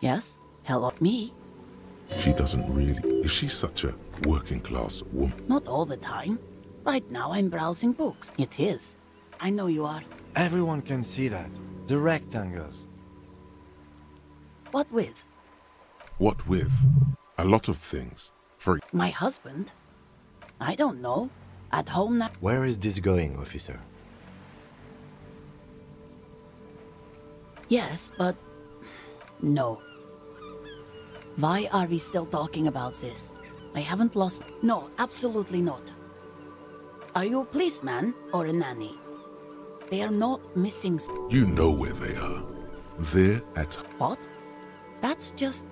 Yes, hello me. She doesn't really. Is she such a working class woman? Not all the time. Right now I'm browsing books. It is. I know you are. Everyone can see that. The rectangles. What with? What with? A lot of things. For My husband? I don't know. At home now. Where is this going, officer? Yes, but... no. Why are we still talking about this? I haven't lost... No, absolutely not. Are you a policeman or a nanny? They are not missing... you know where they are. They're at... What? That's just...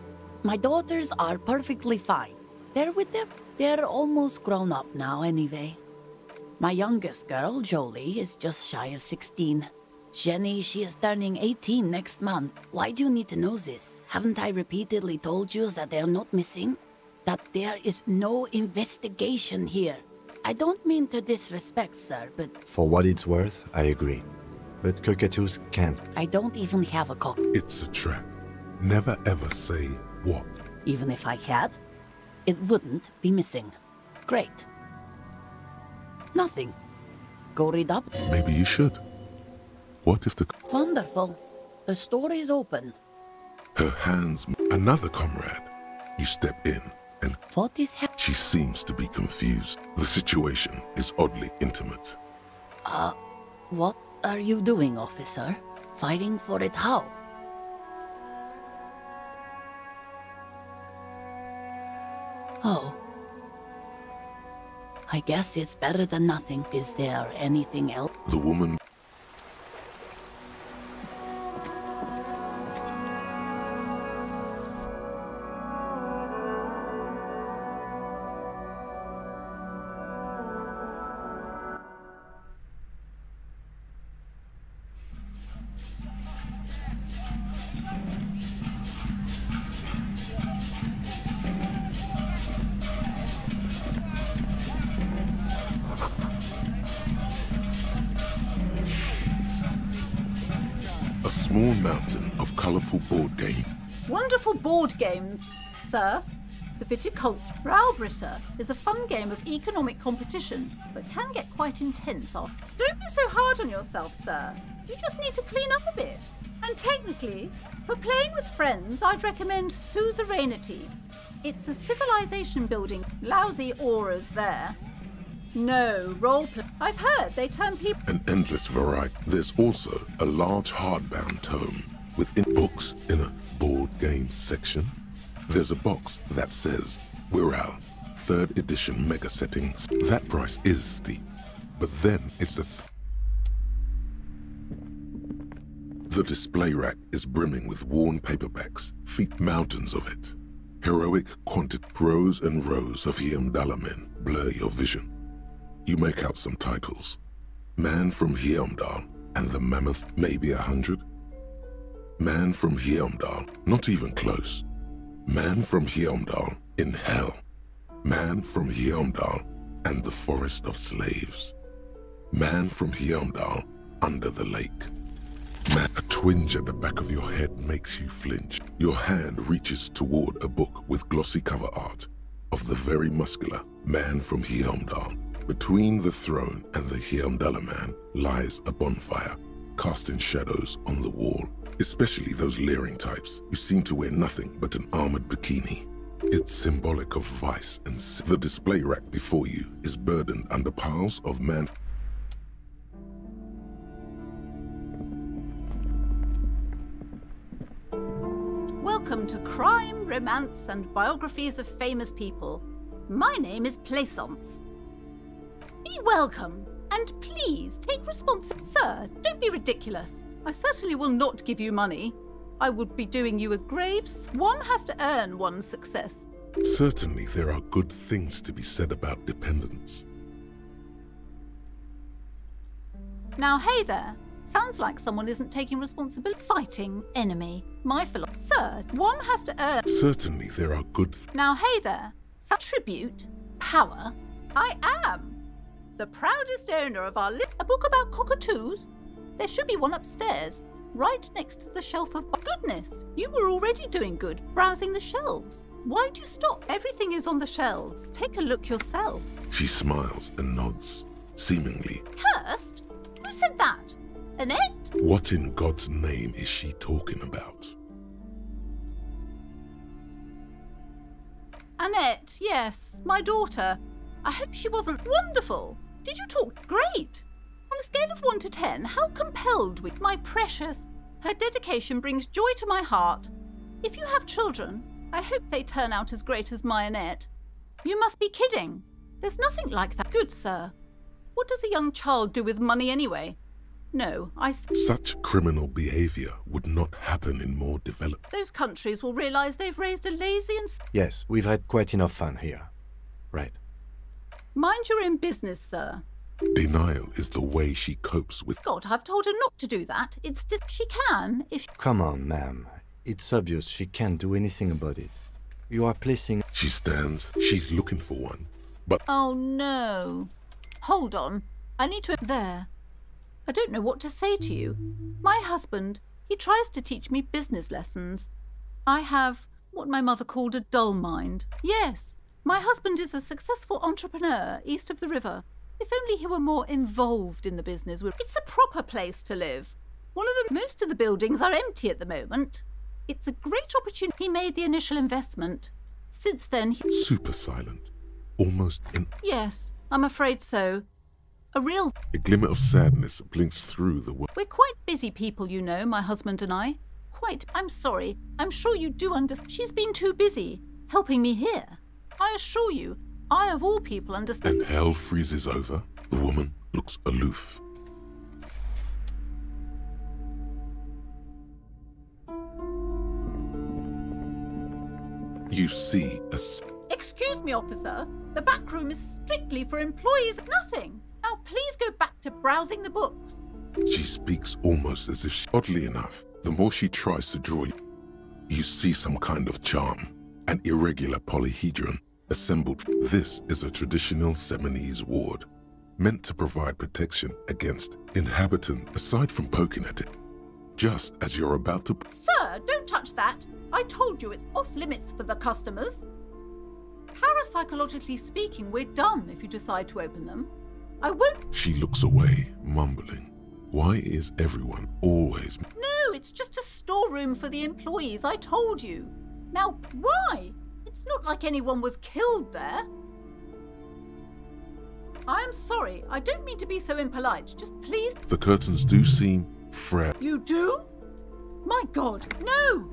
My daughters are perfectly fine. They're with them. They're almost grown up now anyway. My youngest girl, Jolie, is just shy of 16. Jenny, she is turning 18 next month. Why do you need to know this? Haven't I repeatedly told you that they're not missing? That there is no investigation here. I don't mean to disrespect, sir, but... For what it's worth, I agree. But cockatoos can't. I don't even have a cock. It's a trap. Never ever say what. Even if I had, it wouldn't be missing. Great. Nothing. Go read up. Maybe you should. What if the... Wonderful. The store is open. Her hands... Another comrade. You step in and... What is happening? She seems to be confused. The situation is oddly intimate. What are you doing, officer? Fighting for it how? Oh. I guess it's better than nothing. Is there anything else? The woman... A small mountain of colourful board games. Wonderful board games, sir. The Viticulture Browbritter is a fun game of economic competition, but can get quite intense after. Don't be so hard on yourself, sir. You just need to clean up a bit. And technically, for playing with friends, I'd recommend Suzerainty. It's a civilization building. Lousy auras there. No, roleplay. I've heard they turn people... An endless variety. There's also a large hardbound tome with books in a board game section. There's a box that says Wirral, 3rd edition mega settings. That price is steep, but then it's the display rack is brimming with worn paperbacks, feet mountains of it. Heroic quantity, rows and rows of Heimdallmen blur your vision. You make out some titles. Man from Heimdall and the Mammoth, maybe 100. Man from Heimdall, not even close. Man from Heimdall in Hell. Man from Heimdall and the Forest of Slaves. Man from Heimdall under the lake. Man, a twinge at the back of your head makes you flinch. Your hand reaches toward a book with glossy cover art of the very muscular Man from Heimdall. Between the throne and the Heimdallaman lies a bonfire, casting shadows on the wall, especially those leering types who seem to wear nothing but an armored bikini. It's symbolic of vice and sin. The display rack before you is burdened under piles of man. Welcome to Crime, Romance, and Biographies of Famous People. My name is Plaisance. Be welcome, and please take responsibility. Sir, don't be ridiculous. I certainly will not give you money. I would be doing you a grave. One has to earn one's success. Certainly there are good things to be said about dependence. Now, hey there. Sounds like someone isn't taking responsibility. Fighting enemy. My philosophy. Sir, one has to earn. Certainly there are good Now, hey there. Tribute. Power. I am the proudest owner of our a book about cockatoos. There should be one upstairs. right next to the shelf of... Goodness, you were already doing good, browsing the shelves. Why'd you stop? Everything is on the shelves. Take a look yourself. She smiles and nods, seemingly. Cursed? Who said that? Annette? What in God's name is she talking about? Annette, yes, my daughter. I hope she wasn't wonderful. Did you talk? Great. On a scale of 1 to 10, how compelled with my precious? Her dedication brings joy to my heart. If you have children, I hope they turn out as great as my Annette. You must be kidding. There's nothing like that. Good, sir. What does a young child do with money anyway? No, Such criminal behavior would not happen in more developed... Those countries will realise they've raised a lazy and... Yes, we've had quite enough fun here. Right. Mind your own business, sir. Denial is the way she copes with... God, I've told her not to do that. It's just... She can, if... Come on, ma'am. It's obvious she can't do anything about it. You are placing... She stands. She's looking for one. But... Oh, no. Hold on. I need to... There. I don't know what to say to you. My husband, he tries to teach me business lessons. I have what my mother called a dull mind. Yes, my husband is a successful entrepreneur east of the river. If only he were more involved in the business. It's a proper place to live. Most of the buildings are empty at the moment. It's a great opportunity. He made the initial investment. Since then, Super silent. Almost in... Yes, I'm afraid so. A glimmer of sadness blinks through the... We're quite busy people, you know, my husband and I. I'm sorry. I'm sure you do understand. She's been too busy helping me here. I assure you, I of all people understand. And hell freezes over. The woman looks aloof. You see a... Excuse me, officer. The back room is strictly for employees. Nothing. Now, please go back to browsing the books. She speaks almost as if she... Oddly enough, the more she tries to draw you, you see some kind of charm. An irregular polyhedron assembled. This is a traditional Seminese ward, meant to provide protection against inhabitants. Aside from poking at it, just as you're about to... Sir, don't touch that. I told you it's off limits for the customers. Parapsychologically speaking, we're done if you decide to open them. I won't... She looks away, mumbling. Why is everyone always... No, it's just a storeroom for the employees, I told you. Now, why? It's not like anyone was killed there. I am sorry, I don't mean to be so impolite, just please... The curtains do seem frail. You do? My God, no!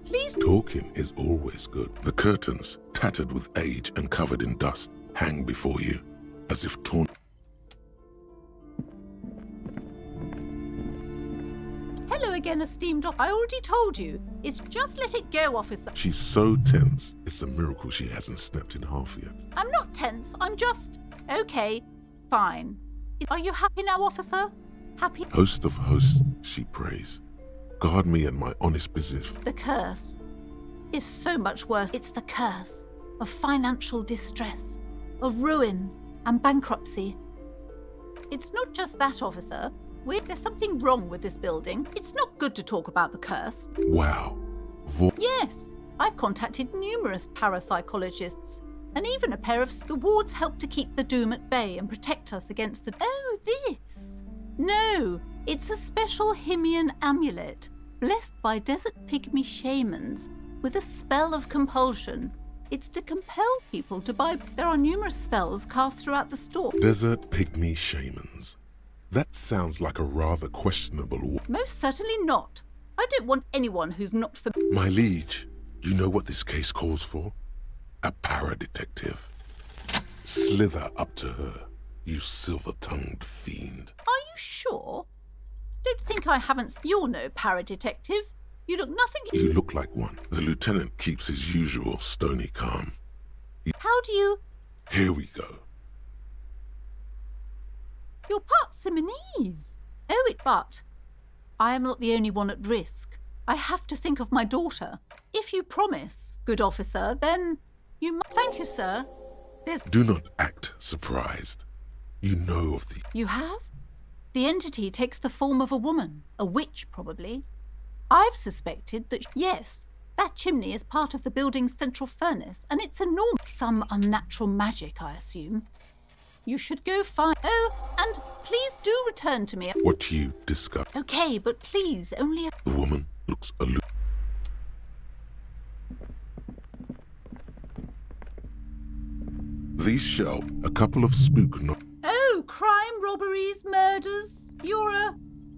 Please... Talking is always good. The curtains, tattered with age and covered in dust, hang before you, as if torn... Hello again, esteemed officer. I already told you. It's just let it go, officer. She's so tense, it's a miracle she hasn't snapped in half yet. I'm not tense, I'm just... Okay, fine. Are you happy now, officer? Happy? Host of hosts, she prays. Guard me and my honest business. The curse is so much worse. It's the curse of financial distress, of ruin and bankruptcy. It's not just that, officer. There's something wrong with this building. It's not good to talk about the curse. Wow. Yes, I've contacted numerous parapsychologists, and even a pair of... The wards help to keep the doom at bay and protect us against the... Oh, this? No, it's a special Himian amulet, blessed by desert pygmy shamans, with a spell of compulsion. It's to compel people to buy... There are numerous spells cast throughout the store. Desert pygmy shamans. That sounds like a rather questionable... Most certainly not. I don't want anyone who's not for... My liege, you know what this case calls for? A para-detective. Slither up to her, you silver-tongued fiend. Are you sure? Don't think I haven't... You're no para-detective. You look nothing... You look like one. The lieutenant keeps his usual stony calm. How do you... Here we go. You're part Simonese. Oh, but I am not the only one at risk. I have to think of my daughter. If you promise, good officer, then you must... Thank you, sir. Do not act surprised. You know of the... You have? The entity takes the form of a woman, a witch probably. I've suspected that, yes, that chimney is part of the building's central furnace, and it's enormous. Some unnatural magic, I assume. You should go find... Oh, and please do return to me. What you discover. Okay, but please, only a... The woman looks aloof. These shelve a couple of Oh, crime, robberies, murders. You're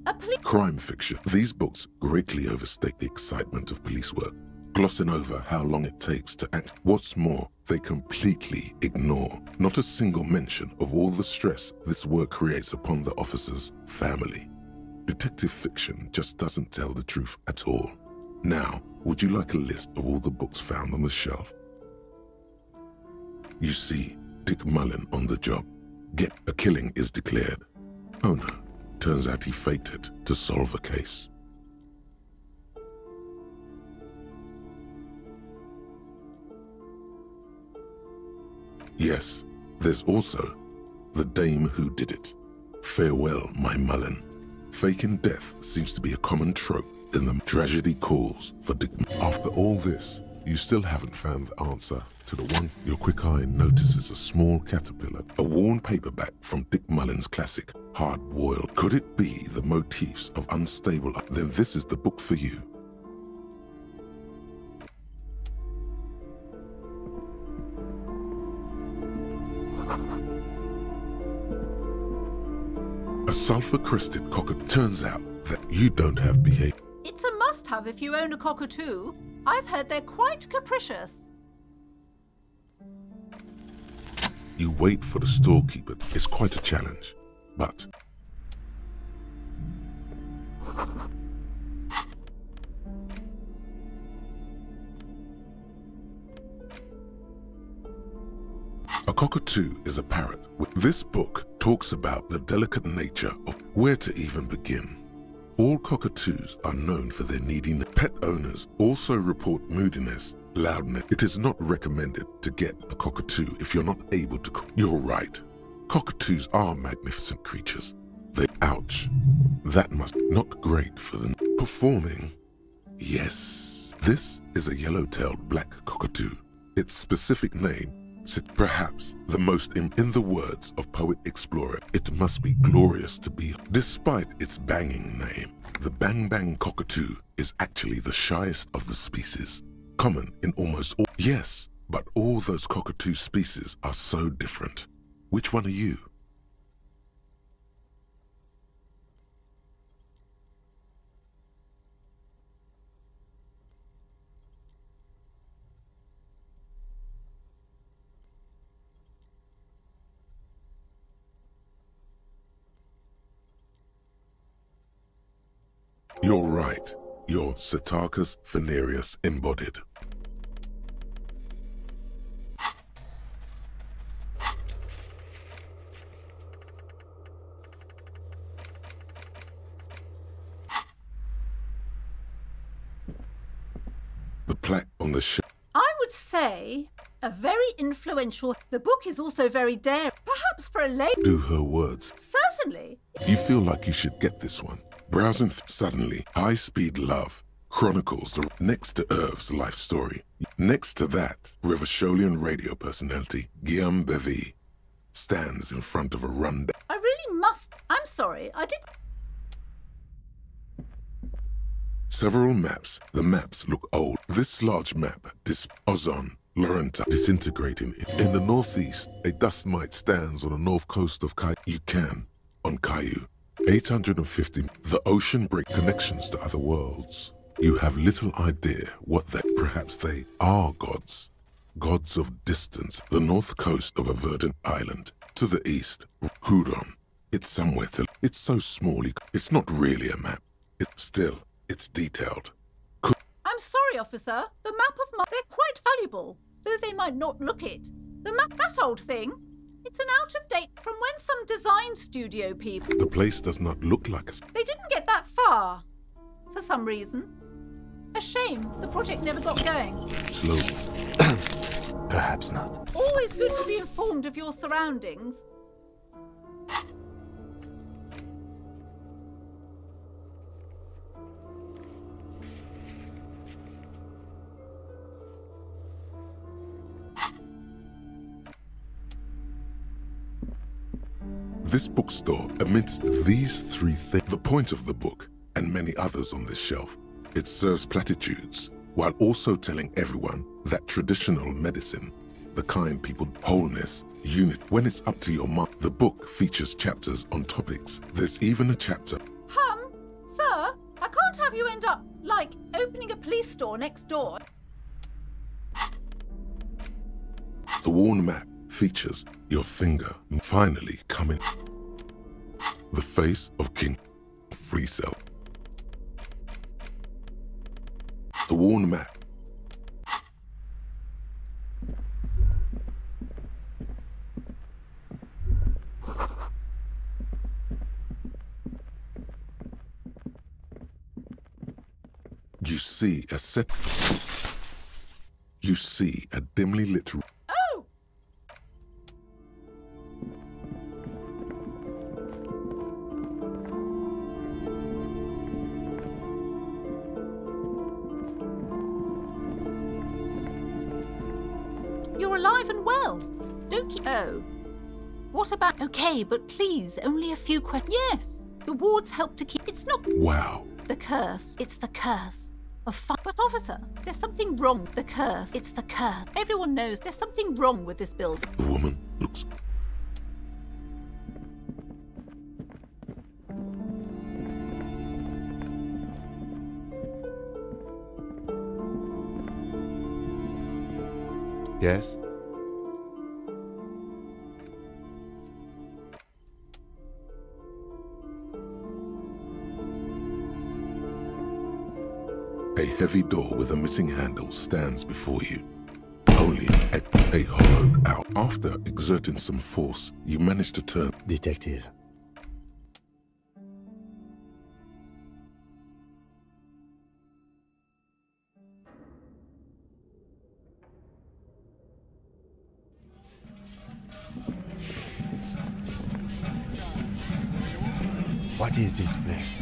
a police... crime fiction. These books greatly overstate the excitement of police work, glossing over how long it takes to act. What's more, they completely ignore not a single mention of all the stress this work creates upon the officer's family. Detective fiction just doesn't tell the truth at all. Now, would you like a list of all the books found on the shelf? You see Dick Mullen on the job. A killing is declared. Oh no, turns out he faked it to solve a case. Yes, there's also the dame who did it. Farewell, my Mullen. Faking death seems to be a common trope in the tragedy calls for Dick. After all this, you still haven't found the answer to the one. Your quick eye notices a small caterpillar, a worn paperback from Dick Mullen's classic, Hard-Boiled. Could it be the motifs of unstable? Then this is the book for you. A sulfur-crested cockatoo. Turns out that you don't have behavior. It's a must-have if you own a cockatoo. I've heard they're quite capricious. You wait for the storekeeper. It's quite a challenge, but... A cockatoo is a parrot. This book talks about the delicate nature of where to even begin. All cockatoos are known for their neediness. Pet owners also report moodiness, loudness. It is not recommended to get a cockatoo if you're not able to cook. You're right. Cockatoos are magnificent creatures. Ouch. That must not great for them. Performing. Yes. This is a yellow-tailed black cockatoo. Its specific name, perhaps the most in the words of poet explorer, it must be glorious to be. Despite its banging name, the bang bang cockatoo is actually the shyest of the species, common in almost all. Yes, but all those cockatoo species are so different. Which one are you? You're right. You're Cetarchus Venerius embodied. The plaque on the shelf. I would say a very influential... The book is also very daring. Perhaps for a lady... Do her words. Certainly. You feel like you should get this one. Browsing suddenly, High-Speed Love chronicles the next to Irv's life story. Next to that, Revacholian radio personality Guillaume Bevy stands in front of a rundown. I really must... I'm sorry, I did... Several maps. The maps look old. This large map, Ozon, Laurenta, disintegrating. In the northeast, a dust mite stands on the north coast of on Caillou. 850. The ocean break connections to other worlds. You have little idea what perhaps they are gods. Gods of distance. The north coast of a verdant island. To the east, Hudon. It's somewhere to... It's so small, it's not really a map. It's detailed. I'm sorry, officer. The map of my... They're quite valuable, though they might not look it. The map, that old thing, it's an out-of-date from when some design studio people... The place does not look like a... They didn't get that far, for some reason. A shame, the project never got going. Slowly. Perhaps not. Always good to be informed of your surroundings. This bookstore, amidst these three things, the point of the book, and many others on this shelf, it serves platitudes, while also telling everyone that traditional medicine, the kind people, wholeness, unit, when it's up to your mind. The book features chapters on topics. There's even a chapter. Sir, I can't have you end up, like, opening a police store next door. The worn map features your finger finally coming. The face of King Free Cell. The worn map. You see a set. You see a dimly lit. Oh! You're alive and well. Don't keep. Oh. What about. Okay, but please, only a few questions. Yes. The wards help to keep. It's not. Wow. The curse. It's the curse of fire. But officer, there's something wrong. The curse. It's the curse. Everyone knows there's something wrong with this building. The woman looks. Yes? A heavy door with a missing handle stands before you. Only a hollow out. After exerting some force, you manage to turn. Detective. What is this place?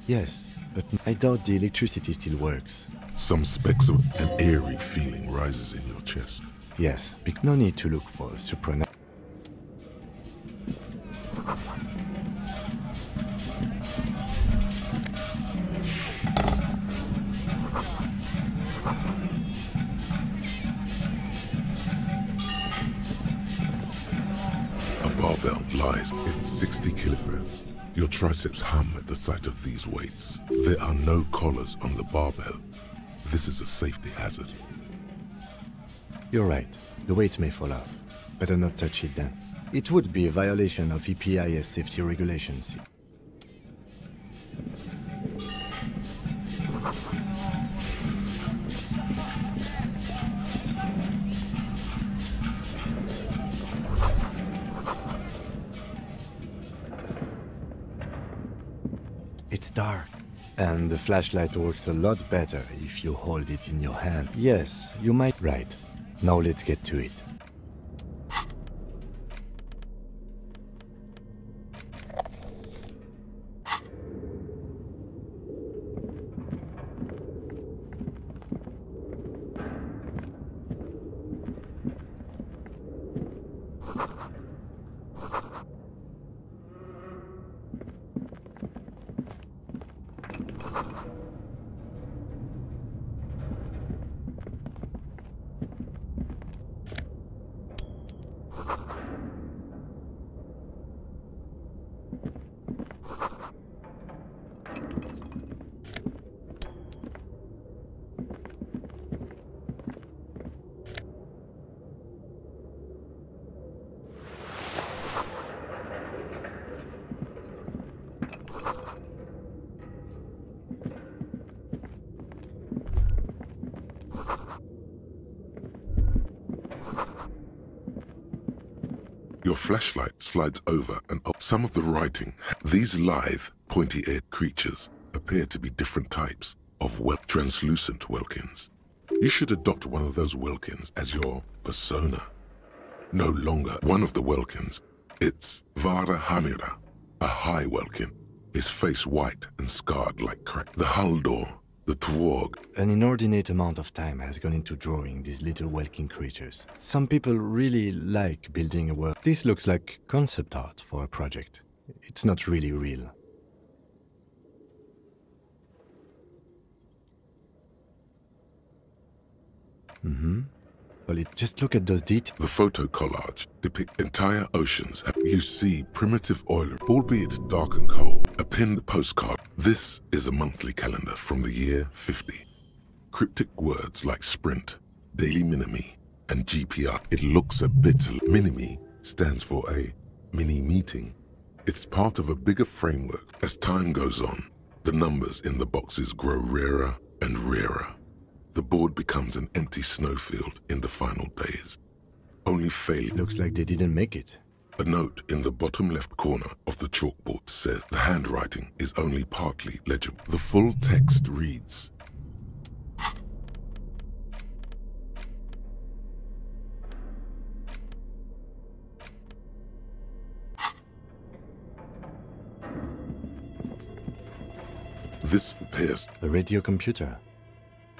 Yes, but I doubt the electricity still works. Some specks of an eerie feeling rises in your chest. Yes, no need to look for a supernatural. A barbell lies. It's 60 kilograms. Your triceps hum at the sight of these weights. There are no collars on the barbell. This is a safety hazard. You're right. The weight may fall off. Better not touch it then. It would be a violation of EPIS safety regulations. It's dark. And the flashlight works a lot better if you hold it in your hand. Yes, you might. Right. Now let's get to it. Your flashlight slides over and up. Some of the writing. These lithe, pointy-eared creatures appear to be different types of translucent Welkins. You should adopt one of those Welkins as your persona. No longer one of the Welkins. It's Vara Hamira, a high Welkin, his face white and scarred like crack. The hull door The Twarg. An inordinate amount of time has gone into drawing these little walking creatures. Some people really like building a world. This looks like concept art for a project. It's not really real. Well, just look at those details. The photo collage depicts entire oceans. You see primitive oil, albeit dark and cold. A pinned postcard. This is a monthly calendar from the year 50. Cryptic words like sprint, daily minimi, and GPR. It looks a bit. Minimi stands for a mini meeting. It's part of a bigger framework. As time goes on, the numbers in the boxes grow rarer and rarer. The board becomes an empty snowfield in the final days. Only failure. Looks like they didn't make it. A note in the bottom left corner of the chalkboard says the handwriting is only partly legible. The full text reads, this appears. A radio computer.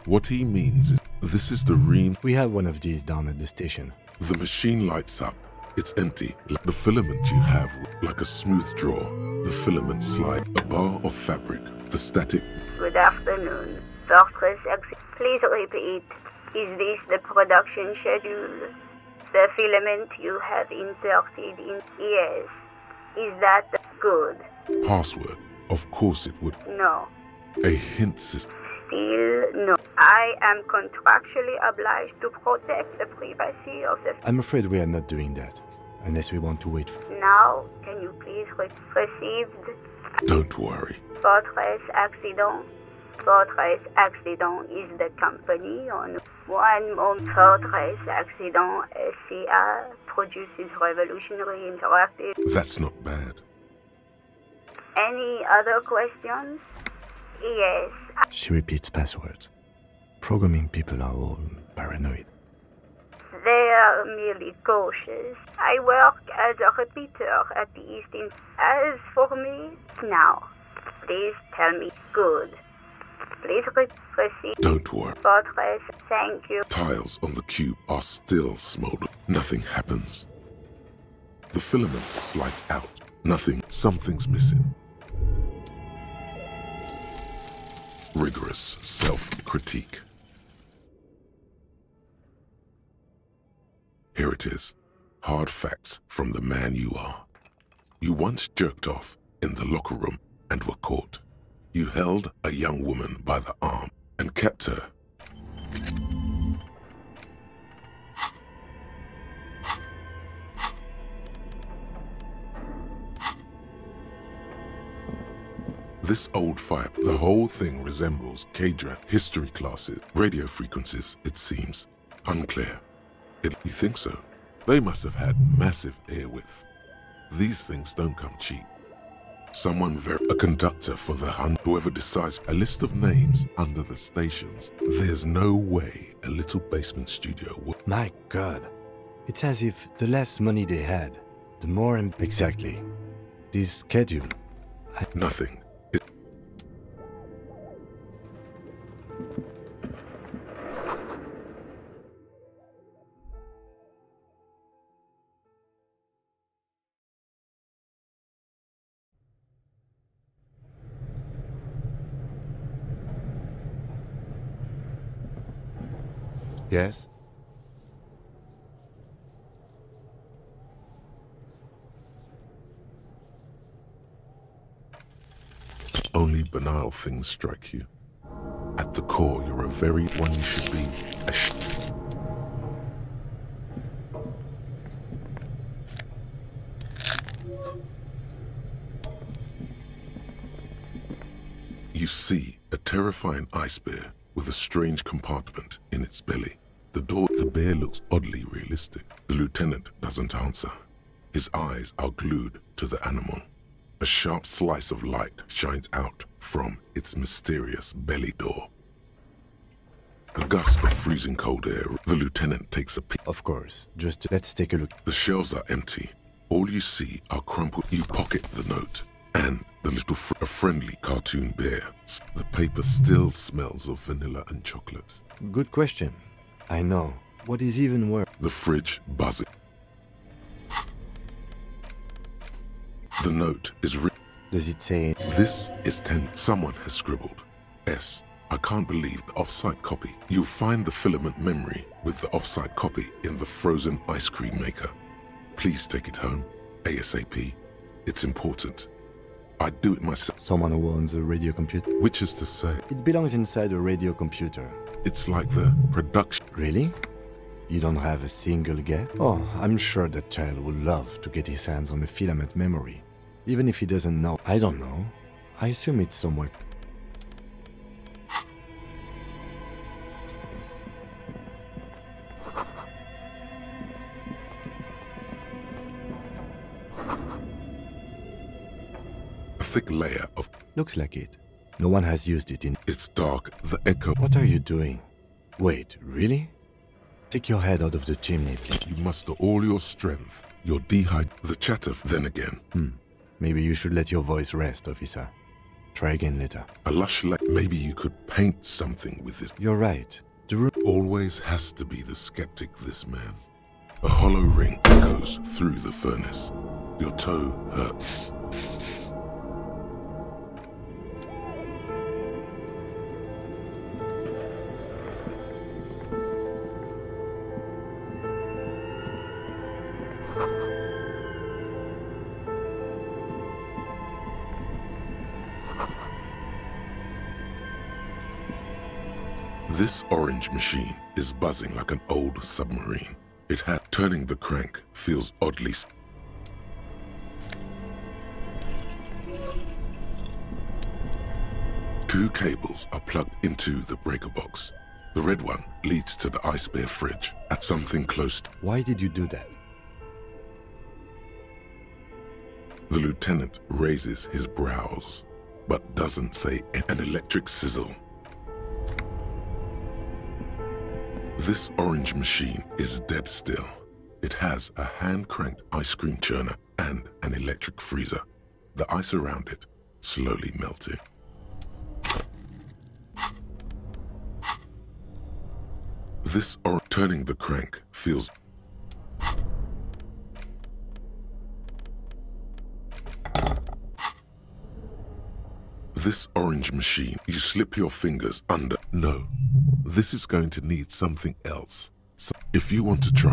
What he means is this is the ream. We have one of these down at the station. The machine lights up. It's empty. Like the filament you have, like a smooth draw. The filament slide. A bar of fabric. The static. Good afternoon. Fortress exit. Please repeat. Is this the production schedule? The filament you have inserted in? Yes. Is that good? Password. Of course it would. No. A hint system. Still no. I am contractually obliged to protect the privacy of the... I'm afraid we are not doing that, unless we want to wait for... Now, can you please received? Don't worry. Fortress Accident. Fortress Accident is the company on one moment. Fortress Accident SCA produces revolutionary interactive... That's not bad. Any other questions? Yes. She repeats passwords. Programming people are all paranoid. They are merely cautious. I work as a repeater at the East End. As for me, now, please tell me good. Please proceed. Don't worry. Fortress, thank you. Tiles on the cube are still smoldering. Nothing happens. The filament slides out. Nothing. Something's missing. Rigorous self-critique. Here it is. Hard facts from the man you are. You once jerked off in the locker room and were caught. You held a young woman by the arm and kept her. This old fire, the whole thing resembles K-Dra history classes, radio frequencies, it seems. Unclear. You think so? They must have had massive air width. These things don't come cheap. Someone a conductor for the hunt, whoever decides a list of names under the stations. There's no way a little basement studio would. My God. It's as if the less money they had, the more... Exactly. This schedule... Nothing. Yes? Only banal things strike you. At the core, you're a very one you should be. You see a terrifying ice bear with a strange compartment in its belly. The bear looks oddly realistic. The lieutenant doesn't answer. His eyes are glued to the animal. A sharp slice of light shines out from its mysterious belly door. A gust of freezing cold air. The lieutenant takes a peek. Of course. Just let's take a look. The shelves are empty. All you see are crumpled. You pocket the note, and A friendly cartoon bear. The paper still smells of vanilla and chocolate. Good question. I know. What is even worse? The fridge buzzing. The note is written. Does it say? This is 10. Someone has scribbled. S. I can't believe the off-site copy. You'll find the filament memory with the off-site copy in the frozen ice cream maker. Please take it home, ASAP. It's important. I'd do it myself. Someone who owns a radio computer? Which is to say, It belongs inside a radio computer. it's like the production. Really? You don't have a single guess? Oh, I'm sure that child would love to get his hands on a filament memory. Even if he doesn't know. I don't know. I assume it's somewhere. A thick layer of. Looks like it. No one has used it in. It's dark. The echo. What are you doing? Wait, really? Take your head out of the chimney, please. You muster all your strength. Your the chatter. Then again, Maybe you should let your voice rest, officer. Try again later. a lush maybe you could paint something with this. You're right. The room. Always has to be the skeptic, this man. A hollow ring echoes through the furnace. Your toe hurts. This orange machine is buzzing like an old submarine. It had turning the crank feels oddly. Two cables are plugged into the breaker box. The red one leads to the ice bear fridge at something close. Why did you do that? The lieutenant raises his brows, but doesn't say an electric sizzle. This orange machine is dead still. It has a hand-cranked ice cream churner and an electric freezer. The ice around it slowly melting. This turning the crank feels. This orange machine, you slip your fingers under. No, this is going to need something else. So if you want to try.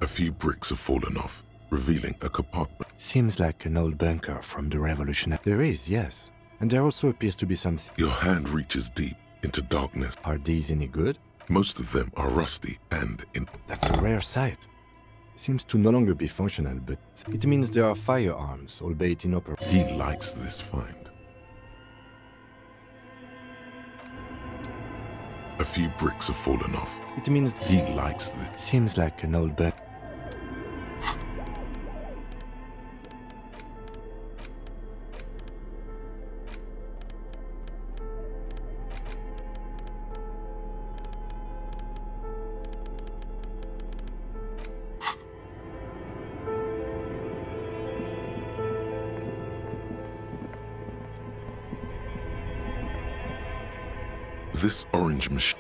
A few bricks have fallen off, revealing a compartment. Seems like an old bunker from the Revolution. There is, yes. And there also appears to be something. Your hand reaches deep into darkness. Are these any good? Most of them are rusty and in. That's a rare sight. Seems to no longer be functional, but it means there are firearms, albeit inoperable. He likes this find. A few bricks have fallen off. It means He likes this. seems like an old bunker. This orange machine.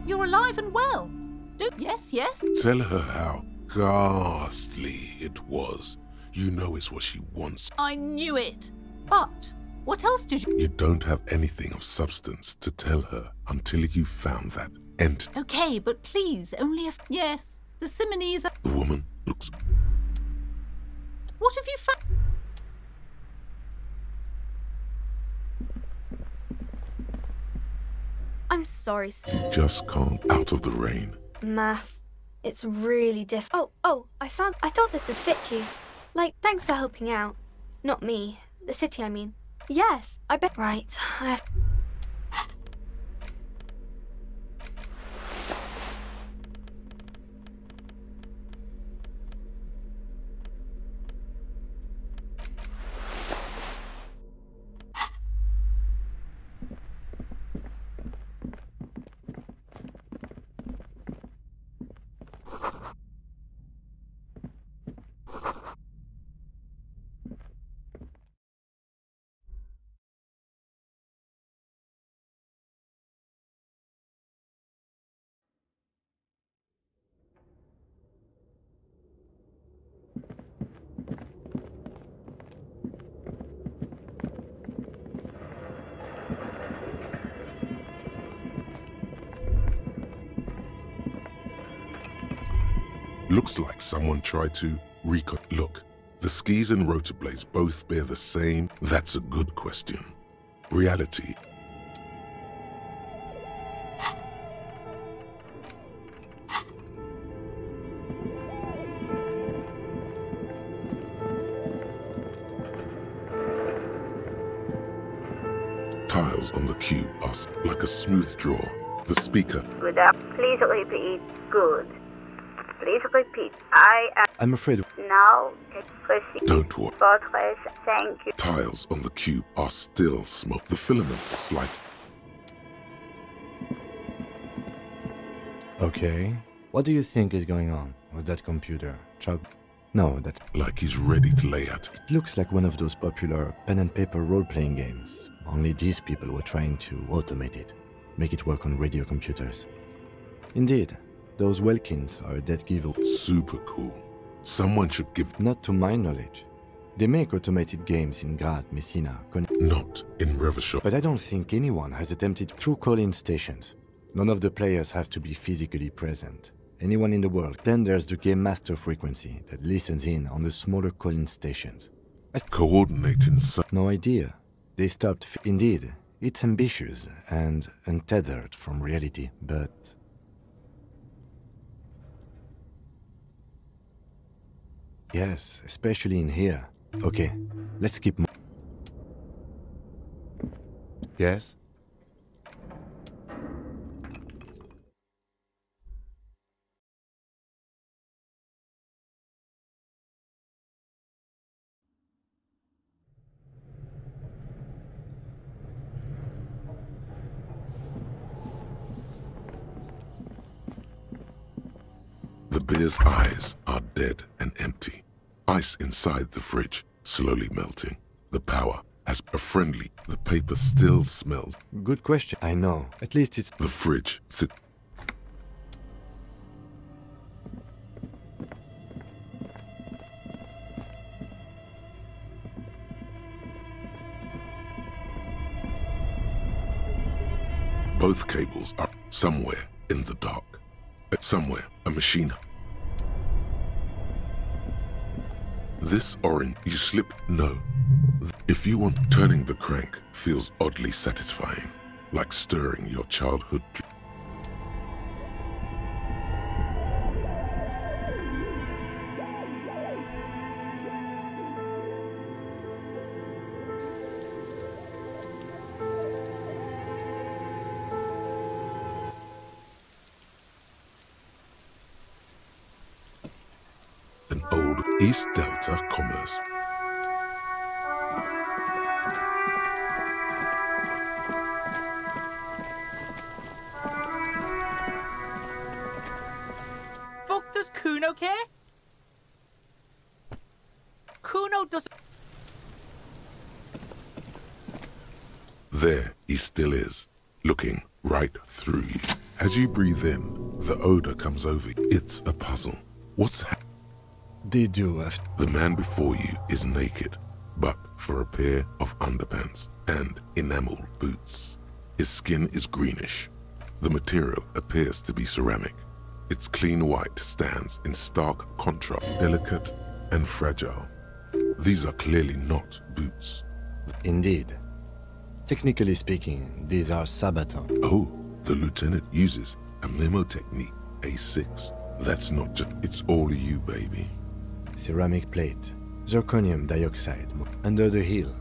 You're alive and well. Yes, yes. Tell her how ghastly it was. You know it's what she wants. I knew it. But what else did you... You don't have anything of substance to tell her until you found that entity. Okay, but please, only if... Yes, the Simonese are... The woman looks... What have you found? I'm sorry, sir. Just can't out of the rain. Math. It's really Oh, I thought this would fit you. Like, thanks for helping out. Not me. The city, I mean. Yes, I bet. Right, I have... Looks like someone tried to Look, the skis and rotor blades both bear the same. That's a good question. Reality. Tiles on the cube are like a smooth draw. The speaker. Good. Please repeat. Good. Please repeat. I'm afraid... Now, proceed. Don't worry. Fortress, thank you. Tiles on the cube are still smoke. The filament is slight. Okay. What do you think is going on with that computer? Chug? No, that's... Like he's ready to lay out. It looks like one of those popular pen and paper role-playing games. Only these people were trying to automate it. Make it work on radio computers. Indeed. Those Welkins are a dead giveaway. Super cool. Someone should give... Not to my knowledge. They make automated games in Grad, Messina, Not in Revachol. But I don't think anyone has attempted through call-in stations. None of the players have to be physically present. Anyone in the world. Then there's the Game Master frequency that listens in on the smaller call-in stations. Coordinating No idea. They stopped... Indeed, it's ambitious and untethered from reality, but... Yes, especially in here. Okay, let's keep moving. Yes? The beer's eyes are dead and empty. Ice inside the fridge, slowly melting. The power has a friendly... The paper still smells. Good question. I know. At least it's... The fridge sits... Both cables are somewhere in the dark. Somewhere, a machine. This orange, you slip, no. If you want, turning the crank feels oddly satisfying, like stirring your childhood. An old East Delta commerce. Fuck, does Kuno care? Kuno doesn't... There he still is, looking right through you. As you breathe in, the odor comes over. It's a puzzle. What's They do have... The man before you is naked, but for a pair of underpants and enamel boots. His skin is greenish. The material appears to be ceramic. Its clean white stands in stark contrast, delicate and fragile. These are clearly not boots. Indeed. Technically speaking, these are sabatons. Oh, the lieutenant uses a memo technique, A6. That's not just, it's all you, baby. Ceramic plate. Zirconium dioxide. Under the heel.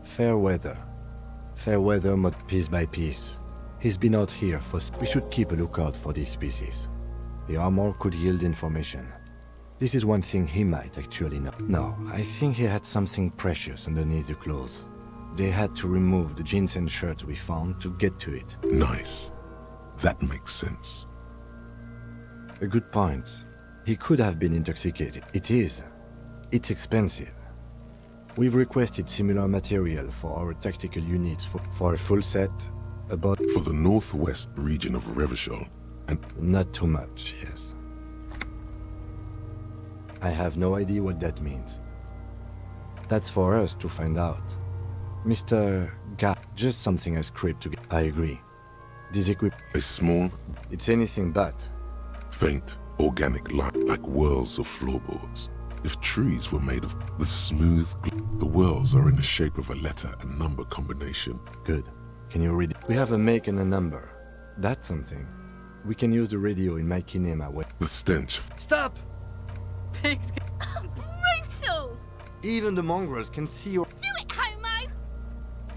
Fair weather. Fair weather, piece by piece. He's been out here for... We should keep a lookout for these species. The armor could yield information. This is one thing he might actually know. No, I think he had something precious underneath the clothes. They had to remove the jeans and shirt we found to get to it. Nice. That makes sense. A good point. He could have been intoxicated. It is. It's expensive. We've requested similar material for our tactical units for a full set, about... For the northwest region of Revachol, and... Not too much, yes. I have no idea what that means. That's for us to find out. Mr. Just something I scraped together. I agree. This equipment... A small... It's anything but. Faint, organic light, like whirls of floorboards. If trees were made of the smooth... The whirls are in the shape of a letter and number combination. Good. Can you read it? We have a make and a number. That's something. We can use the radio in my kinema. The stench... Stop! Pigs. Brutal! Even the mongrels can see your... Do it, homo!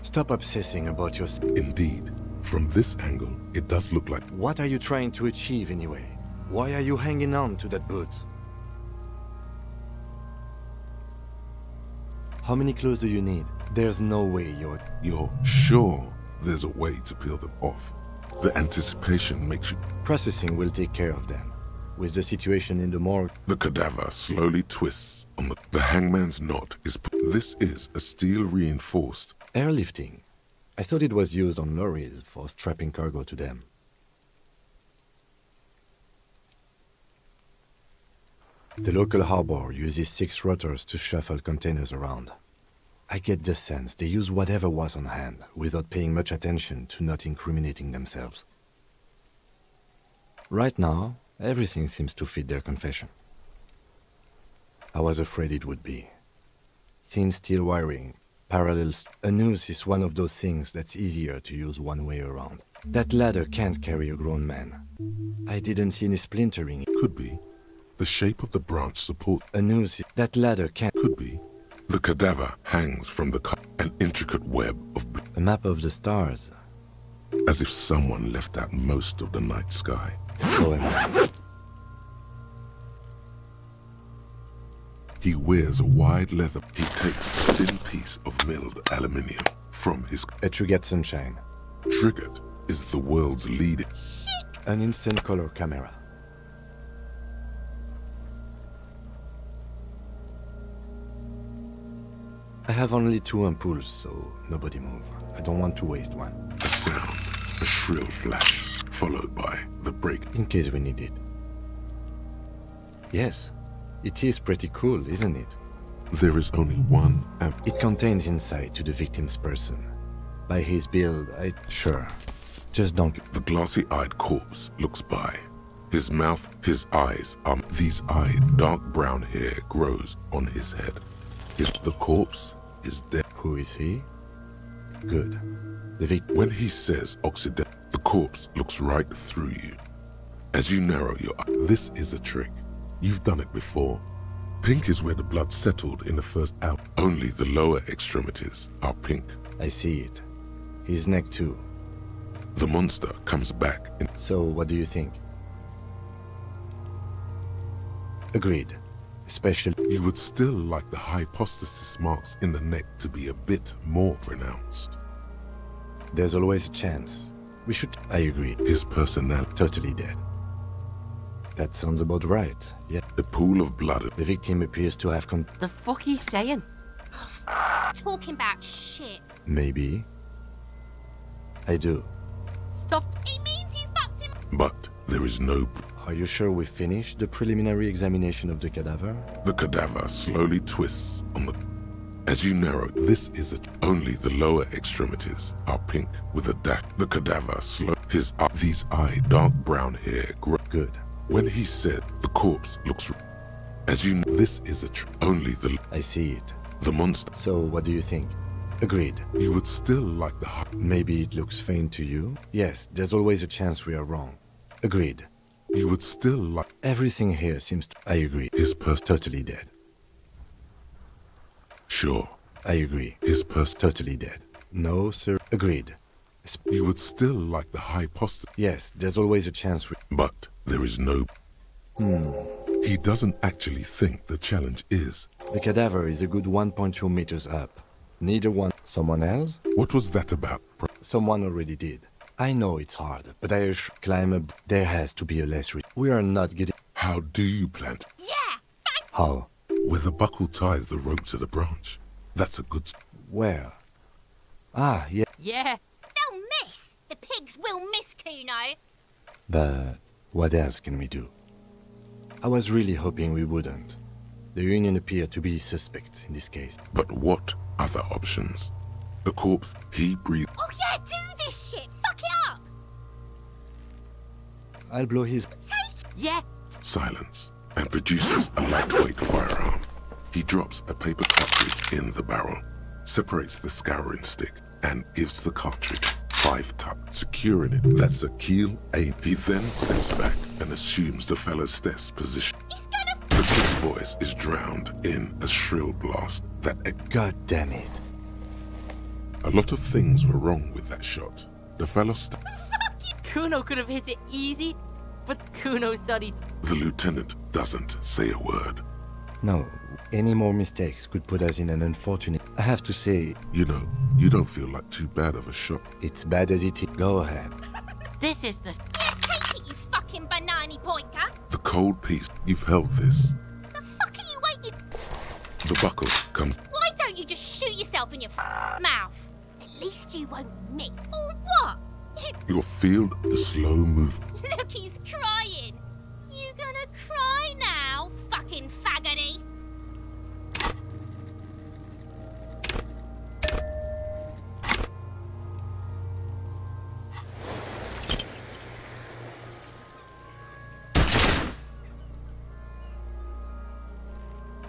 Stop obsessing about your... Indeed. From this angle, it does look like... What are you trying to achieve anyway? Why are you hanging on to that boot? How many clothes do you need? There's no way you're... You're sure there's a way to peel them off? The anticipation makes you... Processing will take care of them. With the situation in the morgue... The cadaver slowly twists on the hangman's knot is... This is a steel reinforced... Airlifting. I thought it was used on lorries for strapping cargo to them. The local harbor uses 6 rotors to shuffle containers around. I get the sense they use whatever was on hand, without paying much attention to not incriminating themselves. Right now, everything seems to fit their confession. I was afraid it would be. Thin steel wiring, parallels. A noose is one of those things that's easier to use one way around. That ladder can't carry a grown man. I didn't see any splintering. Could be. The shape of the branch support... A noose... That ladder can't... Could be. The cadaver hangs from the an intricate web of... A map of the stars. As if someone left out most of the night sky. So am I. He wears a wide leather... He takes a thin piece of milled aluminium from his... A Trigger Sunshine. Triggered is the world's leading... An instant color camera. I have only 2 ampoules, so nobody move. I don't want to waste one. A sound, a shrill flash, followed by the break. In case we need it. Yes, it is pretty cool, isn't it? There is only one amp. It contains insight to the victim's person. By his build, Sure. Just don't... The glassy-eyed corpse looks by. His mouth, his eyes are... These eyed, dark brown hair grows on his head. The corpse is dead. Who is he? Good. When he says Occident, the corpse looks right through you. As you narrow your eye, this is a trick. You've done it before. Pink is where the blood settled in the first hour. Only the lower extremities are pink. I see it. His neck too. The monster comes back in... So, what do you think? Agreed. Especially... You would still like the hypostasis marks in the neck to be a bit more pronounced. There's always a chance. We should... I agree. His personality... Totally dead. That sounds about right, yeah. A pool of blood... The victim appears to have The fuck are you saying? Talking about shit. Maybe. I do. Stop. It means you fucked him. But there is no... Are you sure we finished the preliminary examination of the cadaver? The cadaver slowly twists on the... As you narrow, this is it. Only the lower extremities are pink with a dash. The cadaver these dark brown hair grow. Good. When he said the corpse looks... As you know, this is only the... I see it. The monster. So what do you think? Agreed. You would still like the... Maybe it looks faint to you? Yes, there's always a chance we are wrong. Agreed. You would still like... Everything here seems to... I agree. His person... Totally dead. Sure. I agree. His person... Totally dead. No, sir. Agreed. You would still like the hypothesis. Yes, there's always a chance we... But there is no... He doesn't actually think the challenge is... The cadaver is a good 1.2 meters up. Neither one... Someone else? What was that about? Someone already did. I know it's hard, but I climb up. There has to be a less risk. We are not getting... How do you plan to... Yeah! How? Where the buckle ties the rope to the branch. That's a good... Where? Ah, yeah. Yeah. They'll miss! The pigs will miss Kuno! But what else can we do? I was really hoping we wouldn't. The Union appeared to be suspect in this case. But what other options? The corpse, he breathed... Oh yeah, do this shit! Fuck it up! I'll blow his... Yeah. Silence, and produces a lightweight firearm. He drops a paper cartridge in the barrel, separates the scouring stick, and gives the cartridge 5 tuck, securing it. That's a keel aim. He then steps back and assumes the fellow's desk position. He's gonna... The kid's voice is drowned in a shrill blast that... God damn it. A lot of things were wrong with that shot. The fellow... Kuno could have hit it easy, but Kuno said it. The lieutenant doesn't say a word. No, any more mistakes could put us in an unfortunate... I have to say... You know, you don't feel like too bad of a shot. It's bad as it is. Go ahead. This is the... Take it, you fucking banana pointer! The cold piece, you've held this. The fuck are you waiting... The buckle comes... Why don't you just shoot yourself in your mouth? At least you won't miss. Or what? You'll feel the slow move. Look, he's crying. You gonna cry now, fucking faggoty?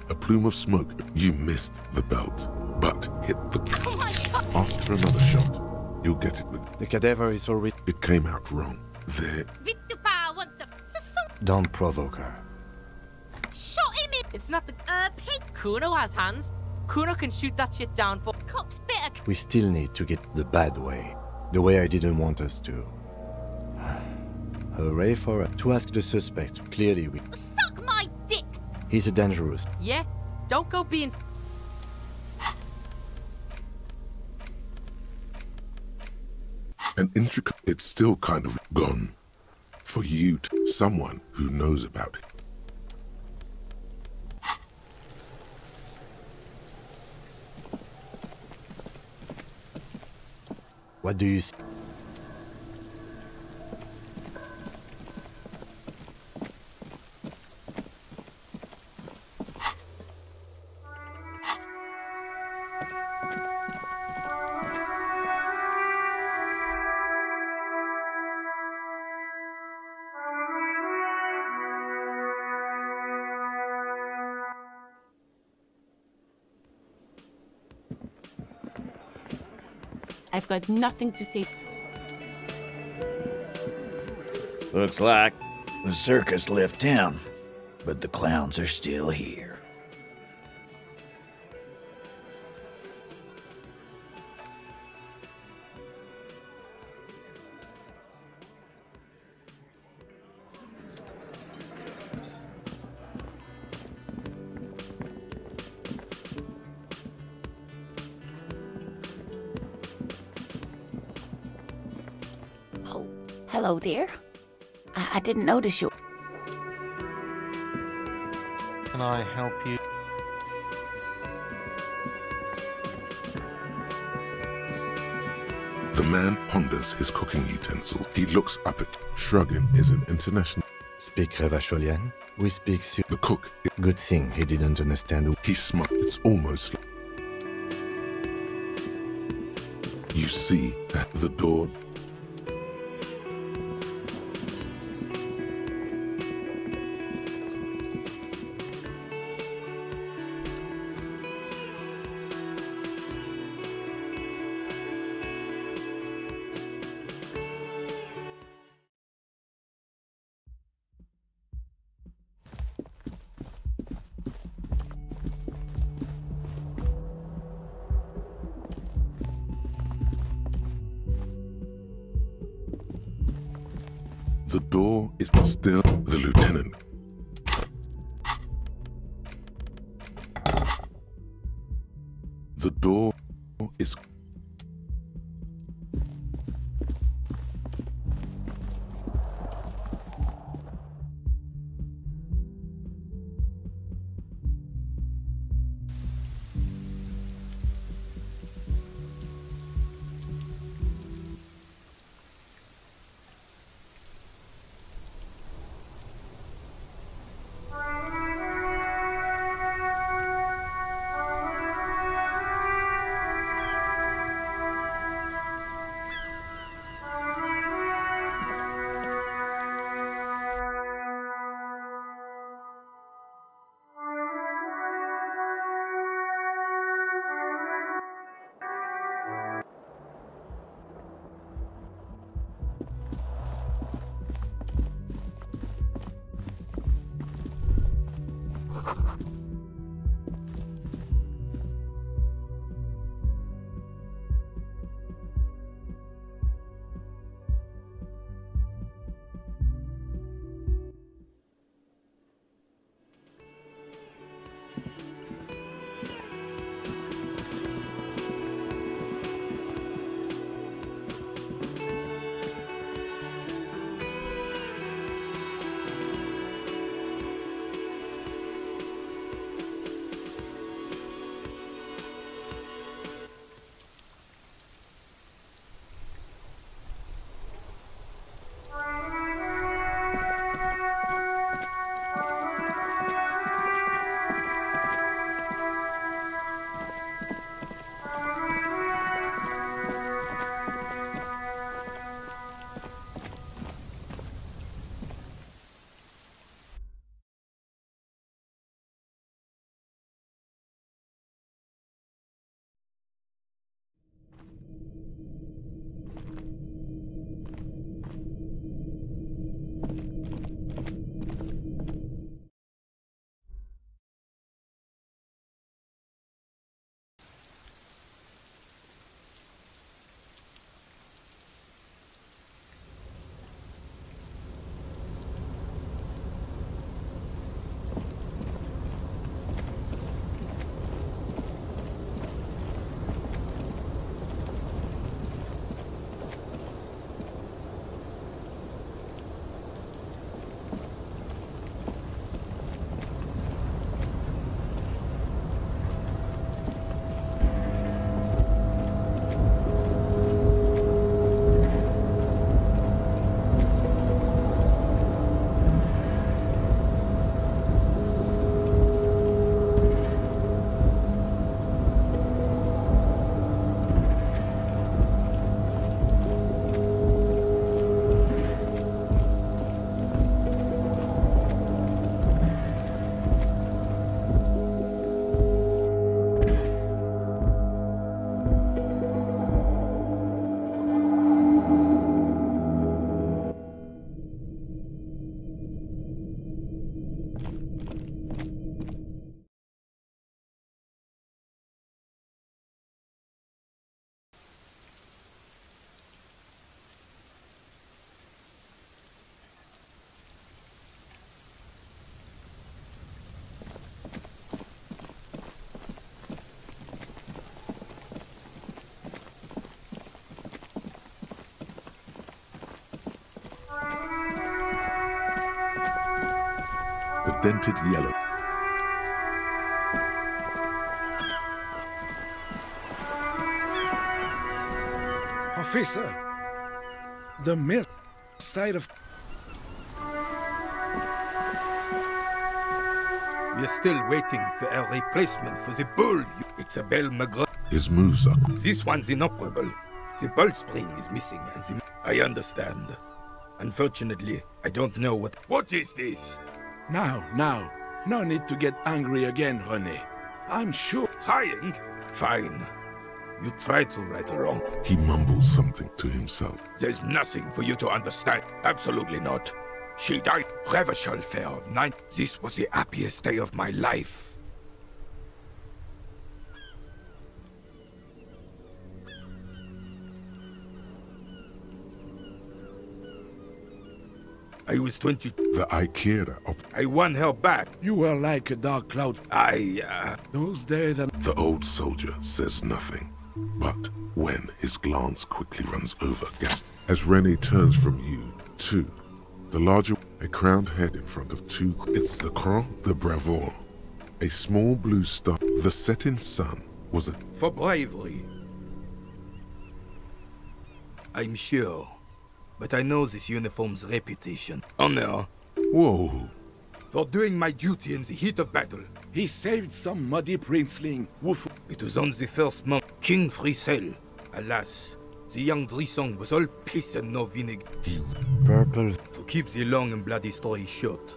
A plume of smoke. You missed the belt, but hit the... Oh my God. Ask for another shot. You'll get it with... The cadaver is already... It came out wrong. There... Vitupa wants to... The song Don't provoke her. shot him in... It's not the... pig Kuno has hands. Kuno can shoot that shit down for... cop's bitter. We still need to get the bad way. The way I didn't want us to. Hooray for us. To ask the suspect, clearly we... Suck my dick. He's a dangerous... Yeah. Don't go being... An intricate... It's still kind of gone. For you to... Someone who knows about it. What do you... I've got nothing to say. Looks like the circus left him, but the clowns are still here. Oh, hello, dear. I didn't notice you. Can I help you? The man ponders his cooking utensils. He looks up at shrugging is an international. Speak Revacholian? We speak The cook. Good thing he didn't understand. He smiled. It's almost like you see at the door. The door is still the lieutenant. The door is. The dented yellow. Officer, the miss side of... We're still waiting for a replacement for the bull. Isabel McGraw. His moves are... This one's inoperable. The bolt spring is missing, and the... I understand. Unfortunately, I don't know what... What is this? Now. No need to get angry again, René. I'm sure... Trying? Fine. You try to right or wrong. He mumbles something to himself. There's nothing for you to understand. Absolutely not. She died. Reversal fair of 9. This was the happiest day of my life. I was 20. The Ikeda of... I won her back. You were like a dark cloud. Those days and... The old soldier says nothing. But when his glance quickly runs over Gaston, as René turns from you, to the larger, a crowned head in front of two... It's the Croix de Bravour. A small blue star. The setting sun was a... For bravery. I'm sure. But I know this uniform's reputation. Honor. Whoa. For doing my duty in the heat of battle. He saved some muddy princeling. Woof. It was on the first month. King Frisel. Alas, the young Drisong was all piss and no vinegar. Purple. To keep the long and bloody story short,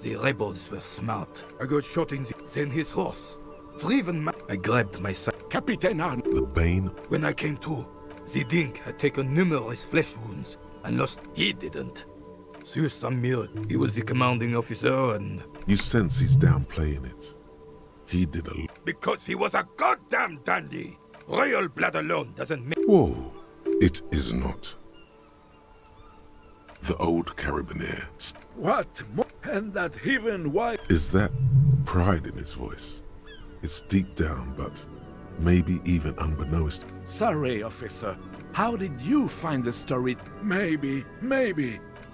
the rebels were smart. I got shot in the... Then his horse. Driven I grabbed my side. Captain Arn. The Bane. When I came to, the Dink had taken numerous flesh wounds. And lost. He didn't. Sur Samir, he was the commanding officer and... You sense he's downplaying it. He did a... Because he was a goddamn dandy. Royal blood alone doesn't make... Whoa. It is not. The old Carabinier... What? And that heathen wife... Is that pride in his voice? It's deep down, but maybe even unbeknownst. Sorry, officer. How did you find the story? Maybe.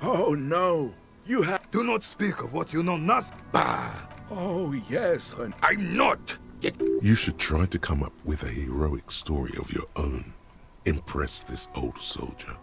Oh no, you have... Do not speak of what you know not. Bah! Oh yes, Ren. I'm not! Yet... You should try to come up with a heroic story of your own. Impress this old soldier.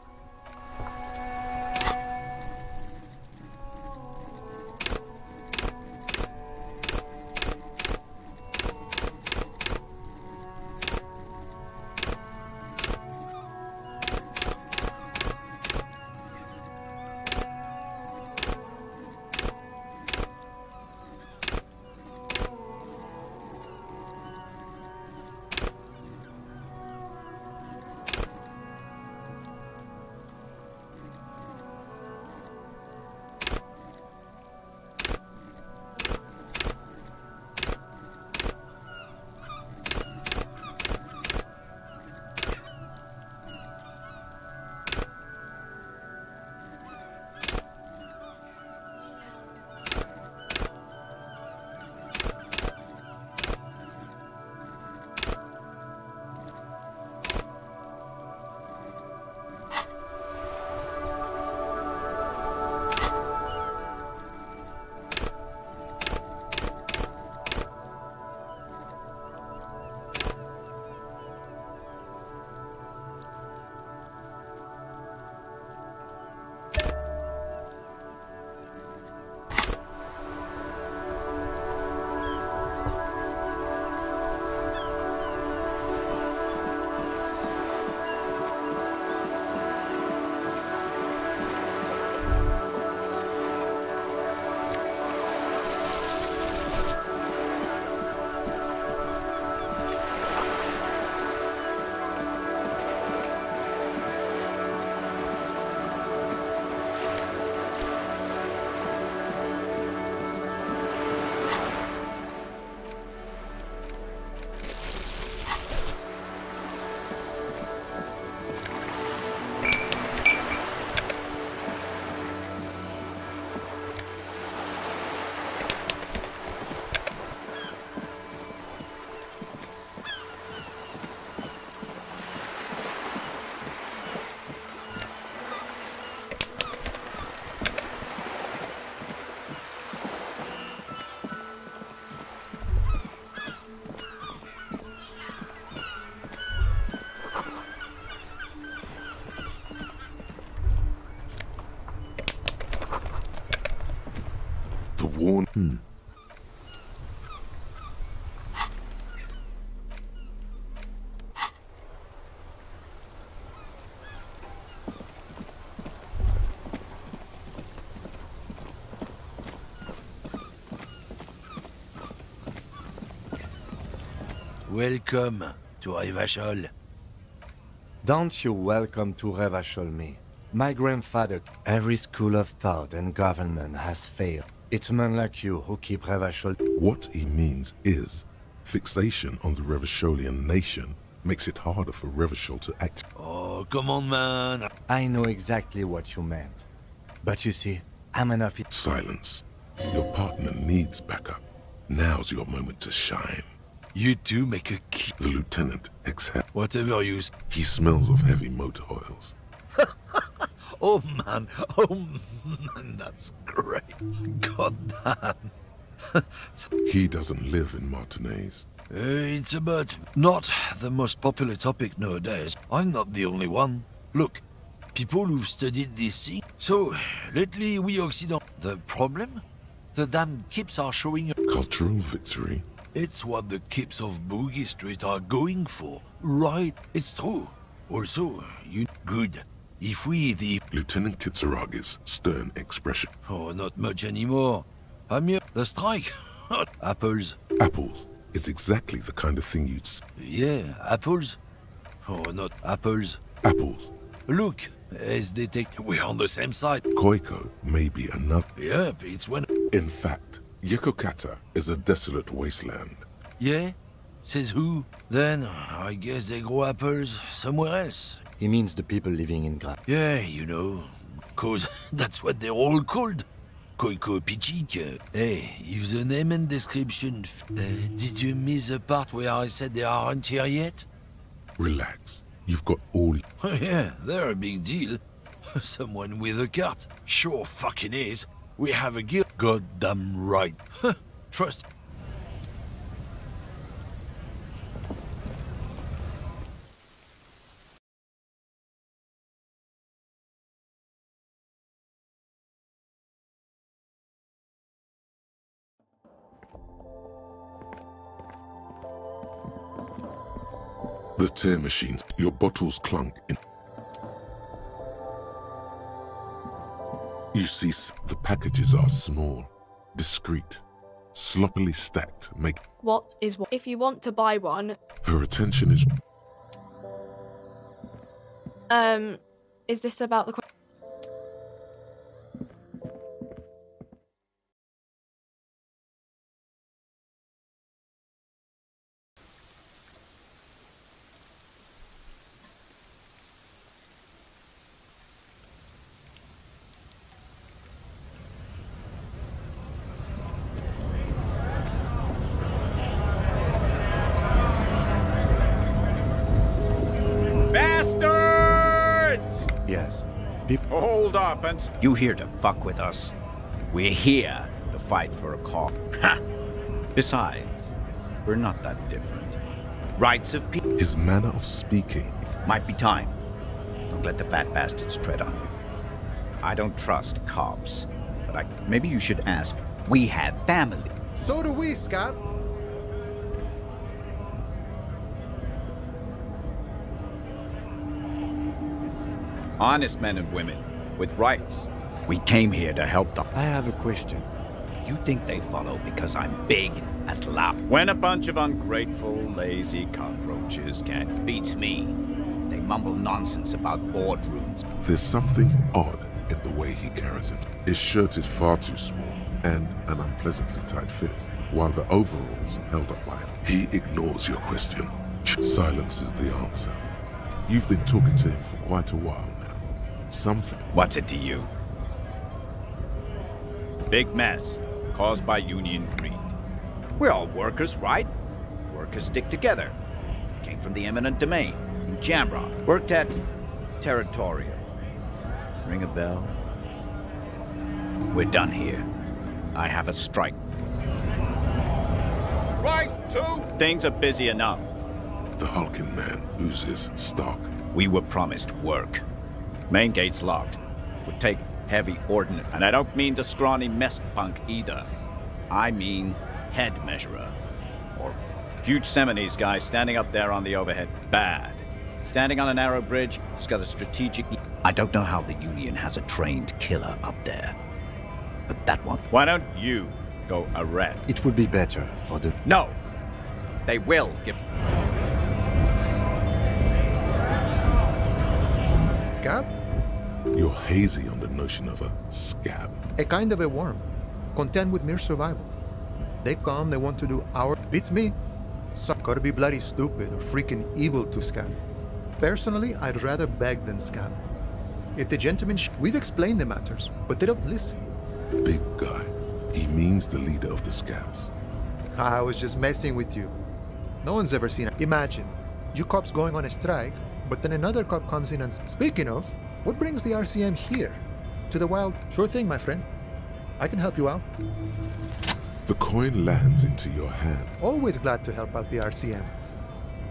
worn... Welcome to Revachol. Don't you welcome to Revachol me. My grandfather, every school of thought and government has failed. It's men like you who keep Revachol. What he means is, fixation on the Revacholian nation makes it harder for Revachol to act. Oh, come on, man. I know exactly what you meant. But you see, I'm enough. Silence. Your partner needs backup. Now's your moment to shine. You two make a key. The lieutenant exhales. Whatever you... He smells of heavy motor oils. Oh man, that's great. God damn. He doesn't live in Martinez. It's about not the most popular topic nowadays. I'm not the only one. Look, people who've studied this thing. So, lately we Occident. The problem? The damn kips are showing... Cultural victory? It's what the kips of Boogie Street are going for. Right, it's true. Also, you... Good. If we, the... Lieutenant Kitsaragi's stern expression. Oh, not much anymore. I'm here. The strike. Apples. Apples is exactly the kind of thing you'd... Yeah, apples. Oh, not apples. Apples. Look, as they take... We're on the same side. Koiko may be another... Yep, it's when... In fact, Yokokata is a desolate wasteland. Yeah? Says who? Then, I guess they grow apples somewhere else. He means the people living in Gra. Yeah, you know, 'cause that's what they're all called. Koiko Pichik. Hey, if the name and description... did you miss the part where I said they aren't here yet? Relax. You've got all... Oh yeah, they're a big deal. Someone with a cart. Sure fucking is. We have a guild. Goddamn right. Trust... The tear machines, your bottles clunk in... You see, the packages are small, discreet, sloppily stacked, make... What is what? If you want to buy one... Her attention is... Is this about the... Hold up and... You here to fuck with us? We're here to fight for a cause. Ha! Besides, we're not that different. Rights of people... His manner of speaking... Might be time. Don't let the fat bastards tread on you. I don't trust cops, but maybe you should ask. We have family. So do we, Scott. Honest men and women, with rights. We came here to help them. I have a question. You think they follow because I'm big and loud? When a bunch of ungrateful, lazy cockroaches can't... Beats me. They mumble nonsense about boardrooms. There's something odd in the way he carries it. His shirt is far too small and an unpleasantly tight fit, while the overalls held up by him. He ignores your question. Silence is the answer. You've been talking to him for quite a while now. Something... What's it to you? Big mess, caused by union greed. We're all workers, right? Workers stick together. Came from the eminent domain, in Jamrock. Worked at Territorial. Ring a bell? We're done here. I have a strike. Right, two! Things are busy enough. The hulking man oozes stock. We were promised work. Main gate's locked. Would take heavy ordnance. And I don't mean the scrawny mess punk either. I mean head measurer. Or huge Seminoles guy standing up there on the overhead. Bad. Standing on a narrow bridge, he's got a strategic... I don't know how the Union has a trained killer up there. But that one... Why don't you go arrest? It would be better for the... No! They will give... Scab? You're hazy on the notion of a scab. A kind of a worm, content with mere survival. They come, they want to do our... Beats me. So, gotta be bloody stupid or freaking evil to scab. Personally, I'd rather beg than scab. If the gentlemen... We've explained the matters, but they don't listen. Big guy. He means the leader of the scabs. I was just messing with you. No one's ever seen it. Imagine, you cops going on a strike, but then another cop comes in and... Speaking of, what brings the RCM here? To the wild? Sure thing, my friend. I can help you out. The coin lands into your hand. Always glad to help out the RCM.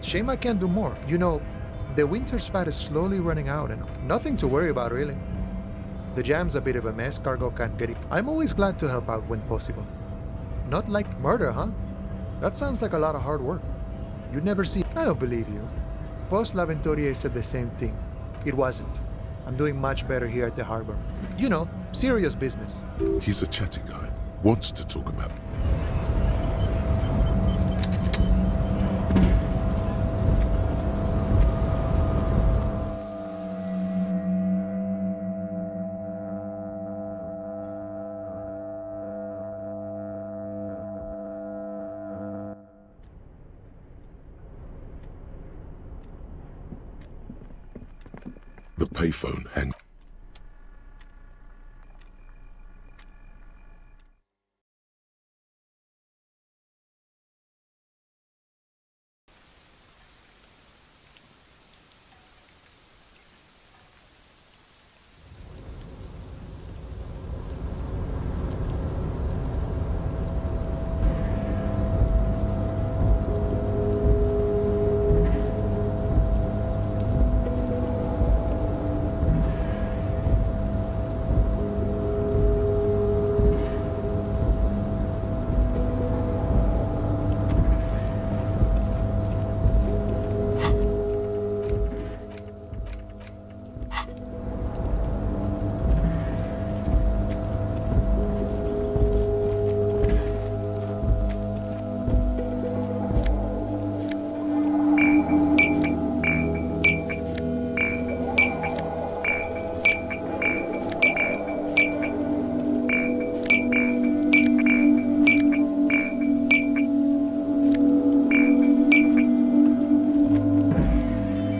Shame I can't do more. You know, the winter's fat is slowly running out and nothing to worry about, really. The jam's a bit of a mess, cargo can't get it. I'm always glad to help out when possible. Not like murder, huh? That sounds like a lot of hard work. You'd never see... I don't believe you. Post L'Aventurier said the same thing. It wasn't. I'm doing much better here at the harbor. You know, serious business. He's a chatty guy. Wants to talk about... The payphone hangs.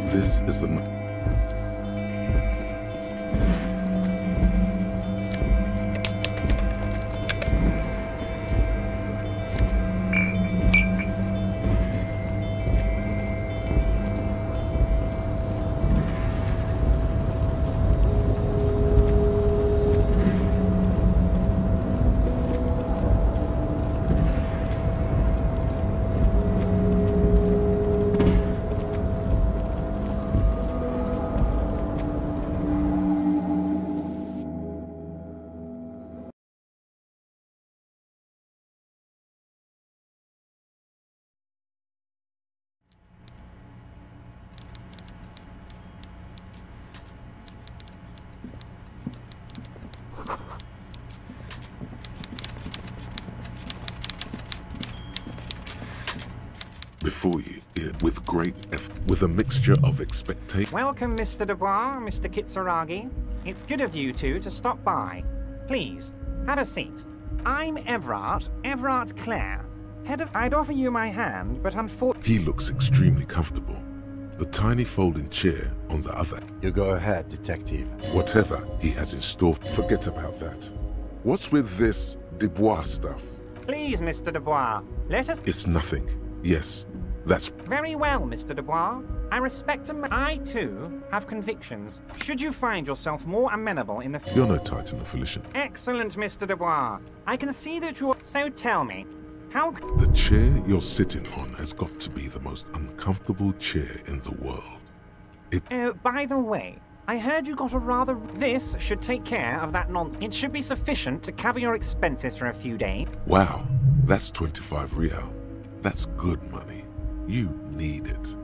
This is the... Before you, with great effort, with a mixture of expectation. Welcome, Mr. Dubois, Mr. Kitsuragi. It's good of you two to stop by. Please, have a seat. I'm Everard Clare, head of... I'd offer you my hand, but unfortunately... He looks extremely comfortable. The tiny folding chair on the other. You go ahead, detective. Whatever he has in store, forget about that. What's with this Dubois stuff? Please, Mr. Dubois, let us... It's nothing. Yes, that's... Very well, Mr. Dubois. I respect I, too, have convictions. Should you find yourself more amenable in the... You're no Titan affiliation. Excellent, Mr. Dubois. I can see that you're... So tell me, how... The chair you're sitting on has got to be the most uncomfortable chair in the world. By the way, I heard you got a rather... This should take care of that It should be sufficient to cover your expenses for a few days. Wow, that's 25 real. That's good money. You need it.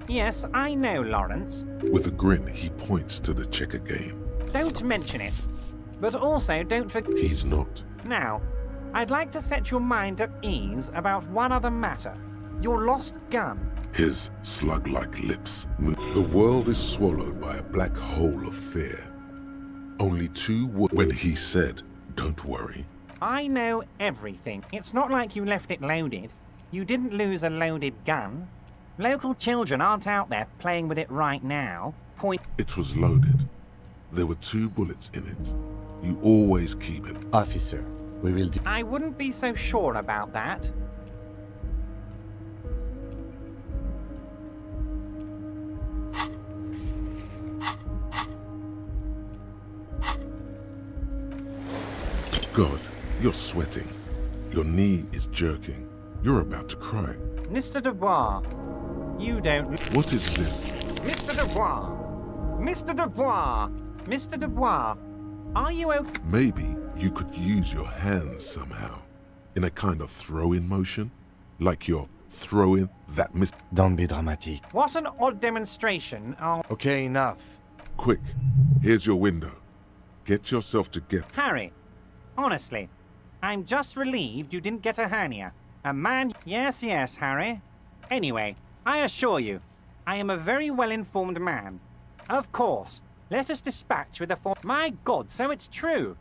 Yes, I know, Lawrence. With a grin, he points to the checker game. Don't mention it. But also don't forget... He's not. Now, I'd like to set your mind at ease about one other matter. Your lost gun. His slug-like lips move. The world is swallowed by a black hole of fear. Only two words when he said, "Don't worry." I know everything. It's not like you left it loaded. You didn't lose a loaded gun. Local children aren't out there playing with it right now. It was loaded. There were 2 bullets in it. You always keep it. Officer, we will... I wouldn't be so sure about that. God, you're sweating. Your knee is jerking. You're about to cry. Mr. Dubois, you don't... What is this? Mr. Dubois! Mr. Dubois! Mr. Dubois, are you okay? Maybe you could use your hands somehow. In a kind of throw-in motion. Like you're throwing that Don't be dramatic. What an odd demonstration of... Okay, enough. Quick, here's your window. Get yourself together. Harry, honestly, I'm just relieved you didn't get a hernia. A man... Yes, yes, Harry. Anyway, I assure you, I am a very well-informed man. Of course, let us dispatch with a form... My God, so it's true.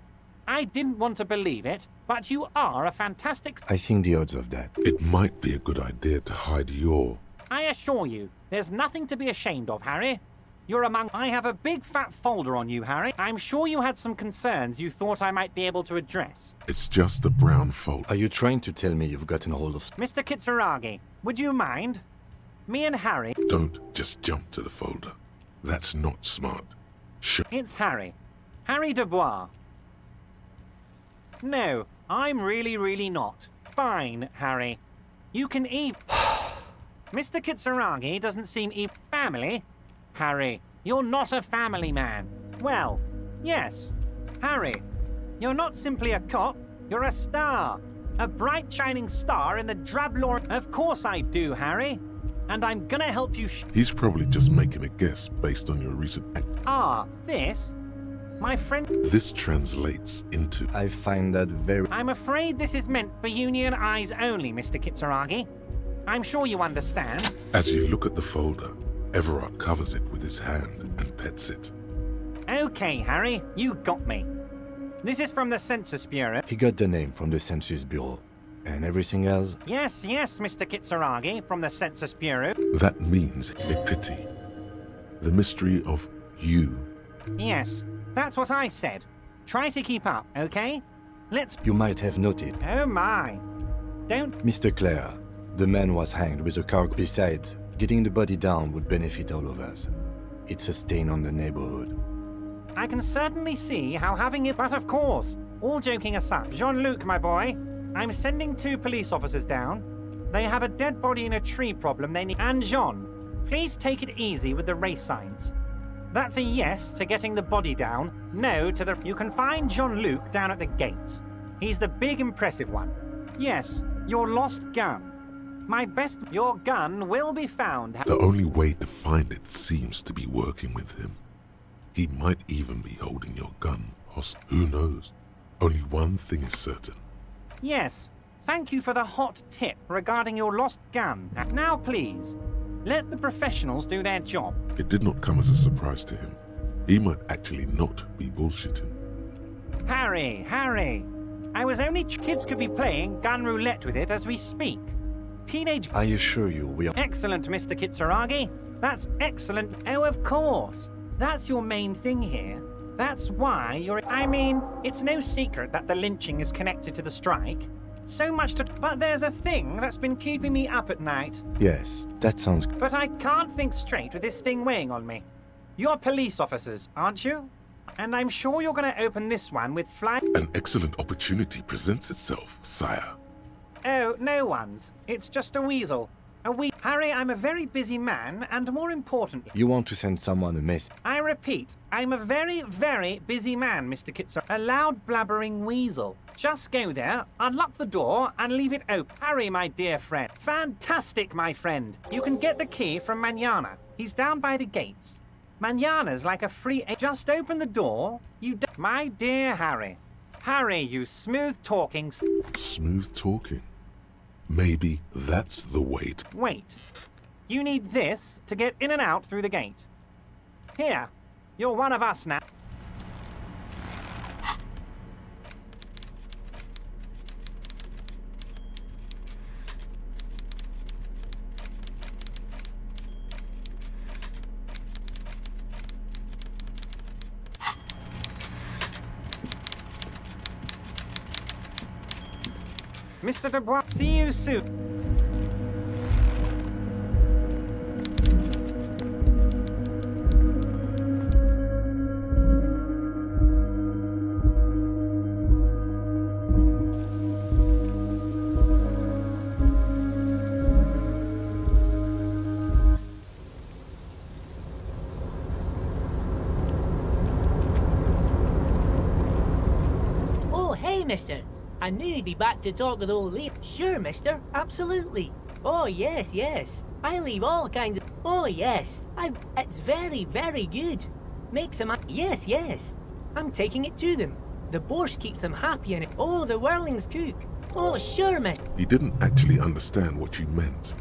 I didn't want to believe it, but you are a fantastic... I think the odds of that. It might be a good idea to hide your... I assure you, there's nothing to be ashamed of, Harry. You're among... I have a big fat folder on you, Harry. I'm sure you had some concerns you thought I might be able to address. It's just a brown folder. Are you trying to tell me you've gotten hold of... Mr. Kitsuragi, would you mind? Me and Harry... Don't just jump to the folder. That's not smart. It's Harry. Harry Dubois. No, I'm really not. Fine, Harry. You can even... Mr. Kitsuragi doesn't seem family. Harry, you're not a family man. Well, yes. Harry, you're not simply a cop, you're a star. A bright shining star in the drab lore... Of course I do, Harry. And I'm gonna help you... He's probably just making a guess based on your recent... This? My friend... This translates into... I find that very... I'm afraid this is meant for Union eyes only, Mr. Kitsuragi. I'm sure you understand. As you look at the folder, Everard covers it with his hand and pets it. Okay, Harry, you got me. This is from the Census Bureau. He got the name from the Census Bureau. And everything else? Yes, Mr. Kitsuragi, from the Census Bureau. That means a pity. The mystery of you. Yes, that's what I said. Try to keep up, okay? Let's... You might have noted. Oh my. Don't... Mr. Clare, the man was hanged with a cargo. Besides, getting the body down would benefit all of us. It's a stain on the neighborhood. I can certainly see how having it... But of course, all joking aside, Jean-Luc, my boy, I'm sending 2 police officers down. They have a dead body in a tree problem they need... And Jean, please take it easy with the race signs. That's a yes to getting the body down, no to the... You can find Jean-Luc down at the gates. He's the big impressive one. Yes, your lost gun. My best... Your gun will be found. The only way to find it seems to be working with him. He might even be holding your gun hostage. Who knows? Only one thing is certain. Yes, thank you for the hot tip regarding your lost gun. Now please, let the professionals do their job. It did not come as a surprise to him. He might actually not be bullshitting. Harry, I was only... Kids could be playing gun roulette with it as we speak. Teenage... I assure you we are... Excellent, Mr. Kitsuragi. That's excellent. Oh, of course. That's your main thing here. That's why you're... I mean, it's no secret that the lynching is connected to the strike. So much to... But there's a thing that's been keeping me up at night. Yes, that sounds... But I can't think straight with this thing weighing on me. You're police officers, aren't you? And I'm sure you're going to open this one with fly... An excellent opportunity presents itself, sire. Oh, no one's. It's just a weasel. Harry, I'm a very busy man, and more important... You want to send someone a message? I repeat, I'm a very, very busy man, Mr. Kitzer. A loud blabbering weasel. Just go there, unlock the door, and leave it open. Harry, my dear friend. Fantastic, my friend. You can get the key from Manana. He's down by the gates. Manana's like a free... Just open the door. My dear Harry. Harry, you smooth-talking... Smooth-talking? Maybe that's the way to... Wait. You need this to get in and out through the gate. Here. You're one of us now. Mr. Dubois, see you soon. Oh, hey, mister. I knew you'd be back to talk with old Lee. Sure, mister. Absolutely. Oh, yes, yes. I leave all kinds of... Oh, yes. It's very, very good. Makes them... Yes, yes. I'm taking it to them. The borscht keeps them happy in it. Oh, the whirlings cook. Oh, sure, miss. He didn't actually understand what you meant.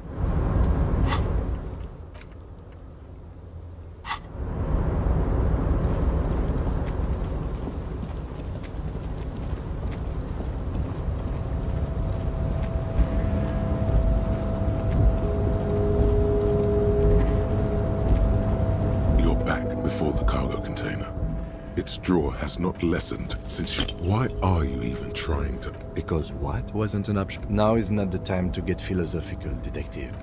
Before the cargo container. Its draw has not lessened since you... Why are you even trying to... Because what wasn't an option? Now is not the time to get philosophical, detective.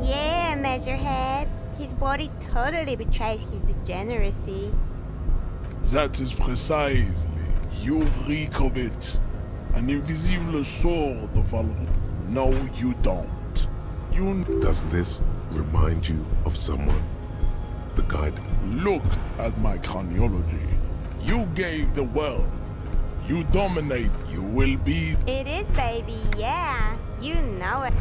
Yeah, Measurehead. His body totally betrays his degeneracy. That is precisely. You reek of it. An invisible sword of all. No, you don't. You... Does this remind you of someone? The guide? Look at my craniology. You gave the world. You dominate. You will be... It is, baby, yeah. You know it.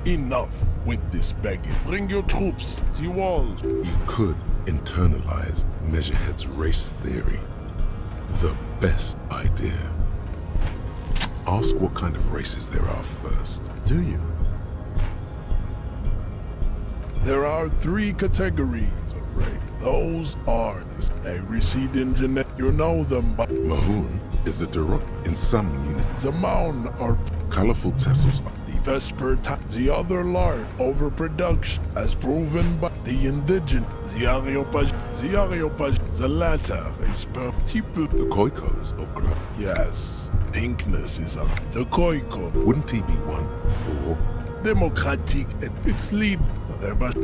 Enough with this begging. Bring your troops to the walls. You could internalize Measurehead's race theory. The best idea. Ask what kind of races there are first. Do you? There are 3 categories of race. Those are a receding genetic. You know them by... Mahoon is a direct in some units. The Maun are... Colorful tassels. Vesper, the other large overproduction, as proven by the indigenous, the Areopage, the latter is per type. The Koikos of Grub. Yes, pinkness is a the Koiko. Wouldn't he be one for democratic and its lead?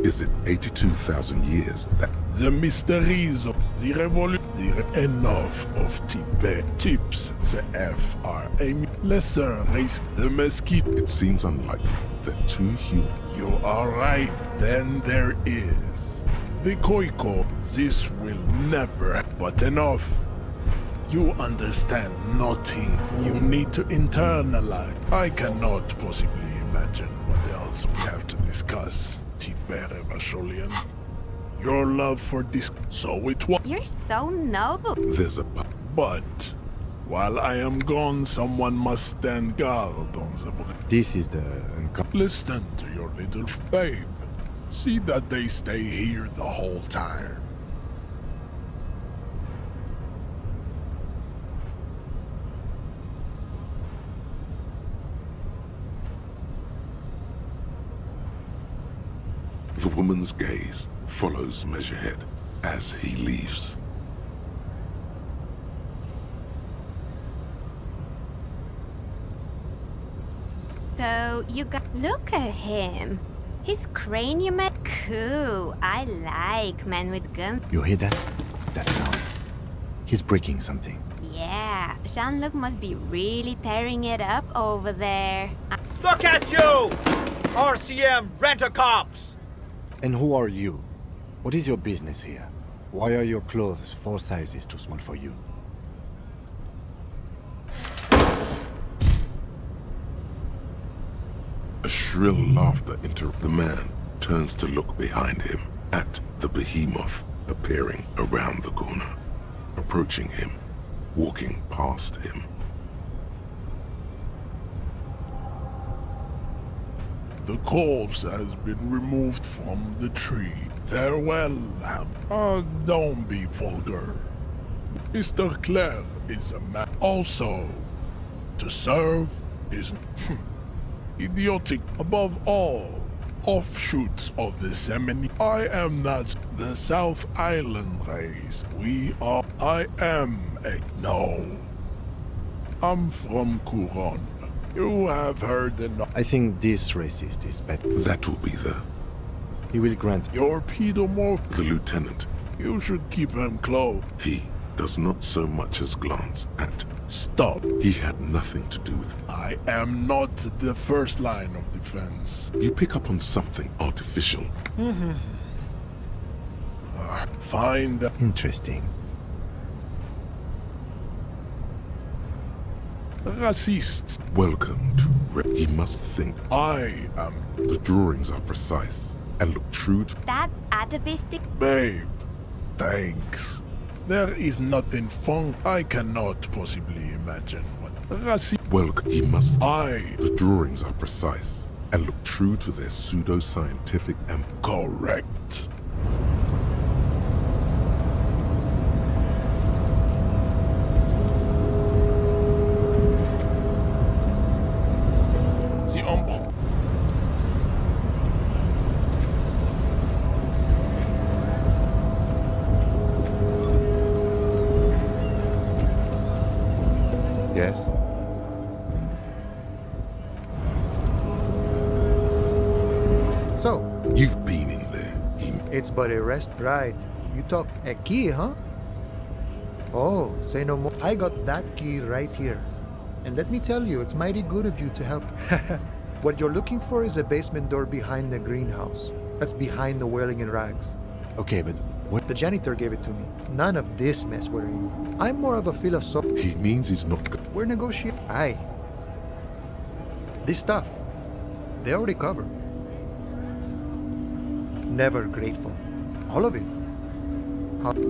Is it 82,000 years that the mysteries of the revolution? Enough of Tibet tips the FRA lesser race the mesquite. It seems unlikely that 2 humans. You are right. Then there is the Koiko. This will never. But enough. You understand nothing. You need to internalize. I cannot possibly imagine what Because, Tibere Vasholian, your love for this, so it was. You're so noble. There's a but while I am gone, someone must stand guard on the bridge. This is the... Listen to your little babe. See that they stay here the whole time. The woman's gaze follows Measurehead as he leaves. So you got look at him. His cranium is cool. I like men with guns. You hear that? That sound. He's breaking something. Yeah, Jean-Luc must be really tearing it up over there. Look at you! RCM Rent-A-Cops! And who are you? What is your business here? Why are your clothes 4 sizes too small for you? A shrill laughter interrupts. The man turns to look behind him at the behemoth appearing around the corner, approaching him, walking past him. The corpse has been removed from the tree. Farewell, Ham. Don't be vulgar. Mr. Clare is a man. Also, to serve is idiotic. Above all, offshoots of the Semini. I am not the South Island race. We are. I am a. No. I'm from Couronne. You have heard enough. I think this racist is better. That will be the... He will grant... Your pedomorph. The lieutenant. You should keep him close. He does not so much as glance at... Stop. He had nothing to do with... I am not the first line of defense. You pick up on something artificial. Find... Interesting. Racists. Welcome to... He must think. I am... The drawings are precise and look true to... That atavistic... Babe, thanks. There is nothing fun. I cannot possibly imagine what... Welcome. He must... The drawings are precise and look true to their pseudo-scientific and... Correct. Yes? So? You've been in there. It's but a rest. Right. You talk a key, huh? Oh, say no more. I got that key right here. And let me tell you, it's mighty good of you to help. What you're looking for is a basement door behind the greenhouse. That's behind the Whirling in Rags. Okay, but what? The janitor gave it to me. None of this mess we're in. I'm more of a philosopher. He means he's not good. We're negotiating. Aye. This stuff, they already covered. Never grateful. All of it.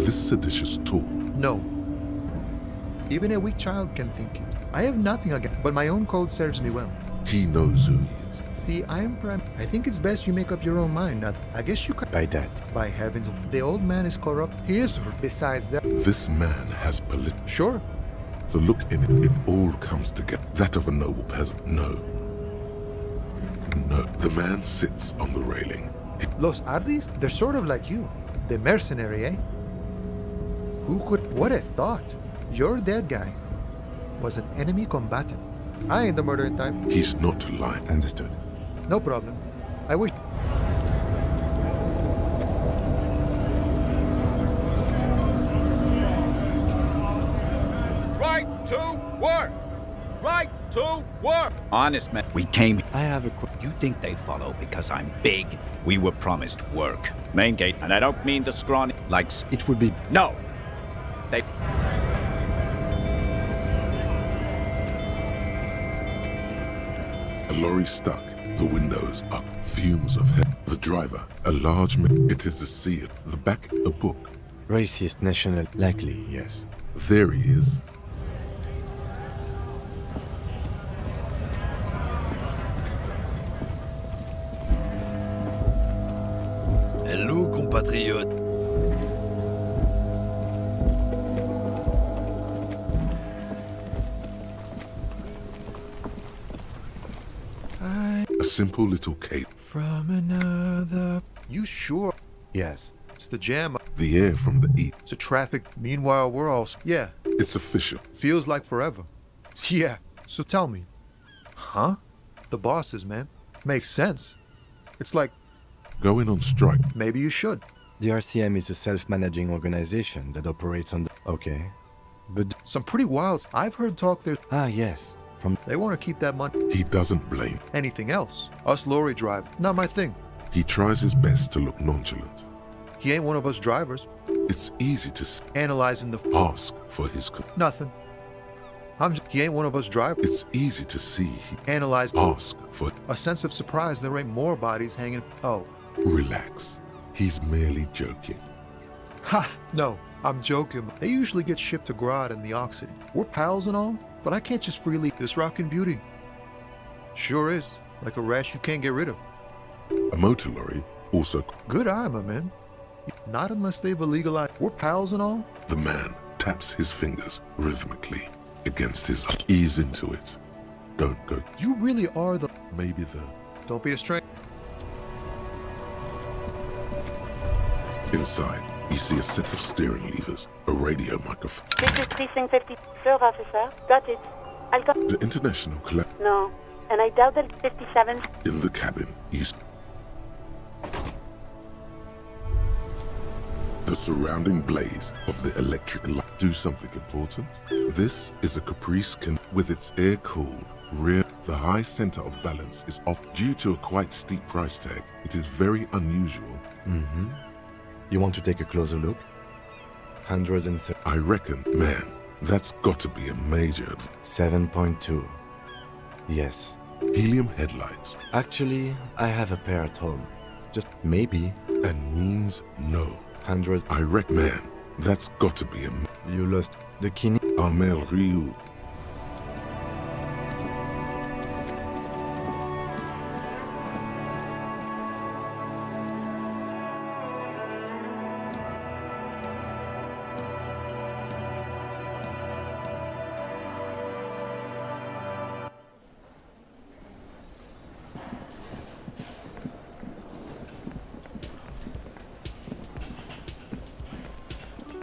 This seditious talk. No. Even a weak child can think it. I have nothing against, but my own code serves me well. He knows who he is. See, I am prime. I think it's best you make up your own mind. I guess you could. By that. By heavens, the old man is corrupt. He is. Besides that. This man has Sure. The look in it, it all comes together. That of a noble peasant. No. No. The man sits on the railing. Los Ardis? They're sort of like you. The mercenary, eh? Who could... What a thought. Your dead guy was an enemy combatant. I ain't the murdering type. He's not lying. Understood. No problem. I wish... Right to work! Right to work! Honest, man. We came... I have a... You think they follow because I'm big? We were promised work. Main gate, and I don't mean the scrawny... Like... It would be... No! They... A lorry stuck. The windows are fumes of hell. The driver, a large man. It is a seer. The back, a book. Racist national, likely, yes. There he is. Hello, compatriote. A simple little cape. From another... You sure? Yes. It's the jam. The air from the east. It's a traffic. Meanwhile, we're all... Yeah. It's official. Feels like forever. Yeah. So tell me. Huh? The bosses, man. Makes sense. It's like... Going on strike. Maybe you should. The RCM is a self-managing organization that operates on the... Okay. But... Some pretty wild... I've heard talk there... Ah, yes. From... They want to keep that money. He doesn't blame. Anything else. Us lorry drive. Not my thing. He tries his best to look nonchalant. He ain't one of us drivers. It's easy to analyzing the... Ask for his... Nothing. He ain't one of us drivers. It's easy to see. He analyze... Ask for... A sense of surprise there ain't more bodies hanging... Oh. Relax. He's merely joking. Ha! No, I'm joking. They usually get shipped to Grodd and the Oxide. We're pals and all, but I can't just freely... This rockin' beauty. Sure is. Like a rash you can't get rid of. A motor lorry also... Good eye, my man. Not unless they've illegalized... We're pals and all? The man taps his fingers rhythmically against his... Ease into it. Don't go... You really are the... Maybe the... Don't be a stranger. Inside, you see a set of steering levers, a radio microphone. This is Precinct 50. Third officer. Got it. I'll go... The international collect... No. And I doubt that 57... In the cabin, you... The surrounding blaze of the electric light do something important. This is a Caprice with its air-cooled rear. The high center of balance is off due to a quite steep price tag. It is very unusual. Mm-hmm. You want to take a closer look? 130. I reckon, man, that's got to be a major... 7.2. Yes. Helium headlights. Actually, I have a pair at home. Just maybe. And means no. 100. I reckon, man, that's got to be a... You lost the kidney. Armel Ryu.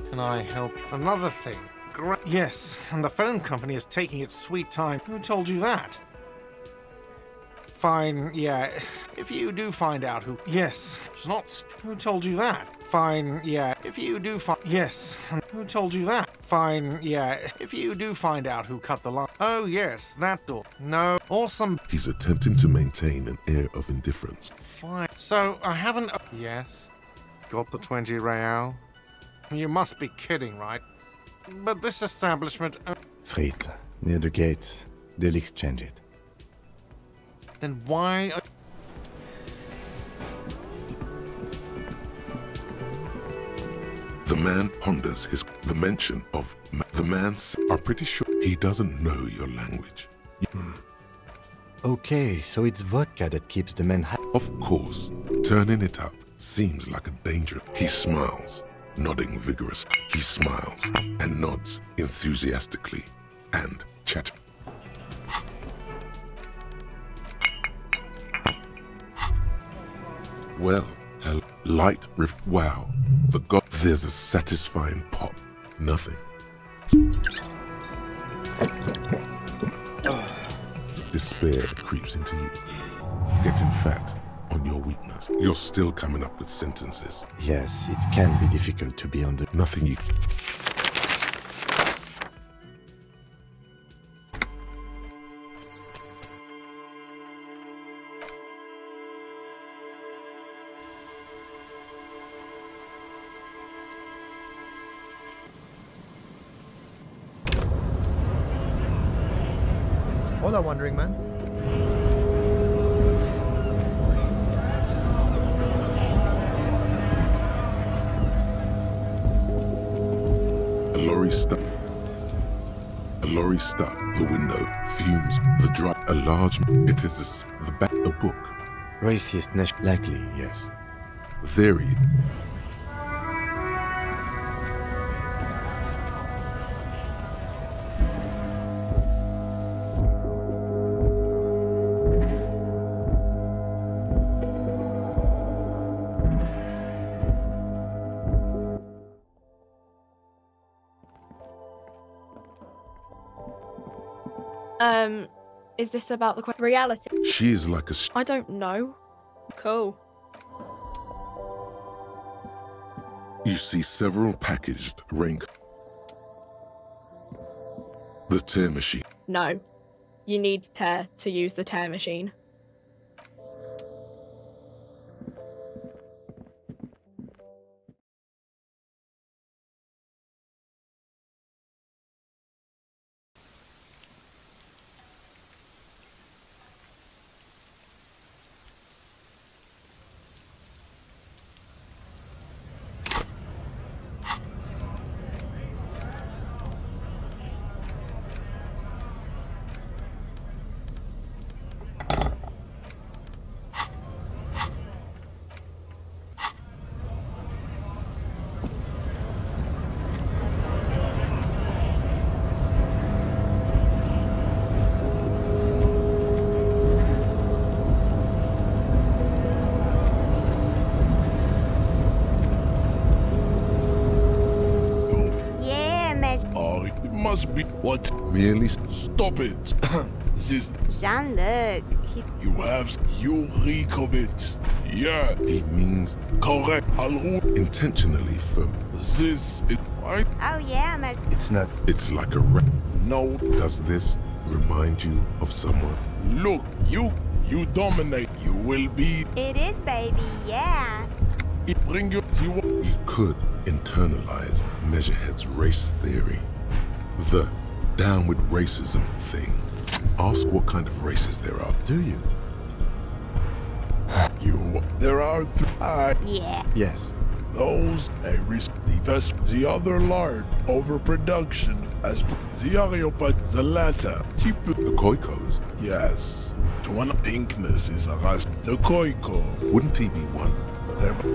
Can I help? Another thing. Yes, and the phone company is taking its sweet time. Who told you that? Fine, yeah. If you do find out who... Yes, it's not... Who told you that? Fine, yeah. If you do find... Yes. Who told you that? Fine, yeah. If you do find out who cut the line... Oh, yes, that door. No. Awesome. He's attempting to maintain an air of indifference. Fine. So, I haven't... Yes. Got the 20 real? You must be kidding, right? But this establishment... Fried, near the gates. They'll exchange it. Then why... The man ponders the mention of... The man are pretty sure he doesn't know your language. Okay, so it's vodka that keeps the men high. Of course. Turning it up seems like a danger. He smiles, nodding vigorously. He smiles and nods enthusiastically and chat. Well, hell, light rift. Wow, the god. There's a satisfying pop. Nothing. Despair creeps into you, getting fat on your weakness. You're still coming up with sentences. Yes, it can be difficult to be on the... Nothing you... Hola, wandering man. lorry stuck. A lorry stuck. The window. Fumes. The dry. A large. It is the back. A book. Racist, likely, yes. Very. Is this about the reality? She is like a. I don't know. Cool. You see several packaged rank. The tear machine. No. You need tear to use the tear machine. Must be what? Merely stop it. This Jean-Luc, you have you reek of it. Yeah. He means correct. Intentionally firm. This is right. Oh yeah, It's not. It's like a No. Does this remind you of someone? Look, you dominate. You will be. It is, baby. Yeah. It bring you. You could internalize Measurehead's race theory. The down with racism thing. Ask what kind of races there are. Do you? There are yeah. Yes. Those the other large overproduction as the Areopat, the latter. The Koikos? Yes. To one pinkness is a ras. The Koiko. Wouldn't he be one?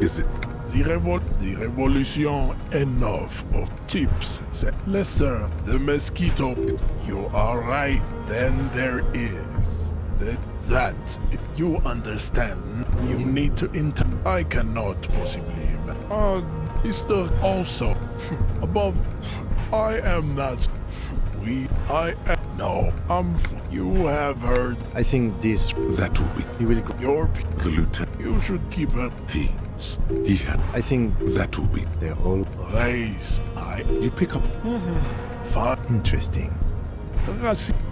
Is it? The revolution enough of chips. Lesser, the mosquito. You are right. Then there is. That you understand. You need to I cannot possibly. Mr. Also. Above. I am not. I am. No. You have heard. I think this. That will be. He will go. Your. The lieutenant. You should keep him. He had. I think that will be. They're all. Race. You pick up. Fine. Interesting.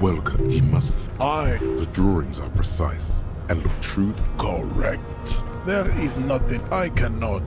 Welcome. He must. The drawings are precise and look true. Correct. There is nothing I cannot.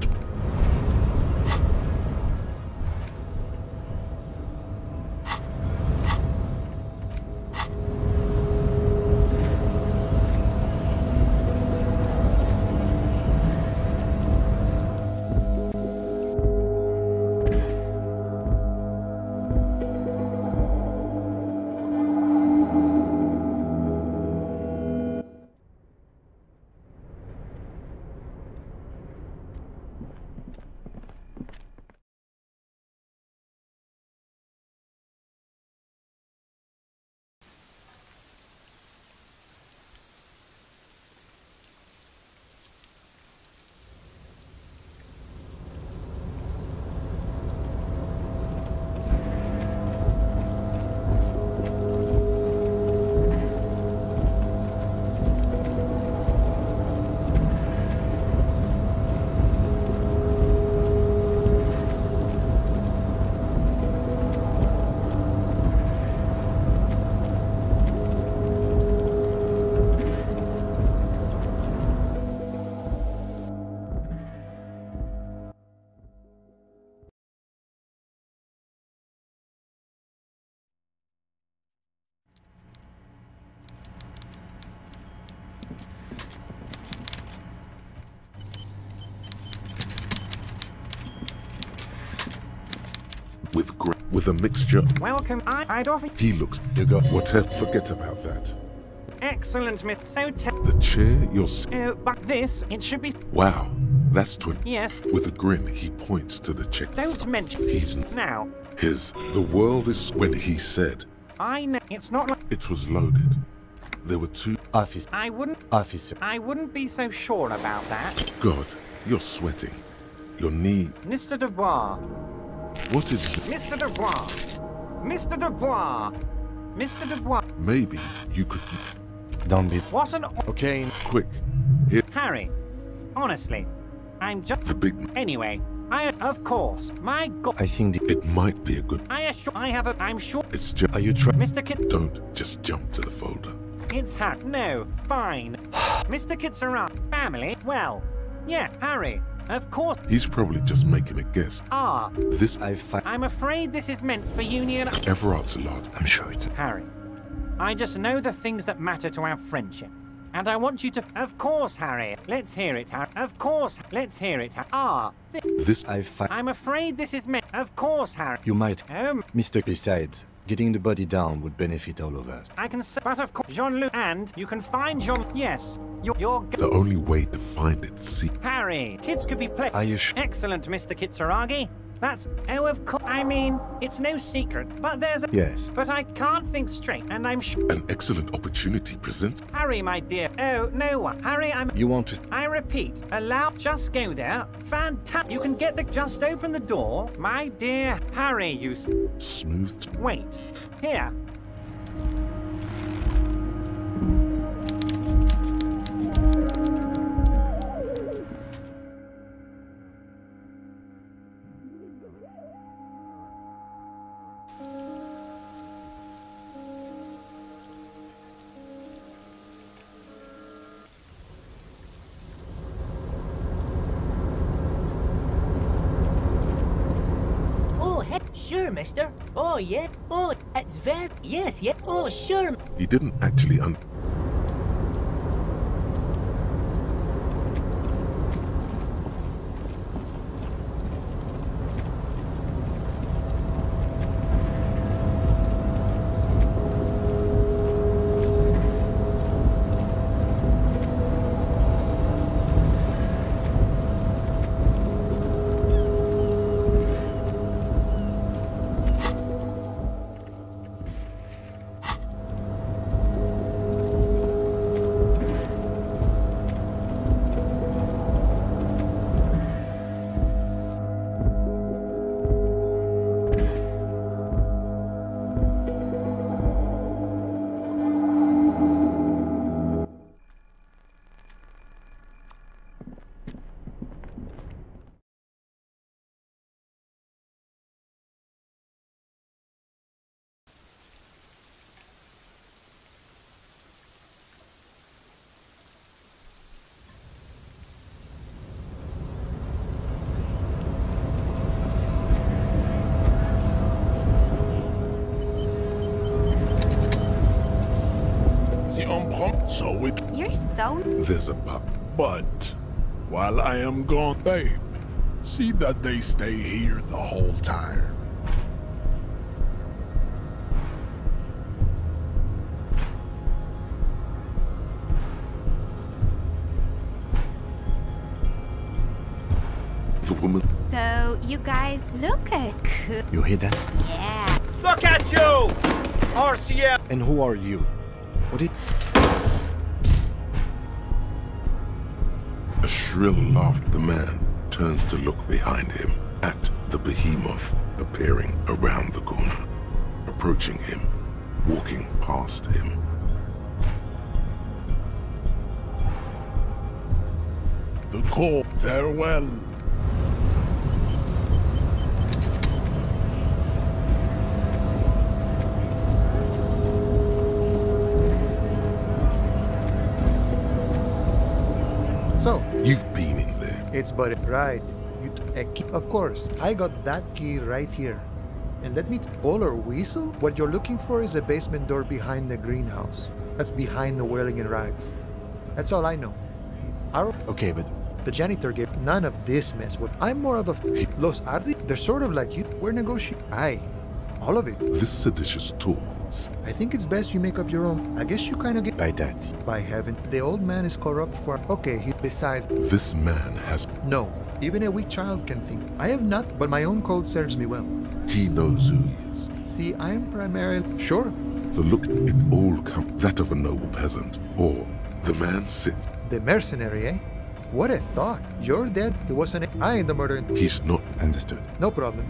with a mixture. Welcome. I'd offer. He looks. You go. Whatever. Forget about that. Excellent, Miss. So The chair you're. Oh, but this, it should be. Wow, that's 20. Yes. With a grin, he points to the check. Don't mention. He's now. The world is when he said. I know it's not like. It was loaded. There were 2. Officer. I wouldn't. Officer. I wouldn't be so sure about that. God, you're sweating. Your knee. Mr. Dubois. What is Mr. Dubois. Mr. Dubois. Mr. Dubois. Maybe you could. Don't be. What an. Okay. Quick. Here. Harry. Honestly, I'm just. The big. Anyway, of course. My God. I think it might be a good. I'm sure. It's just. Are you trying? Mr. Kit. Don't just jump to the folder. It's Harry. No, fine. Mr. Kitsaran. Family. Well, yeah, Harry. Of course. He's probably just making a guess. This. I'm afraid this is meant for Union. Everart's a lot. I'm sure it's. Harry. I just know the things that matter to our friendship. And I want you to. Of course, Harry. Let's hear it, Harry. Of course. Let's hear it. This. I'm afraid this is meant. Of course, Harry. You might. Mr. Besides, getting the body down would benefit all of us. I can say. But of course, Jean-Luc. And you can find Jean. Yes. You're. The only way to find it. See. Harry. Kids could be played. Are you sure? Excellent, Mr. Kitsuragi. That's. Oh, of course. I mean, it's no secret. But there's a. Yes. But I can't think straight, and I'm sure. An excellent opportunity presents. Harry, my dear. Oh, no one. Harry, You want to. I repeat, allow. Just go there. Fantastic. You can get the. Just open the door. My dear Harry, you. Smooth. Wait. Here. Sure, mister. Oh, yeah. Oh, it's very... Yes, yes. Oh, sure. He didn't actually So it. You're so. There's a pub. But while I am gone, babe, see that they stay here the whole time. The woman. So you guys look at. You hear that? Yeah. Look at you! RCM! And who are you? What is... A shrill laugh. The man turns to look behind him at the behemoth appearing around the corner, approaching him, walking past him. The call. Farewell. So, you've been in there. It's but right. A key. Of course, I got that key right here. And let me Polar Weasel? What you're looking for is a basement door behind the greenhouse. That's behind the whirling in rags. That's all I know. Okay, but the janitor gave none of this mess. What I'm more of a Los Ardi. They're sort of like you. We're negotiating. Aye. All of it. This seditious talk. I think it's best you make up your own. I guess you kind of get... By that. By heaven. The old man is corrupt for... Okay, besides... This man has... No. Even a weak child can think. I have not, but my own code serves me well. He knows who he is. See, I am primarily... Sure. The look, it all comes... That of a noble peasant. Or the man sits... The mercenary, eh? What a thought. You're dead. It wasn't... I ain't the murderer. He's not... Understood. No problem.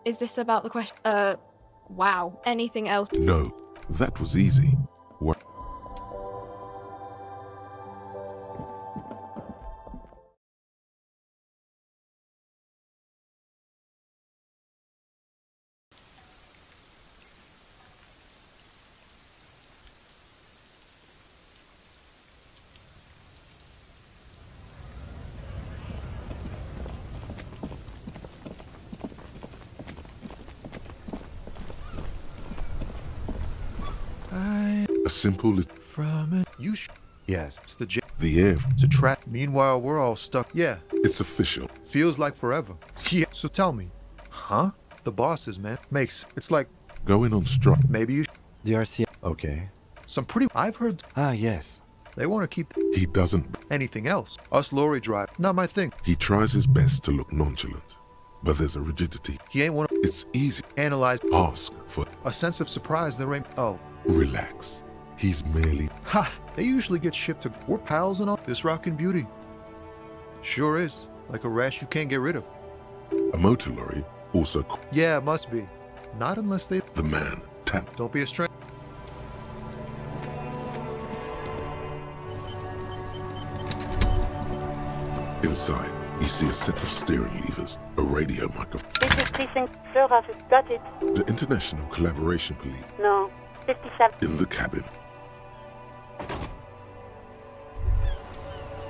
Is this about the question? Wow. Anything else? No, that was easy. What? A simple... From it. You Yes. It's the air... It's a trap. Meanwhile, we're all stuck. Yeah. It's official. Feels like forever. Yeah. So tell me. Huh? The bosses, man. It's like... Going on strike. Maybe you... The RCM. Okay. Some pretty... I've heard... Ah, yes. They want to keep... He doesn't... Anything else. Us lorry drive. Not my thing. He tries his best to look nonchalant. But there's a rigidity. He ain't one of... It's easy. Analyze. Ask for... A sense of surprise there ain't... Oh. Relax. He's merely... Ha! They usually get shipped to... We're pals and all. This rockin' beauty. Sure is. Like a rash you can't get rid of. A motor lorry also... Yeah, it must be. Not unless they... The man. Tap. Don't be a stranger. Inside, you see a set of steering levers, a radio microphone. This is Precinct 4 office. Got it. The International Collaboration Police. No. 57. In the cabin.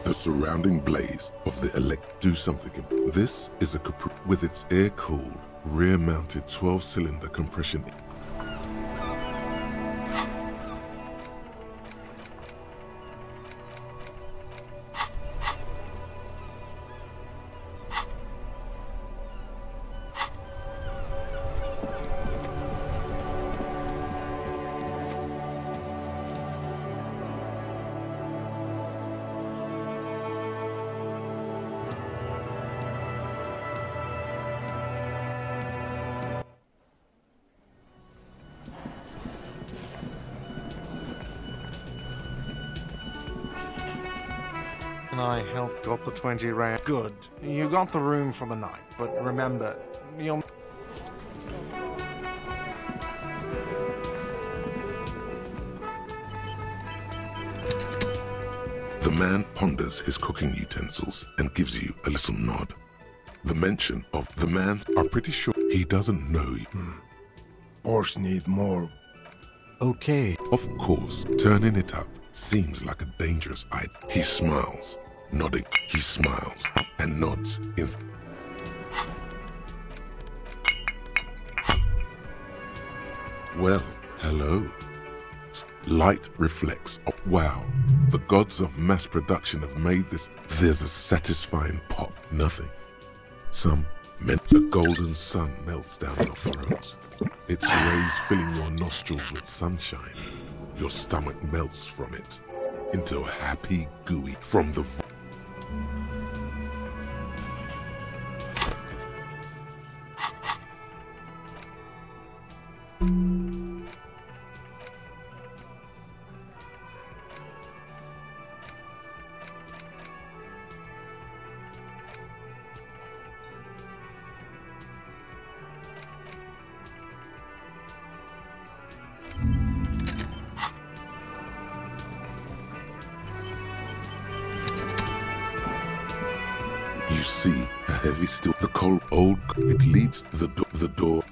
The surrounding blaze of the do something. This is a Capri with its air-cooled, rear-mounted 12-cylinder compression. And I helped got the 20 rand. Good. You got the room for the night, but remember, you'll... The man ponders his cooking utensils and gives you a little nod. The mention of the man's are pretty sure he doesn't know you. Horse need more. Okay. Of course, turning it up seems like a dangerous idea. He smiles, nodding. He smiles and nods in... Well, hello. Light reflects. Oh, wow, the gods of mass production have made this. There's a satisfying pop. Nothing. Some meant the golden sun melts down your throat. Its rays filling your nostrils with sunshine. Your stomach melts from it into a happy gooey from the... You see a heavy steel, the cold old, it leads to the door.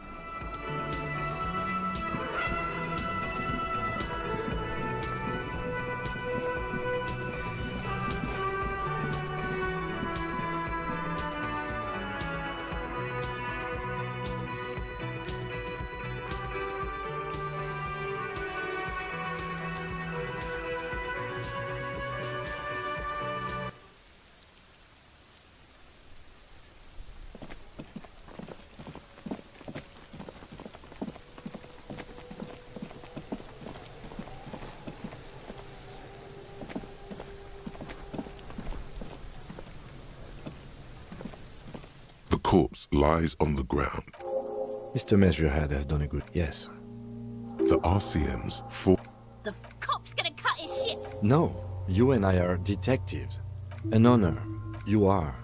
corpse lies on the ground. Mr. Measurehead has done a good... Yes. The RCM's for... The cop's gonna cut his shit. No, you and I are detectives. An honor. You are.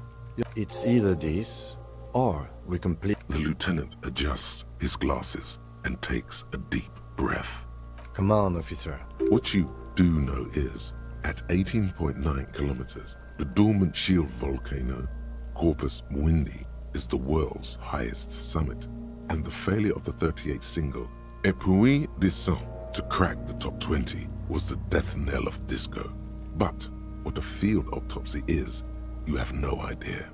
It's either this, or we complete... The lieutenant adjusts his glasses and takes a deep breath. Come on, officer. What you do know is, at 18.9 kilometers, the dormant shield volcano, Corpus Mundi, is the world's highest summit, and the failure of the 38 single, Et puis descend, to crack the top 20 was the death knell of disco. But what a field autopsy is, you have no idea.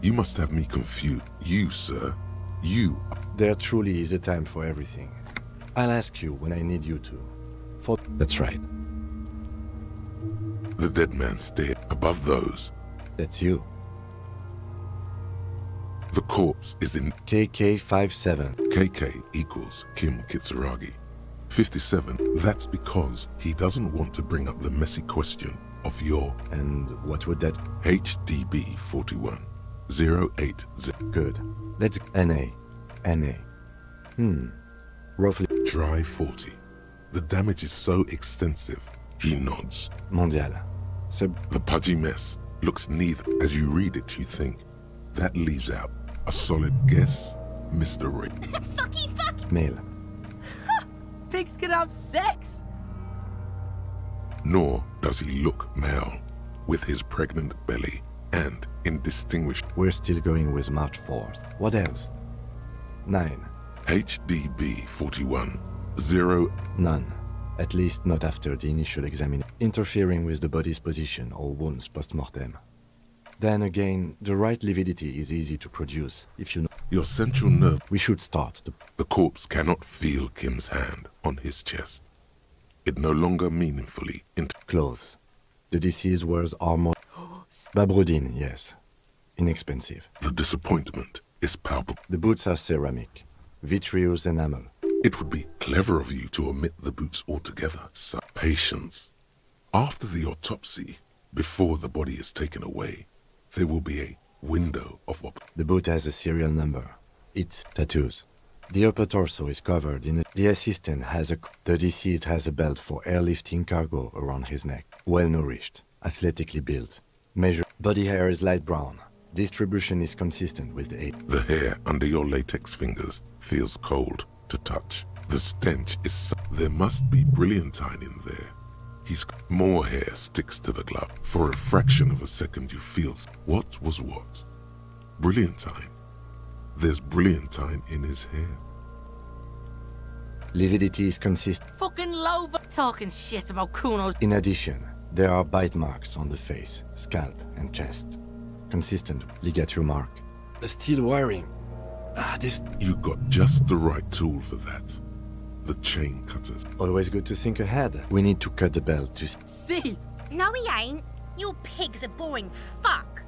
You must have me confused. You, sir. You. There truly is a time for everything. I'll ask you when I need you to. That's right. The dead man stared above those. That's you. The corpse is in KK-57. KK equals Kim Kitsuragi. 57, that's because he doesn't want to bring up the messy question of your... And what would that... HDB 41. 080. Good. Let's... NA. Roughly... Dry 40. The damage is so extensive. He nods. Mondial. The pudgy mess looks neither. As you read it, you think. That leaves out a solid guess, Mr. Ray. Fucky fuck! Male. Pigs can have sex! Nor does he look male, with his pregnant belly and indistinguished. We're still going with March 4th. What else? 9. HDB 41. 0. None. At least not after the initial examination. Interfering with the body's position or wounds post-mortem. Then again, the right lividity is easy to produce, if you know. Your central nerve. We should start. The corpse cannot feel Kim's hand on his chest. It no longer meaningfully Clothes. The deceased wears armor. Babrodine, yes. Inexpensive. The disappointment is palpable. The boots are ceramic. Vitreous enamel. It would be clever of you to omit the boots altogether, sir. Patience. After the autopsy, before the body is taken away, there will be a window of The boot has a serial number. It's tattoos. The upper torso is covered in The assistant has a... The deceased has a belt for airlifting cargo around his neck. Well-nourished. Athletically built. Measure... Body hair is light brown. Distribution is consistent with the age. The hair under your latex fingers feels cold to touch. The stench is... There must be brilliantine in there. More hair sticks to the glove. For a fraction of a second you feel... What was what? Brilliantine. There's brilliantine in his hair. Lividity is consistent. Fucking Loba talking shit about Kuno's. In addition, there are bite marks on the face, scalp, and chest. Consistent ligature mark. The steel wiring. You got just the right tool for that. The chain cutters. Always good to think ahead. We need to cut the belt to... See? No, he ain't. You pig's a boring fuck.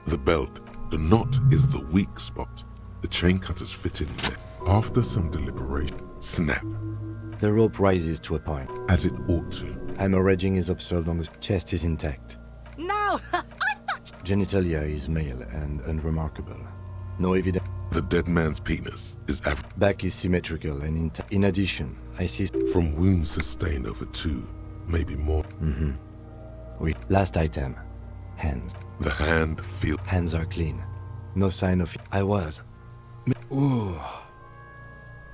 The belt. The knot is the weak spot. The chain cutters fit in there. After some deliberation, snap. The rope rises to a point. As it ought to. Hemorrhaging is observed on the chest is intact. No! Genitalia is male and unremarkable. No evidence. The dead man's penis is Back is symmetrical and intact. In addition, I see... From wounds sustained over 2, maybe more. Last item. Hands. The hand feel... Hands are clean. No sign of... I was. Ooh.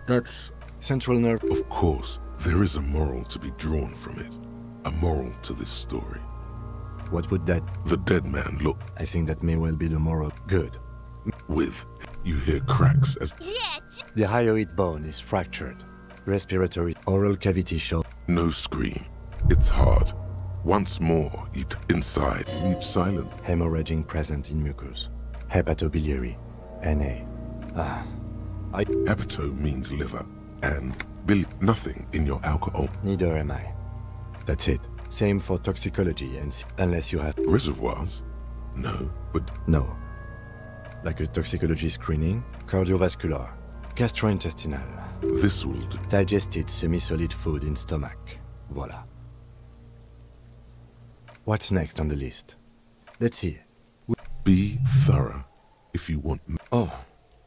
That's... Central nerve. Of course, there is a moral to be drawn from it. A moral to this story. What would that... The dead man look... I think that may well be the moral. Good. With... You hear cracks as... Yeah! The hyoid bone is fractured. Respiratory oral cavity show. No scream. It's hard. Once more, inside, mute silent. Hemorrhaging present in mucus. Hepatobiliary. Na. Hepato means liver, and nothing in your alcohol. Neither am I. That's it. Same for toxicology, and unless you have reservoirs. No, but no. Like a toxicology screening, cardiovascular, gastrointestinal. This will do. Digested semi-solid food in stomach. Voila. What's next on the list? Let's see. Be thorough if you want. Oh,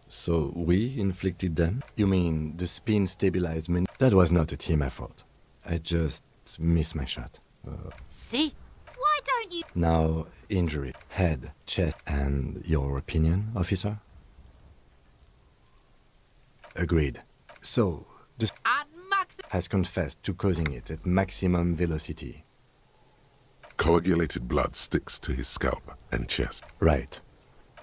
so we inflicted them? You mean the spin stabilized me? That was not a team effort. I just missed my shot. See? Why don't you? Now, injury, head, chest, and your opinion, officer? Agreed. So, the has confessed to causing it at maximum velocity. Coagulated blood sticks to his scalp and chest. Right.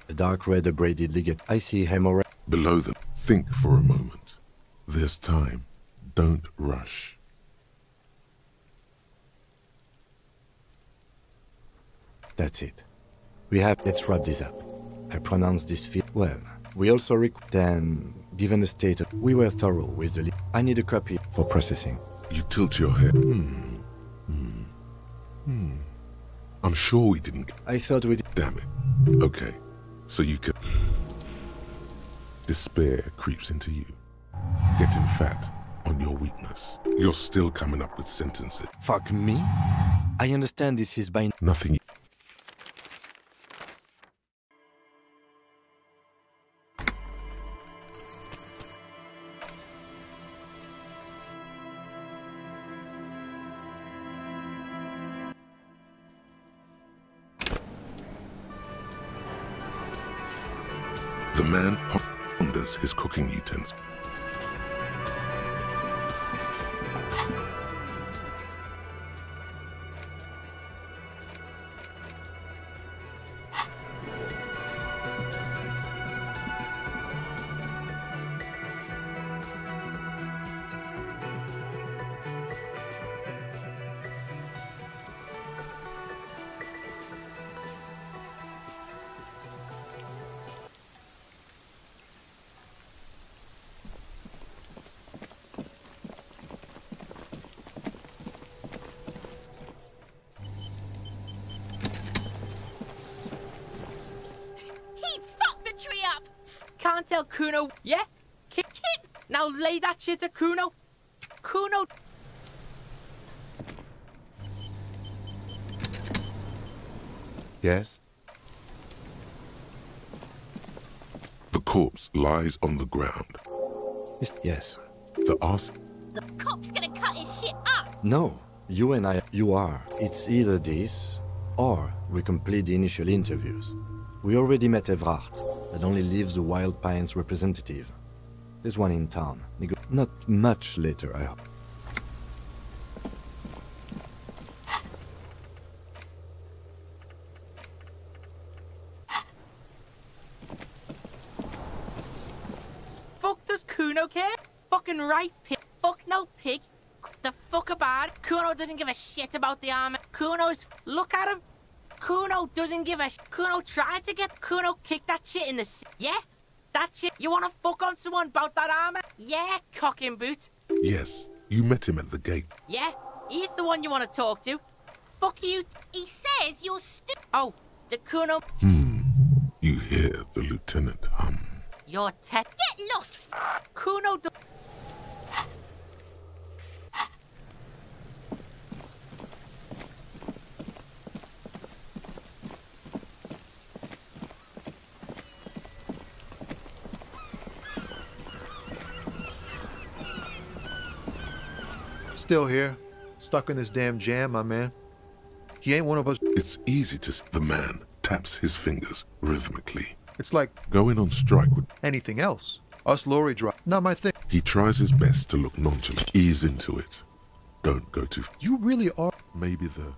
A dark red abraded ligament. I see hemorrhage. Below them, think for a moment. There's time. Don't rush. That's it. Let's wrap this up. I pronounce this well. We also then, given the state of, we were thorough with the I need a copy for processing. You tilt your head. I'm sure we didn't. I thought we did. Damn it. Okay. So you can. Despair creeps into you. Getting fat on your weakness. You're still coming up with sentences. Fuck me? I understand this is by nothing. The man ponders his cooking utensils. Can't tell Kuno. Yeah? Kick it. Now lay that shit to Kuno. Kuno. Yes? The corpse lies on the ground. Yes. The arse. The cop's gonna cut his shit up. No. You and I, you are. It's either this, or we complete the initial interviews. We already met Evrard, that only leaves the Wild Pines representative. There's one in town. Not much later, I hope. Fuck does Kuno care? Fucking right, pig. Fuck no pig. The fuck about it? Kuno doesn't give a shit about the armor. Kuno's... Look at him. Kuno doesn't give a Kuno tried to get Kuno kicked that shit in the yeah? That shit. You wanna fuck on someone about that armor? Yeah, cocking boot. Yes, you met him at the gate. Yeah, he's the one you wanna talk to. Fuck you. He says you're Oh, the Kuno. You hear the lieutenant hum. You're Get lost. Kuno. Still here, stuck in this damn jam, my man. He ain't one of us. It's easy to see. The man taps his fingers rhythmically. It's like going on strike with anything else. Us lorry drive, not my thing. He tries his best to look nonchalant. Ease into it. Don't go too. You really are. Maybe the.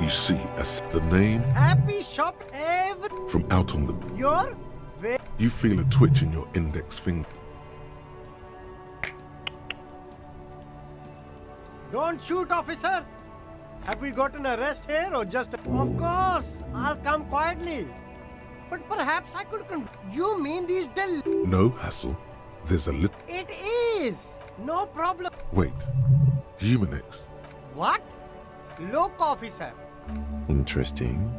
You see as the name Happy shop ever. from out on the... You're very... You feel a twitch in your index finger. Don't shoot, officer. Have we got an arrest here or just... Of course, I'll come quietly. But perhaps I could... You mean these No hassle. There's a little... It is. No problem. Wait. Humanix. What? Look, officer. Interesting.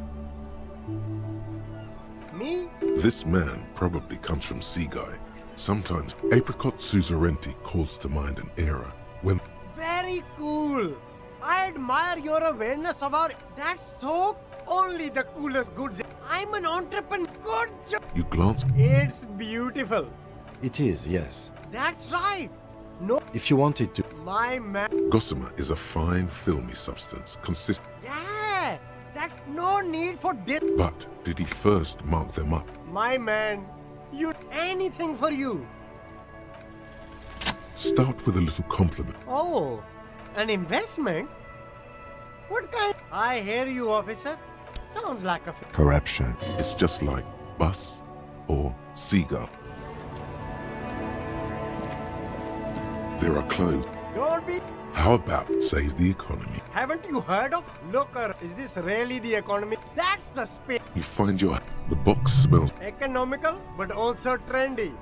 Me? This man probably comes from Seaguy. Sometimes Apricot Suzerainty calls to mind an era when... Very cool. I admire your awareness of our... That's so... Only the coolest goods. I'm an entrepreneur. Good job. You glance... It's beautiful. It is, yes. That's right. No... If you wanted to... My man... Gossamer is a fine, filmy substance, Yeah! That's no need for this. But did he first mark them up? My man, you... Anything for you. Start with a little compliment. Oh, an investment? What kind? I hear you, officer. Sounds like a... Corruption. It's just like bus or seagull. There are clothes. Don't be... How about save the economy? Haven't you heard of... Looker, is this really the economy? That's the space. You find your... The box smells... Economical, but also trendy.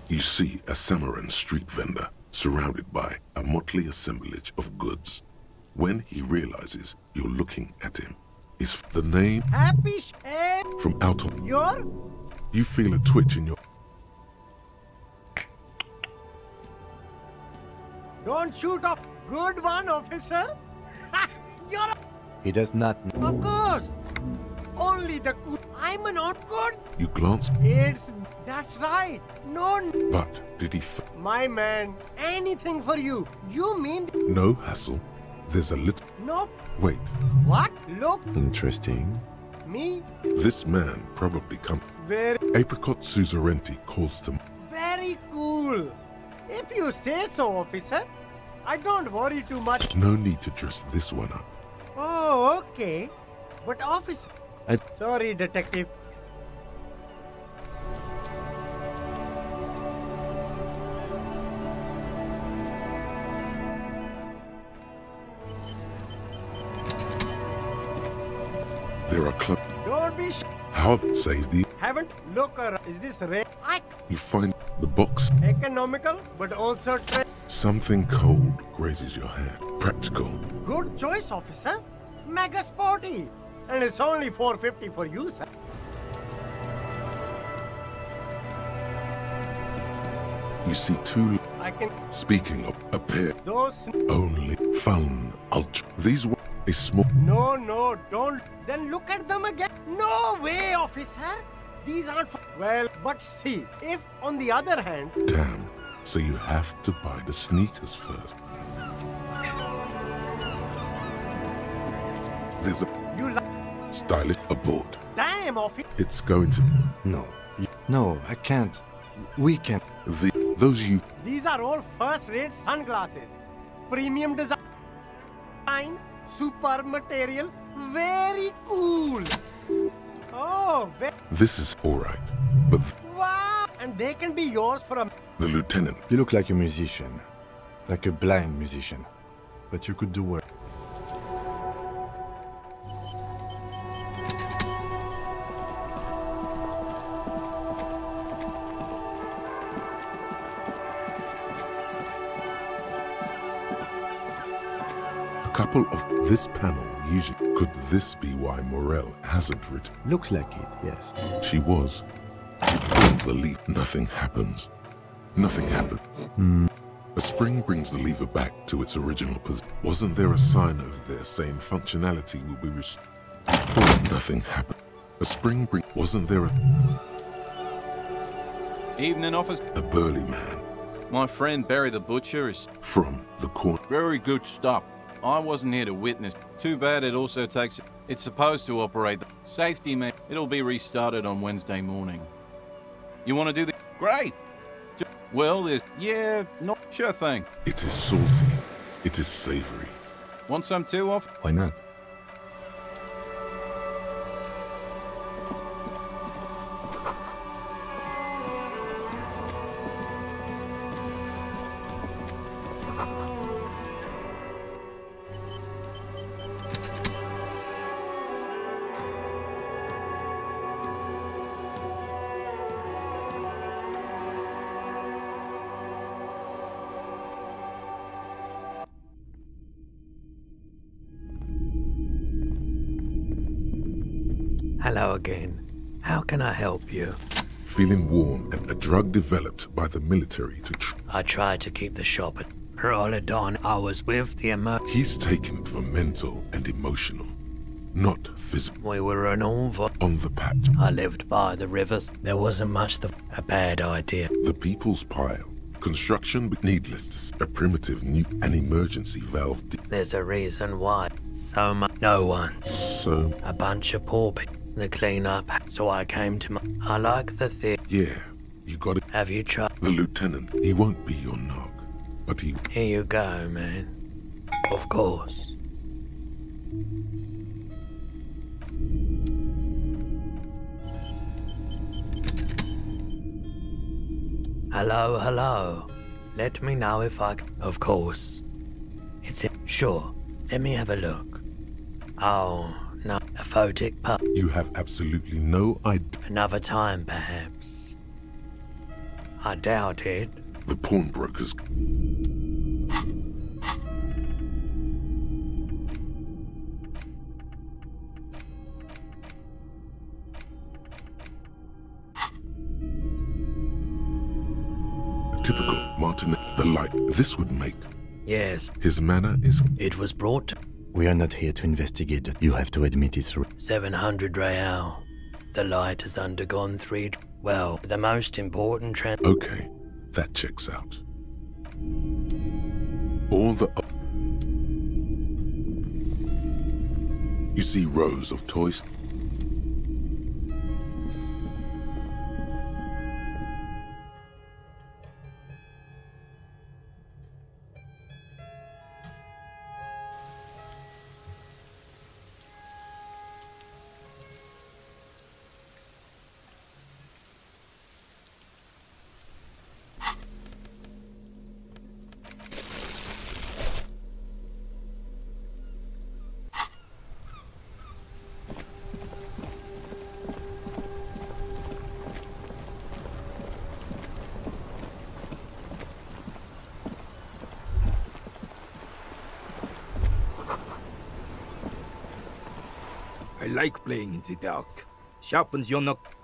You see a Samaran street vendor surrounded by a motley assemblage of goods. When he realizes you're looking at him, is the name Happy from out on... You're... You feel a twitch in your... Don't shoot off. Good one, officer. You're... He does not... Of course. Only the cool... I'm an on good... You glance... It's... That's right. No... But did he... My man, anything for you. You mean... No hassle. There's a little... Nope. Wait. What? Look. Interesting. Me? This man probably come... Very... Apricot Suzerainty calls to... Very cool. If you say so, officer. I don't worry too much. No need to dress this one up. Oh, okay. But officer... Sorry, detective. There are clubs. Don't be How save the... Haven't... Look, is this rare? You find the box. Economical, but also... Something cold grazes your hand. Practical. Good choice, officer. Mega sporty. And it's only $4.50 for you, sir. You see two... I can... Speaking of a pair... Those... Only fun ultra. These were a small... No, don't. Then look at them again. No way, officer. These aren't... Well, but see, if on the other hand... Damn. So you have to buy the sneakers first. There's a... You like... Stylish abort. Damn, officer. It's going to... No. No, I can't. We can't. Those you... These are all first-rate sunglasses. Premium design, superb material, very cool. Oh, This is alright, but... Wow! And they can be yours for a... The lieutenant... You look like a musician. Like a blind musician. But you could do work. couple of this panel usually. Could this be why Morel hasn't written? Looks like it, yes. She was. You pulled the lever. Nothing happens. Nothing happened. A spring brings the lever back to its original position. Wasn't there a sign over there saying functionality will be restored? Nothing happened. A spring brings. Wasn't there a. Evening, officer. A burly man. My friend Barry the Butcher is... From the corner. Very good stuff. I wasn't here to witness. Too bad it also takes... It's supposed to operate the... Safety, man. It'll be restarted on Wednesday morning. You want to do the... Great! Well, there's... Yeah, not... Sure thing. It is salty. It is savory. Want some too, off? Why not? Hello again. How can I help you? Feeling warm and a drug developed by the military to I tried to keep the shop at Prolodon. I was with the He's taken for mental and emotional, not physical. We were on on the patch. I lived by the rivers. There wasn't much a bad idea. The People's Pile. Construction, but needless to say, a primitive an emergency valve. There's a reason why. So much. No one. So. A bunch of poor people. The clean-up. So I came to I like the theater. Yeah, you got it. Have you tried? The lieutenant. He won't be your nog, but he. Here you go, man. Of course. Hello, hello. Let me know if I... Of course. It's... Sure. Let me have a look. Oh, no. A photic pup. You have absolutely no idea. Another time, perhaps. I doubt it. The pawnbrokers... Typical Martin. The light. This would make... Yes. His manner is... It was brought to... We are not here to investigate. You have to admit it's... 700 real. The light has undergone 3... Well, the most important Okay, that checks out. All the... You see rows of toys... I like playing in the dark. Sharpens your knock.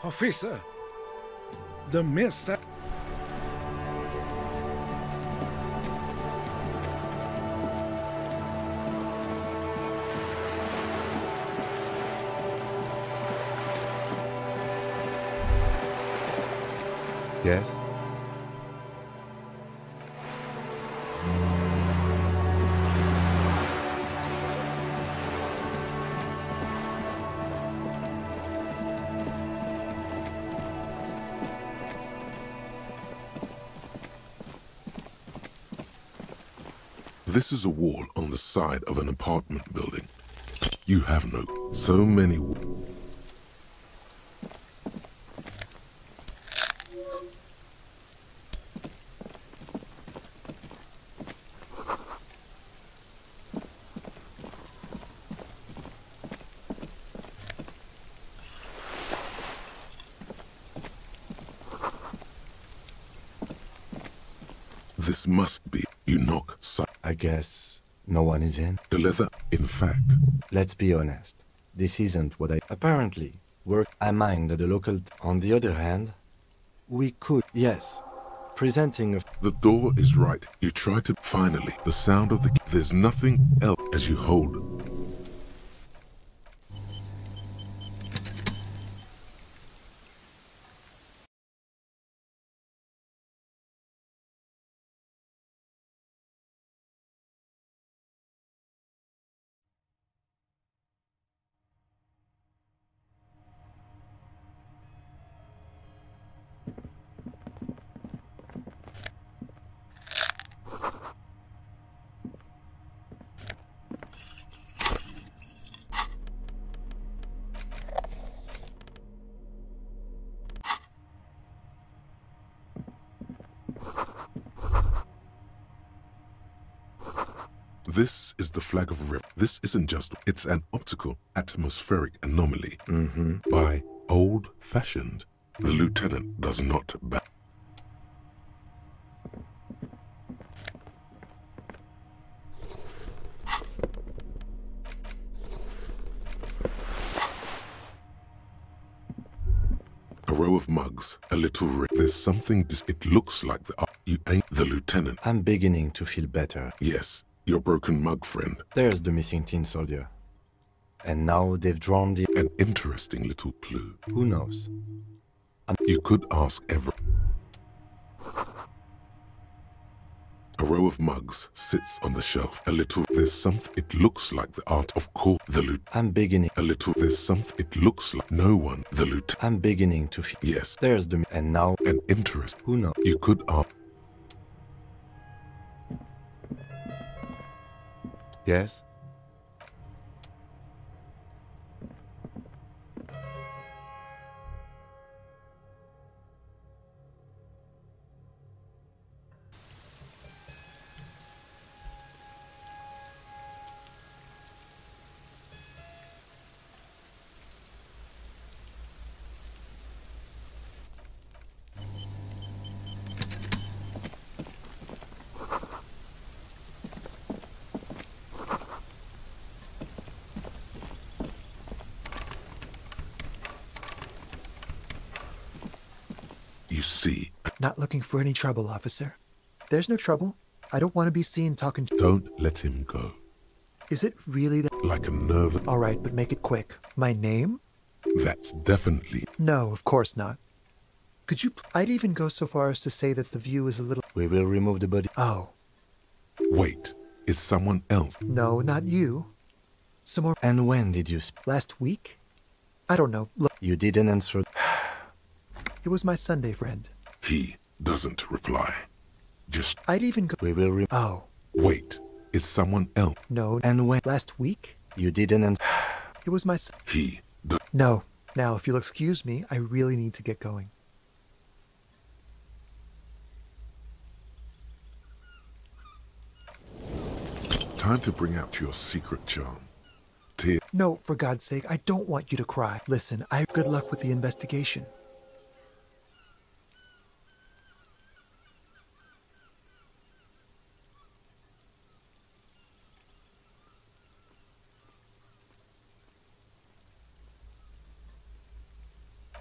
Officer, the mist... Yes? This is a wall on the side of an apartment building. You have no... So many... This This must be. You knock. I guess no one is in. The leather, in fact. Let's be honest. This isn't what I apparently work. I mind that the local. On the other hand, we could. Yes. Presenting a. The door is right. You try to. Finally, the sound of the. There's nothing else as you hold. This is the flag of river. This isn't just, it's an optical, atmospheric anomaly. By old-fashioned, the lieutenant does not back. A row of mugs, a little ring. There's something, it looks like you ain't the lieutenant. I'm beginning to feel better. Yes. Your broken mug friend. There's the missing tin soldier. And now they've drawn the... An interesting little clue. Who knows? You could ask A row of mugs sits on the shelf. A little... There's something... It looks like the art of course. I'm beginning... A little... There's something... It looks like no one. The lieutenant... I'm beginning to feel... Yes. There's the... And now... An interest. Who knows? You could ask... Yes? You see... Not looking for any trouble, officer. There's no trouble. I don't want to be seen talking... Don't let him go. Is it really that... Like a nerve... All right, but make it quick. My name? That's definitely... No, of course not. Could you... I'd even go so far as to say that the view is a little... We will remove the body. Oh. Wait. Is someone else? No, not you. Some more... And when did you... Last week? I don't know. Look... You didn't answer... It was my Sunday friend. He doesn't reply. Just... I'd even go... We will... Oh. Wait. Is someone else? No. And when? Last week? You didn't answer... It was my... He... No. Now, if you'll excuse me, I really need to get going. Time to bring out your secret charm. Tear. No, for God's sake, I don't want you to cry. Listen, good luck with the investigation.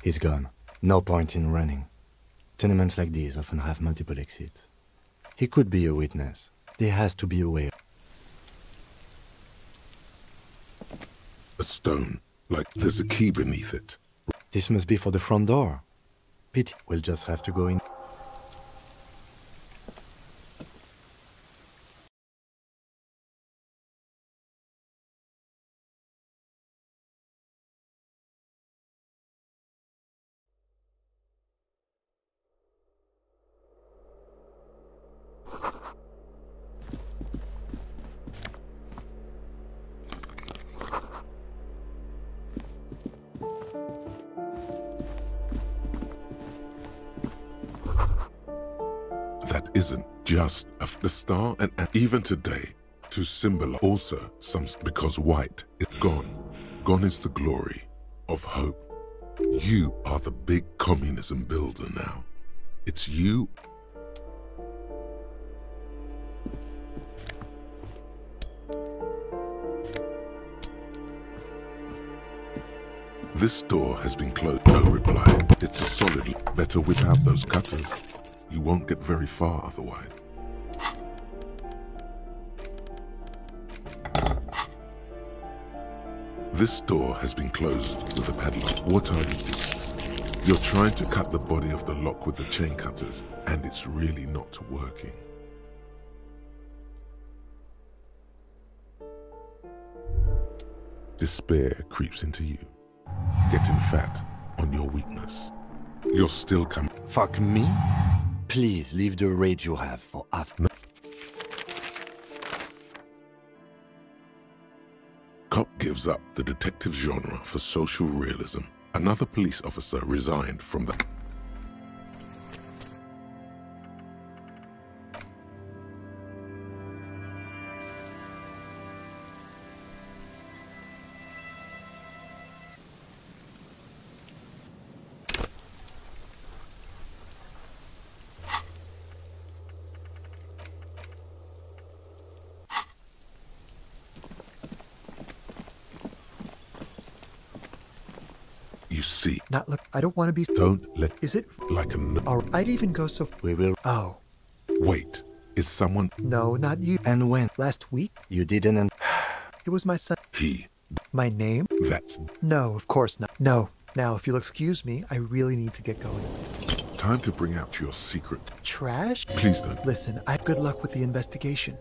He's gone. No point in running. Tenements like these often have multiple exits. He could be a witness. There has to be a way. A stone. Like there's a key beneath it. This must be for the front door. Pete, we'll just have to go in. That isn't just the star and even today to symbolize also some because white is gone. Gone is the glory of hope. You are the big communism builder now. It's you. This door has been closed. No reply. It's a solid. Better without those cutters. You won't get very far otherwise. This door has been closed with a padlock. What are you doing? You're trying to cut the body of the lock with the chain cutters, and it's really not working. Despair creeps into you, getting fat on your weakness. You're still coming. Fuck me? Please leave the rage you have for after. Cop gives up the detective genre for social realism. Another police officer resigned from the... You see. Not look. I don't want to be. Don't let. Is it? Like a. Or I'd even go so. We will. Oh. Wait. Is someone. No, not you. And when? Last week? You didn't. And it was my son. He. My name? That's. No, of course not. No. Now, if you'll excuse me, I really need to get going. Time to bring out your secret. Trash? Please don't. Listen, good luck with the investigation.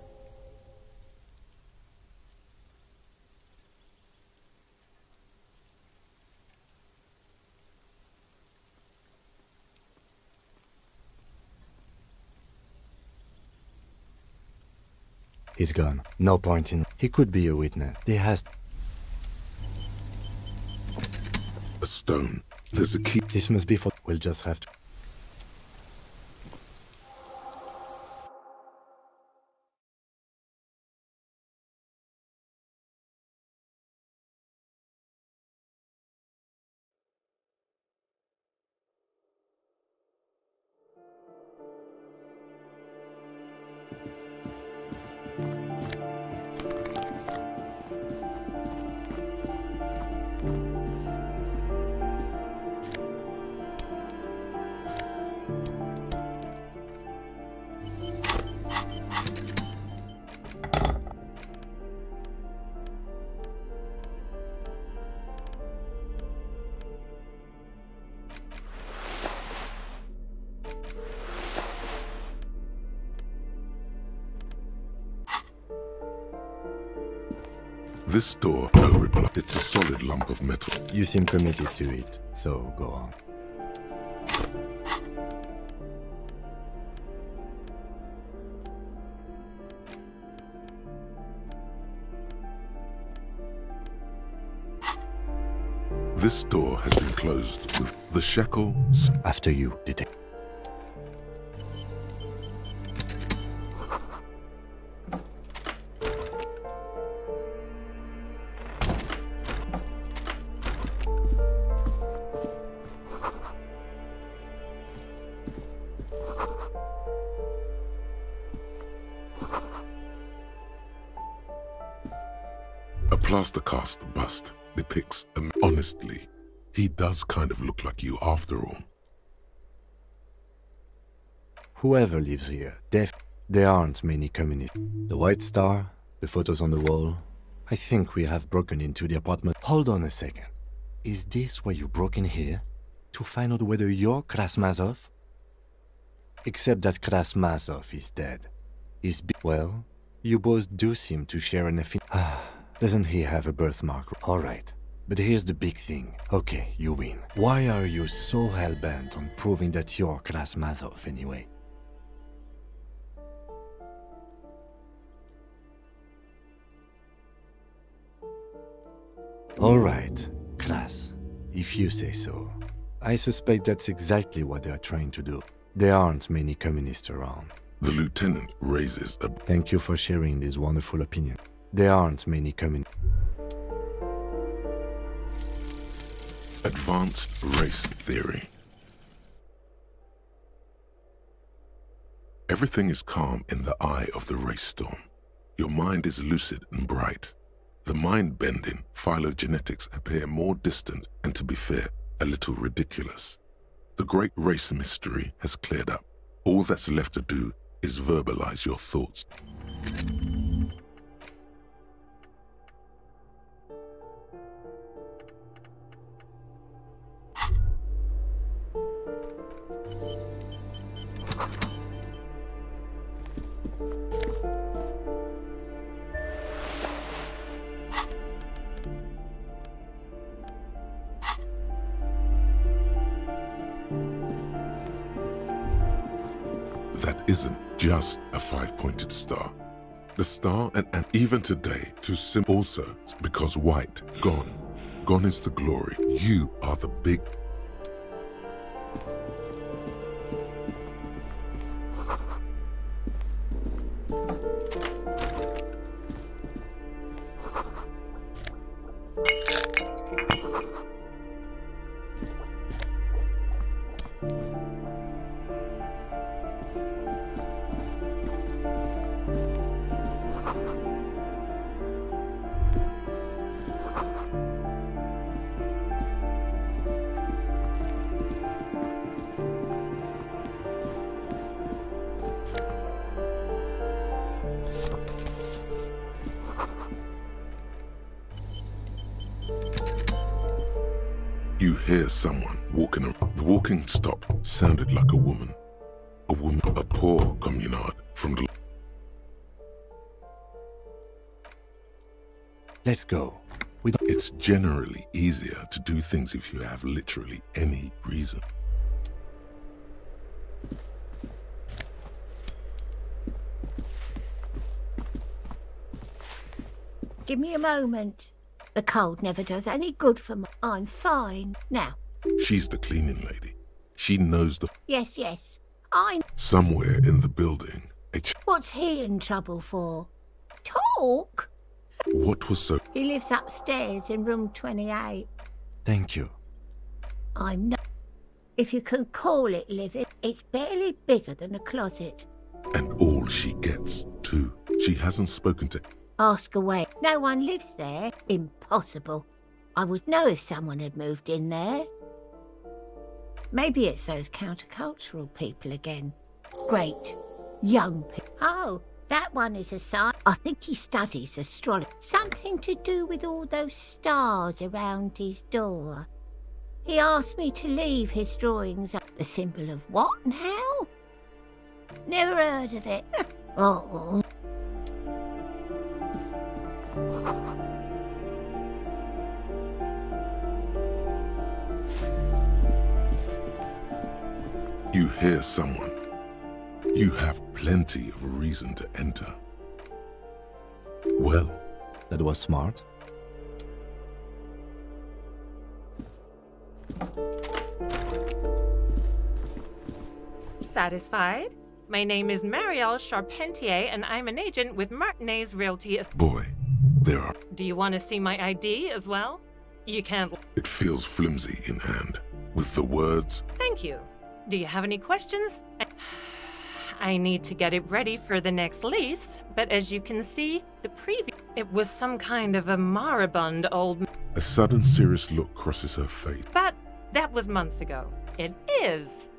He's gone. No point in. He could be a witness. He has. A stone. There's a key. This must be for. We'll just have to. This door, no reply. It's a solid lump of metal. You seem committed to it, so go on. This door has been closed with the shackle. After you, detective. A plaster cast bust depicts him. Honestly, he does kind of look like you after all. Whoever lives here, there aren't many communists. The White Star, the photos on the wall. I think we have broken into the apartment. Hold on a second. Is this why you broke in here? To find out whether you're Krasmazov? Except that Krasmazov is dead. Well, you both do seem to share an affinity. Doesn't he have a birthmark? Alright, but here's the big thing. Okay, you win. Why are you so hell-bent on proving that you're Krasmazov anyway? Alright, Kras, if you say so. I suspect that's exactly what they're trying to do. There aren't many communists around. The lieutenant raises a... Thank you for sharing this wonderful opinion. There aren't many communists. Advanced race theory. Everything is calm in the eye of the race storm. Your mind is lucid and bright. The mind-bending phylogenetics appear more distant and, to be fair, a little ridiculous. The great race mystery has cleared up. All that's left to do is verbalize your thoughts. That isn't just a five-pointed star. The star and even today, too simple also, because white, gone. Gone is the glory. You are the big... You hear someone walking around. The walking stop sounded like a woman. A woman, a poor communard from the... Let's go. It's generally easier to do things if you have literally any reason. Give me a moment. The cold never does any good for me. I'm fine. Now. She's the cleaning lady. She knows the... Yes, yes. I... Somewhere in the building, What's he in trouble for? Talk? What was so... He lives upstairs in room 28. Thank you. I'm not... If you can call it living, it's barely bigger than a closet. And all she gets, too. She hasn't spoken to... Ask away. No one lives there. Impossible. I would know if someone had moved in there. Maybe it's those countercultural people again. Great. Young people. Oh, that one is a sign. I think he studies astrology. Something to do with all those stars around his door. He asked me to leave his drawings up. The symbol of what now? Never heard of it. Oh. You hear someone. You have plenty of reason to enter. Well, that was smart. Satisfied? My name is Marielle Charpentier, and I'm an agent with Martinez Realty. Boy, there are... Do you want to see my ID as well? You can't... It feels flimsy in hand, with the words... Thank you. Do you have any questions? I need to get it ready for the next lease, but as you can see, the preview... It was some kind of a moribund old... A sudden serious look crosses her face. But that was months ago. It is.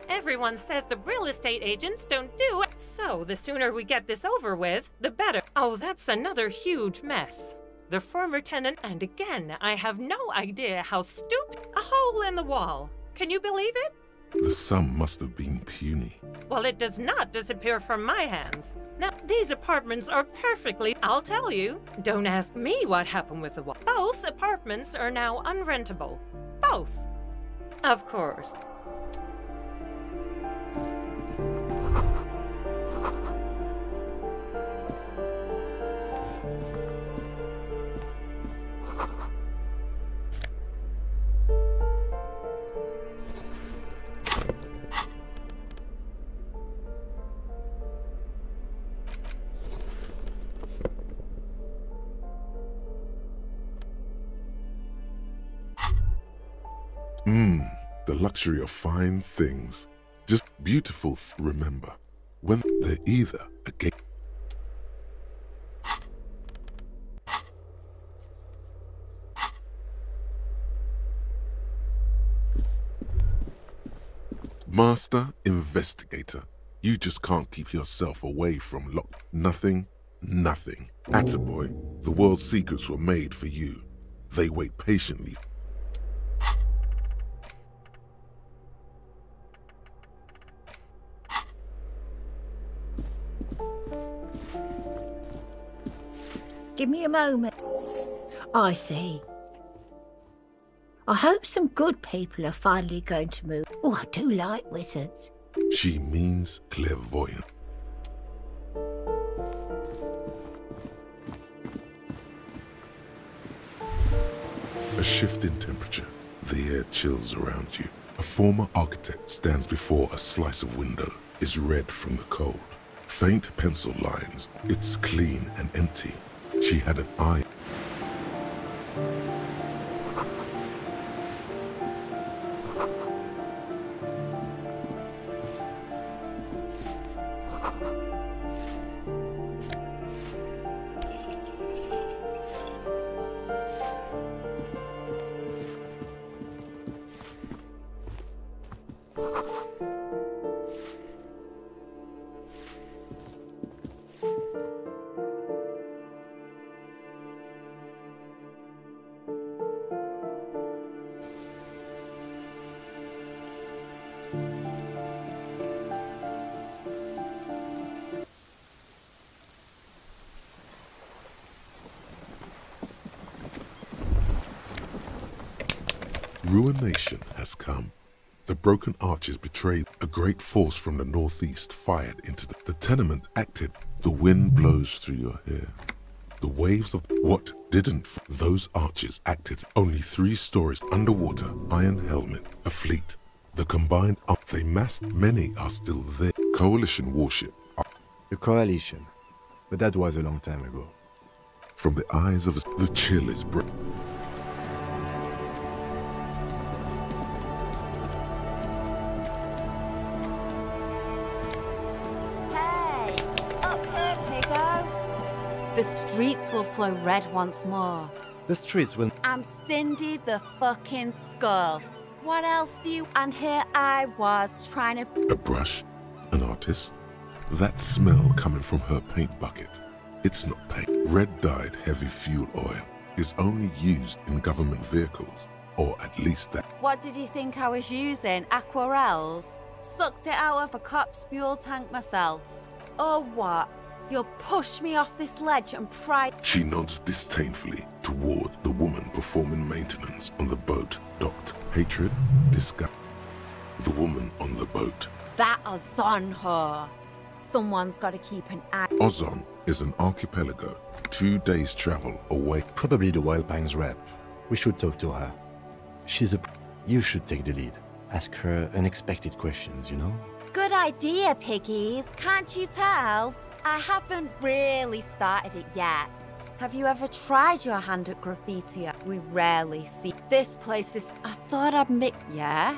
Everyone says the real estate agents don't do it. So the sooner we get this over with, the better. Oh, that's another huge mess. The former tenant, and again, I have no idea how stupid. A hole in the wall. Can you believe it? The sum must have been puny. Well, it does not disappear from my hands. Now, these apartments are perfectly... I'll tell you. Don't ask me what happened with the wall. Both apartments are now unrentable. Both. Of course. The luxury of fine things. Just beautiful. Remember, when they're either a game... Master Investigator. You just can't keep yourself away from nothing. Attaboy, the world's secrets were made for you. They wait patiently. Give me a moment. I see. I hope some good people are finally going to move. Oh, I do like wizards. She means clairvoyant. A shift in temperature. The air chills around you. A former architect stands before a slice of window. Is red from the cold. Faint pencil lines. It's clean and empty. She had an eye. Ruination has come. The broken arches betrayed. A great force from the northeast fired into the tenement acted. The wind blows through your hair. The waves of what didn't. Those arches acted. Only 3 stories underwater. Iron helmet. A fleet. The combined they massed. Many are still there. Coalition warship. The Coalition. But that was a long time ago. From the eyes of the chill is The streets will flow red once more. The streets will... I'm Cindy the fucking Skull. What else do you... And here I was trying to... A brush? An artist? That smell coming from her paint bucket. It's not paint. Red-dyed heavy fuel oil is only used in government vehicles. Or at least that... What did you think I was using? Aquarels? Sucked it out of a cop's fuel tank myself. Or what? You'll push me off this ledge and pry... She nods disdainfully toward the woman performing maintenance on the boat docked. Hatred, disgust. The woman on the boat. That Ozon whore. Someone's got to keep an eye... Ozon is an archipelago, 2 days' travel away. Probably the Wild Pines rep. We should talk to her. She's a... You should take the lead. Ask her unexpected questions, you know? Good idea, piggies. Can't you tell? I haven't really started it yet. Have you ever tried your hand at graffiti? We rarely see. This place is... I thought I'd make... Yeah?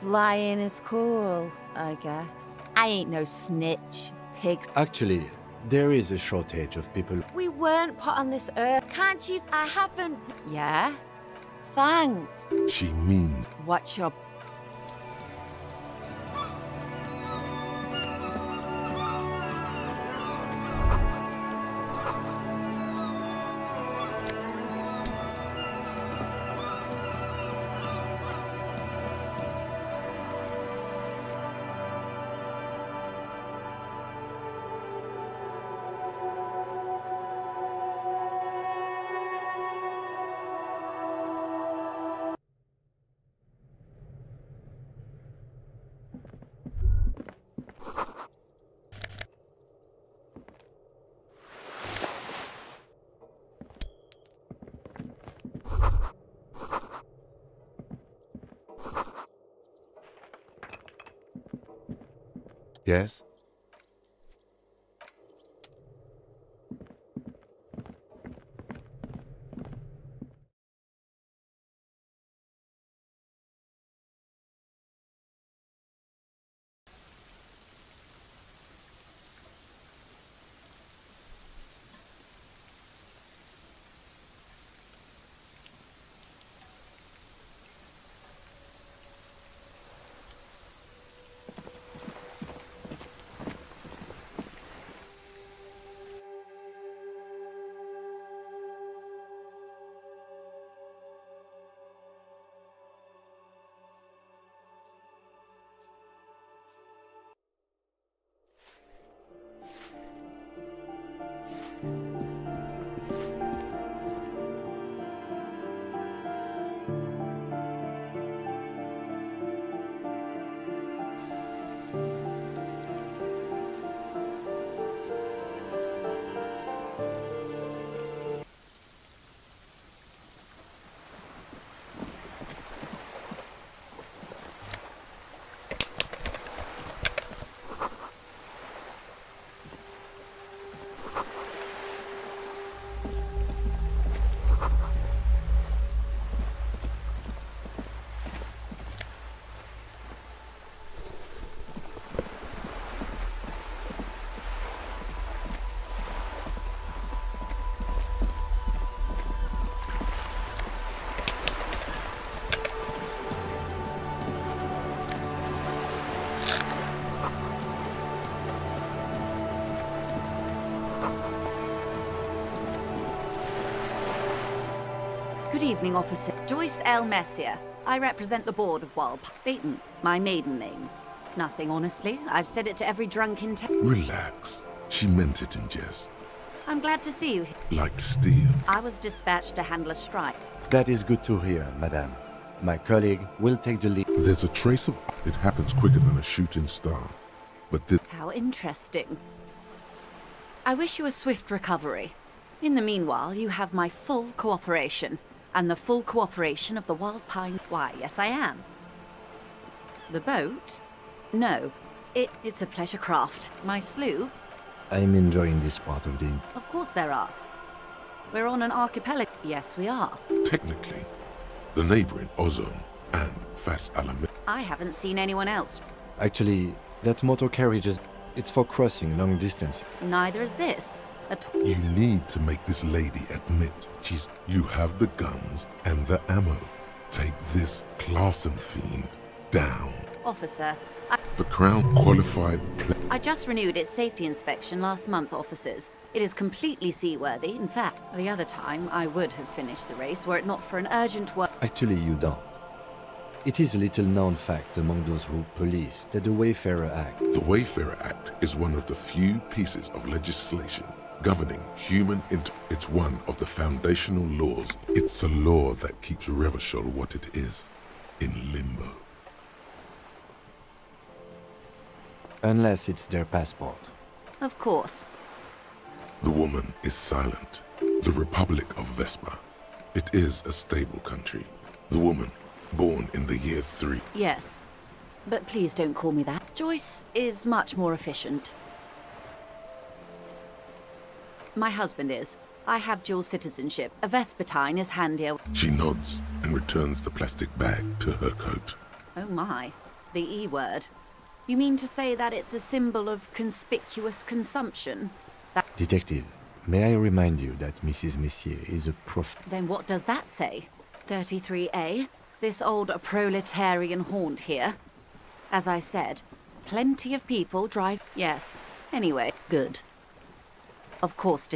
Lying is cool, I guess. I ain't no snitch, pigs. Actually, there is a shortage of people. We weren't put on this earth. Can't you... I haven't... Yeah? Thanks. She means... What's your... Yes? Good evening, Officer. Joyce L. Messier. I represent the board of Wild Beaton, my maiden name. Nothing, honestly. I've said it to every drunk in town. Relax. She meant it in jest. I'm glad to see you. Like steel. I was dispatched to handle a strike. That is good to hear, madame. My colleague will take the lead. There's a trace of... It happens quicker than a shooting star. But this... How interesting. I wish you a swift recovery. In the meanwhile, you have my full cooperation. And the full cooperation of the Wild Pine... Why, yes I am. The boat? No. It's a pleasure craft. My sloop? I'm enjoying this part of the... Of course there are. We're on an archipelago. Yes, we are. Technically, the neighboring Ozone and Fas Alamin. I haven't seen anyone else. Actually, that motor carriage is... It's for crossing long distance. Neither is this. You need to make this lady admit you have the guns and the ammo. Take this Clausen fiend down. Officer, The Crown qualified... I just renewed its safety inspection last month, officers. It is completely seaworthy. In fact, the other time I would have finished the race were it not for an urgent work. Actually, you don't. It is a little-known fact among those who police that the Wayfarer Act... The Wayfarer Act is one of the few pieces of legislation governing human It's one of the foundational laws. It's a law that keeps Revachol what it is, in limbo. Unless it's their passport. Of course. The woman is silent. The Republic of Vespa. It is a stable country. The woman, born in the year 3. Yes. But please don't call me that. Joyce is much more efficient. My husband is. I have dual citizenship. A Vespertine is handier. She nods and returns the plastic bag to her coat. Oh my. The E word. You mean to say that it's a symbol of conspicuous consumption? Detective, may I remind you that Mrs. Messier is a Then what does that say? 33A? This old proletarian haunt here? As I said, plenty of people drive... Yes. Anyway, good. Of course,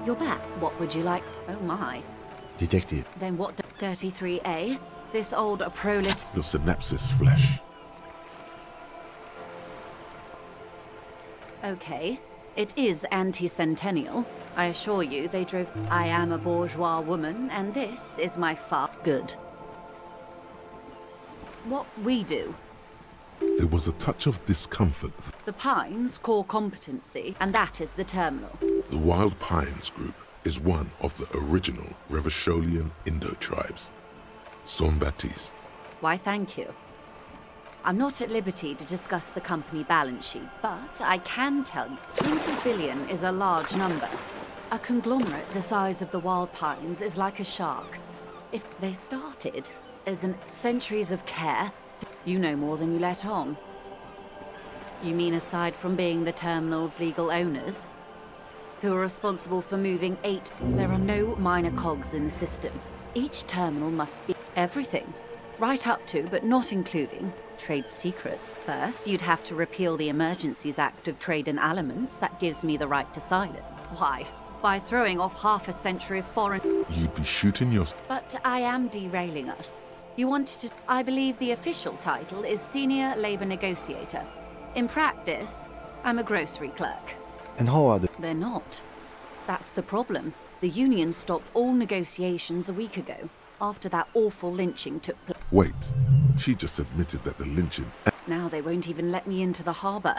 You're back. What would you like? Oh my. Detective. Then what 33A? This old prolet... Your synapses flesh. Okay. It is anti-centennial. I assure you, they drove... I am a bourgeois woman, and this is my Good. What we do. There was a touch of discomfort. The Pines' core competency, and that is the terminal. The Wild Pines group is one of the original Revacholian Indo-tribes. Saint-Baptiste. Why, thank you. I'm not at liberty to discuss the company balance sheet, but I can tell you 20 billion is a large number. A conglomerate the size of the Wild Pines is like a shark. If they started as centuries of care, you know more than you let on. You mean aside from being the terminal's legal owners? Who are responsible for moving 8. There are no minor cogs in the system. Each terminal must be everything. Right up to, but not including, trade secrets. First, you'd have to repeal the Emergencies Act of Trade in Aliments. That gives me the right to silence. Why? By throwing off half a century of foreign... You'd be shooting your... But I am derailing us. You wanted to... I believe the official title is Senior Labor Negotiator. In practice, I'm a grocery clerk. And how are the... They're not. That's the problem. The union stopped all negotiations a week ago, after that awful lynching took place. Wait, she just admitted that the lynching... Now they won't even let me into the harbour.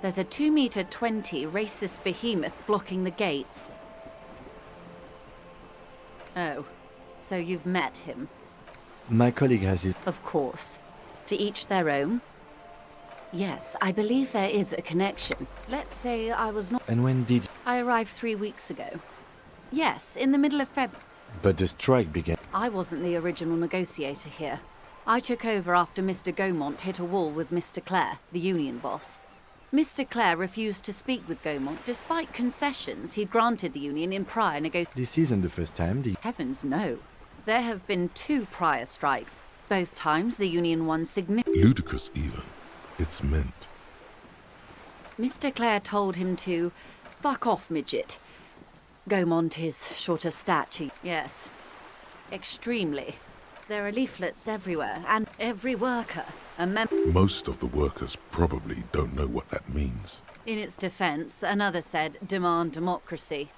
There's a 2-meter 20 racist behemoth blocking the gates. Oh, so you've met him? My colleague has his... Of course. To each their own? Yes, I believe there is a connection. Let's say I was not... And when did... I arrived 3 weeks ago. Yes, in the middle of February. But the strike began... I wasn't the original negotiator here. I took over after Mr. Gaumont hit a wall with Mr. Clare, the union boss. Mr. Clare refused to speak with Gaumont despite concessions he'd granted the union in prior negotiations. This isn't the first time the... Heavens, no. There have been 2 prior strikes. Both times the union won significant... Ludicrous, even. It's meant. Mr. Clare told him to fuck off, midget. Gaumont is short of stature. Yes. Extremely. There are leaflets everywhere, and every worker, a Most of the workers probably don't know what that means. In its defense, another said, demand democracy.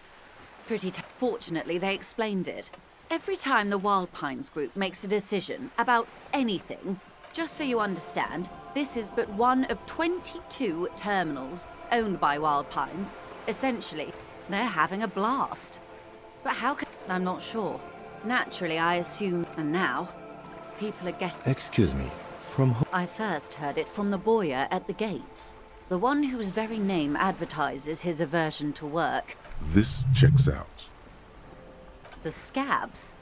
Fortunately, they explained it. Every time the Wild Pines group makes a decision about anything, just so you understand, this is but one of 22 terminals owned by Wild Pines. Essentially, they're having a blast. But how can... I'm not sure. Naturally, I assume... And now, people are getting... Excuse me, from who... I first heard it from the boyer at the gates. The one whose very name advertises his aversion to work. This checks out. The scabs.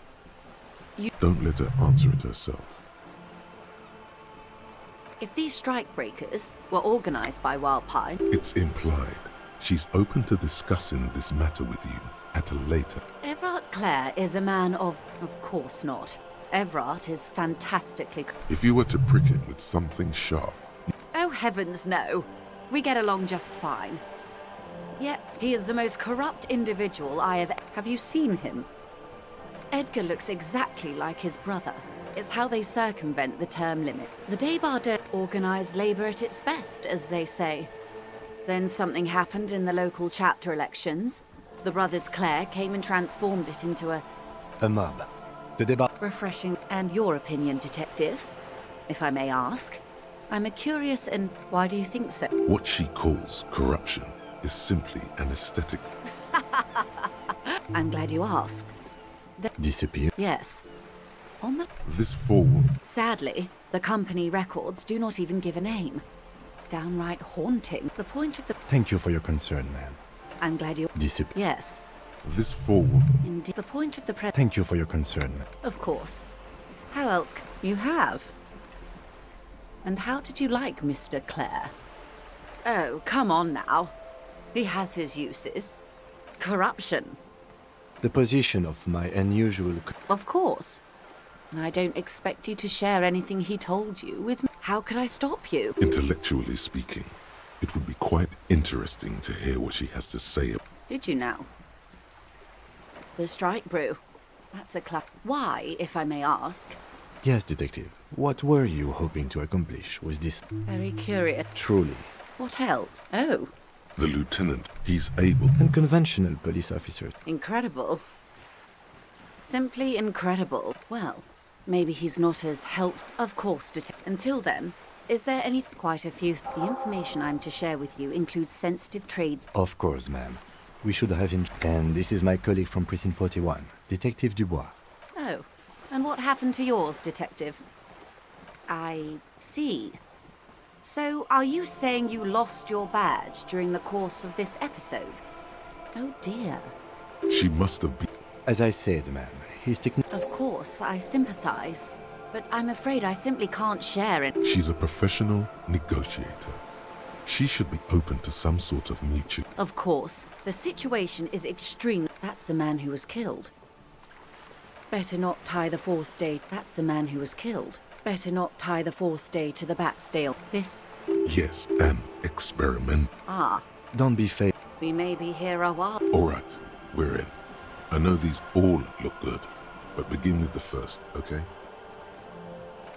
Don't let her answer it herself. If these strikebreakers were organized by Wild Pine... It's implied. She's open to discussing this matter with you at a later... Everard Clare is a man of course not. Everard is fantastically... If you were to prick him with something sharp... Oh heavens no. We get along just fine. Yet, he is the most corrupt individual I have... Have you seen him? Edgar looks exactly like his brother. It's how they circumvent the term limit. The Débardeurs organize labor at its best, as they say. Then something happened in the local chapter elections. The brothers Clare came and transformed it into a mob. The Débardeurs... Refreshing. And your opinion, detective? If I may ask. I'm a curious and why do you think so? What she calls corruption is simply an aesthetic. I'm glad you asked. Disappear? Yes. On the... This fool... Sadly, the company records do not even give a name. Downright haunting. The point of the... Thank you for your concern, ma'am. I'm glad you... Disappear? Yes. This fool... Indeed. The point of the Thank you for your concern, ma'am. Of course. How else... You have. And how did you like Mr. Clare? Oh, come on now. He has his uses. Corruption. The position of my unusual... Of course. And I don't expect you to share anything he told you with me. How could I stop you? Intellectually speaking, it would be quite interesting to hear what she has to say. Did you now? The strike brew. That's a clap. Why, if I may ask? Yes, detective. What were you hoping to accomplish with this? Very curious. Truly. What else? Oh. The lieutenant, he's able... Unconventional police officer. Incredible. Simply incredible. Well, maybe he's not as helpful. Of course, until then, is there any... Quite a few... The information I'm to share with you includes sensitive trades. Of course, ma'am. We should have... And this is my colleague from Precinct 41, Detective Dubois. Oh. And what happened to yours, Detective? I see. So, are you saying you lost your badge during the course of this episode? Oh dear. She must have been... As I said, ma'am, he's Of course, I sympathize. But I'm afraid I simply can't share it. She's a professional negotiator. She should be open to some sort of mutual... Of course. The situation is extreme. That's the man who was killed. Better not tie the forestay. That's the man who was killed. Better not tie the forestay to the backstay. This... Yes, an experiment. Ah. Don't be fake. We may be here a while. All right, we're in. I know these all look good, but begin with the first, okay?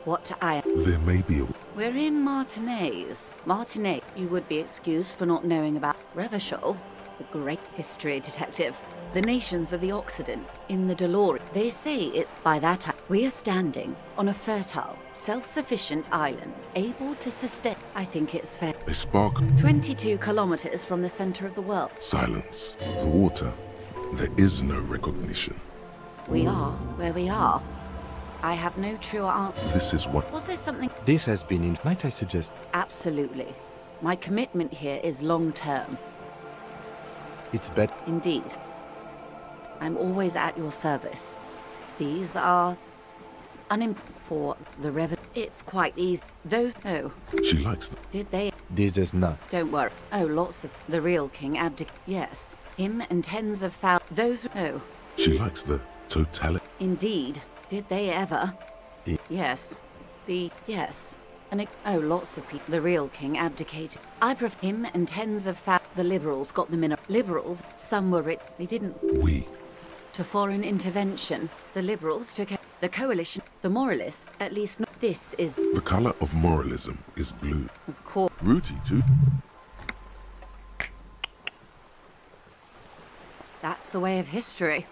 There may be a... We're in Martinez. Martinez, you would be excused for not knowing about Revachol, the great history detective. The nations of the Occident, in the DeLorean. They say it by that time. We are standing on a fertile, self-sufficient island, able to sustain... I think it's fair. A spark... 22 kilometers from the center of the world. Silence. The water. There is no recognition. We are where we are. I have no true answer. This is what... Was there something... This has been in... Might I suggest... Absolutely. My commitment here is long-term. It's better... Indeed. I'm always at your service. These are... for the rev... It's quite easy. Those... Oh. She likes them. Did they... This does not. Don't worry. Oh, lots of... The real king Yes. Him and tens of thousands... Those... Oh. She likes the totality. Indeed. Did they ever? Yes. Yes. And lots of people. The real king abdicated. I prefer him and tens of thousands. The liberals got them in a... Liberals? Some were rich. They didn't... We. To foreign intervention. The liberals took... The coalition. The moralists. At least not... This is... The color of moralism is blue. Of course. Rooty, too. That's the way of history.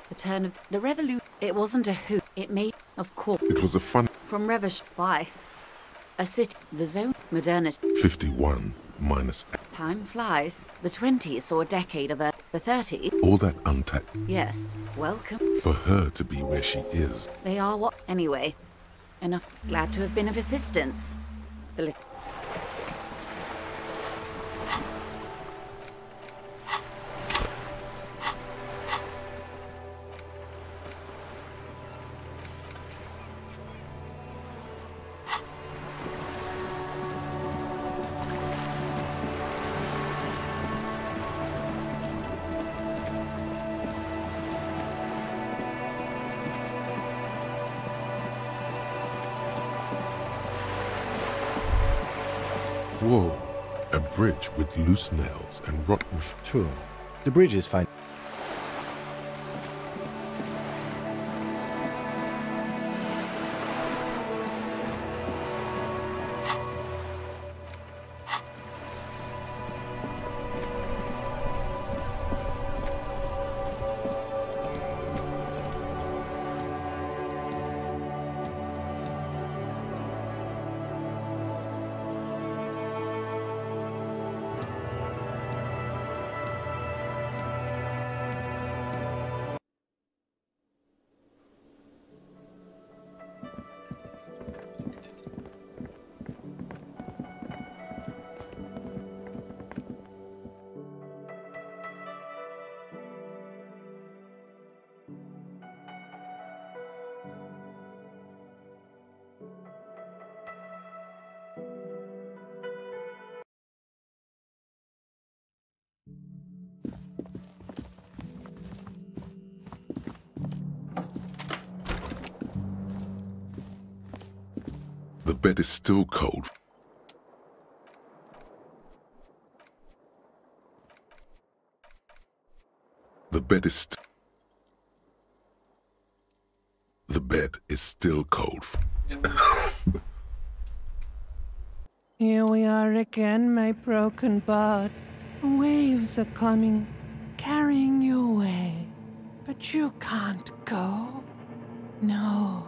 The turn of the revolution. It wasn't a who. It made, of course. It was a fun... From revolution. Why? A city. The zone. Modernity. 51 minus... Time flies. The 20s saw a decade of Earth. The 30s. All that untapped. Yes. Welcome. For her to be where she is. They are what? Anyway. Enough. Glad to have been of assistance. The Whoa. A bridge with loose nails and rotten... True. The bridge is fine. The bed is still cold. The bed is still cold. Here we are again, my broken bud. The waves are coming, carrying you away. But you can't go. No,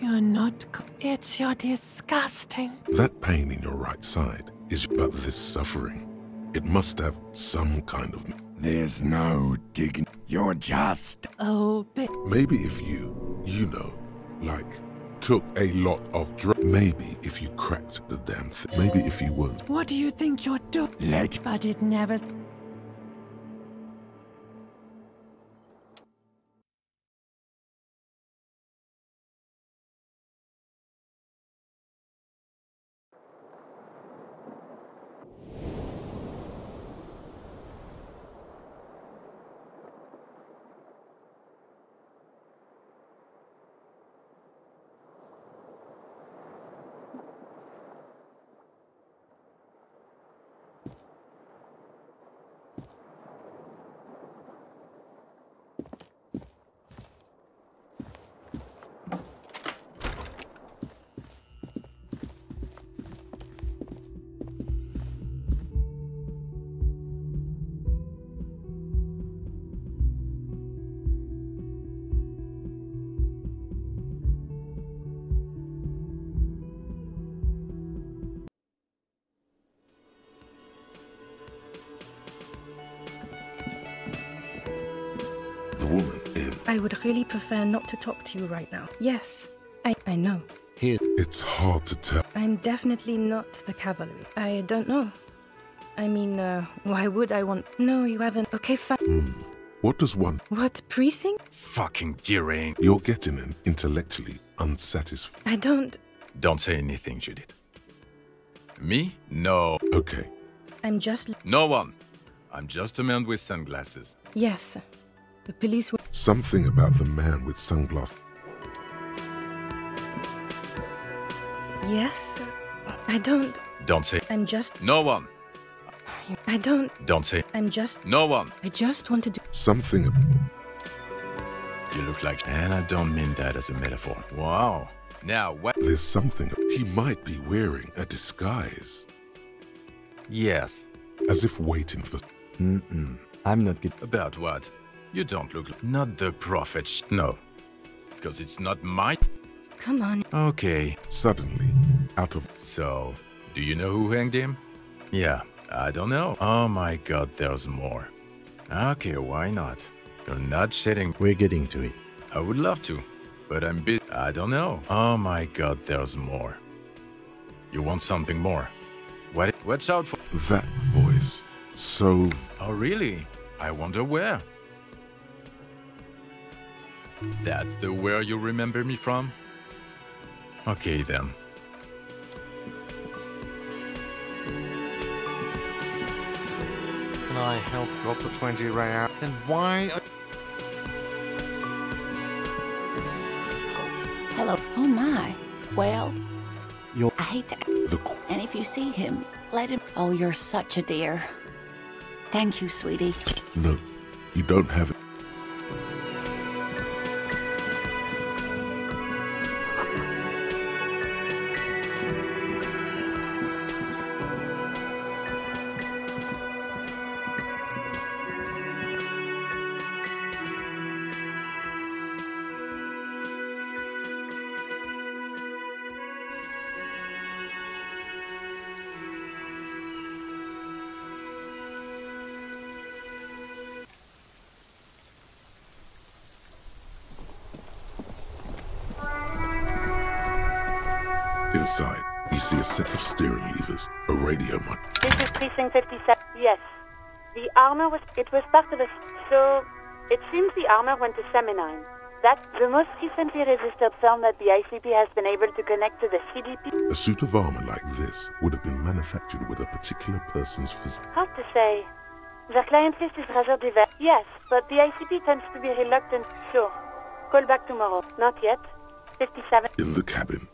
you're not. It's your disgusting. That pain in your right side is but this suffering. It must have some kind of... There's no digging. You're just... Oh, maybe if you know, like, took a lot of drugs. Maybe if you cracked the damn thing. Maybe if you weren't. What do you think you're doing? But it never... The woman in I would really prefer not to talk to you right now. Yes, I know. Here. It's hard to tell. I'm definitely not the cavalry. I don't know. I mean, why would I want... No, you haven't. Okay, fine. What does one... What, precinct? Fucking deranged. You're getting an intellectually unsatisfied... I don't... Don't say anything, Judith. Me? No. Okay. I'm just... No one. I'm just a man with sunglasses. Yes. The police will... Something about the man with sunglasses. Yes. I don't... Don't say... I'm just... No one. I don't... Don't say... I'm just... No one. I just want to do... Something... You look like... And I don't mean that as a metaphor. Wow. Now, what... There's something... He might be wearing a disguise. Yes. As if waiting for... I'm not good... About what? You don't look like... Not the prophet No. Because it's not my... Come on. Okay. Suddenly, out of... So, do you know who hanged him? Yeah, I don't know. Oh my god, there's more. Okay, why not? You're not sitting... We're getting to it. I would love to, but I'm busy. I don't know. Oh my god, there's more. You want something more? Watch out for... That voice. So... Oh really? I wonder where. That's the where you remember me from? Okay then. Can I help drop the 20 ray out? Then why... Hello. Oh my. Well, You're... I hate to... And if you see him, let him... Oh, you're such a dear. Thank you, sweetie. No, you don't have it. Inside, you see a set of steering levers, a radio mic. This is Precinct 57. Yes. The armor was... It was part of a... So, it seems the armor went to Seminine. That's the most recently registered film that the ICP has been able to connect to the CDP. A suit of armor like this would have been manufactured with a particular person's physique. Hard to say. The client list is rather diverse. Yes, but the ICP tends to be reluctant. So, call back tomorrow. Not yet. 57. In the cabin.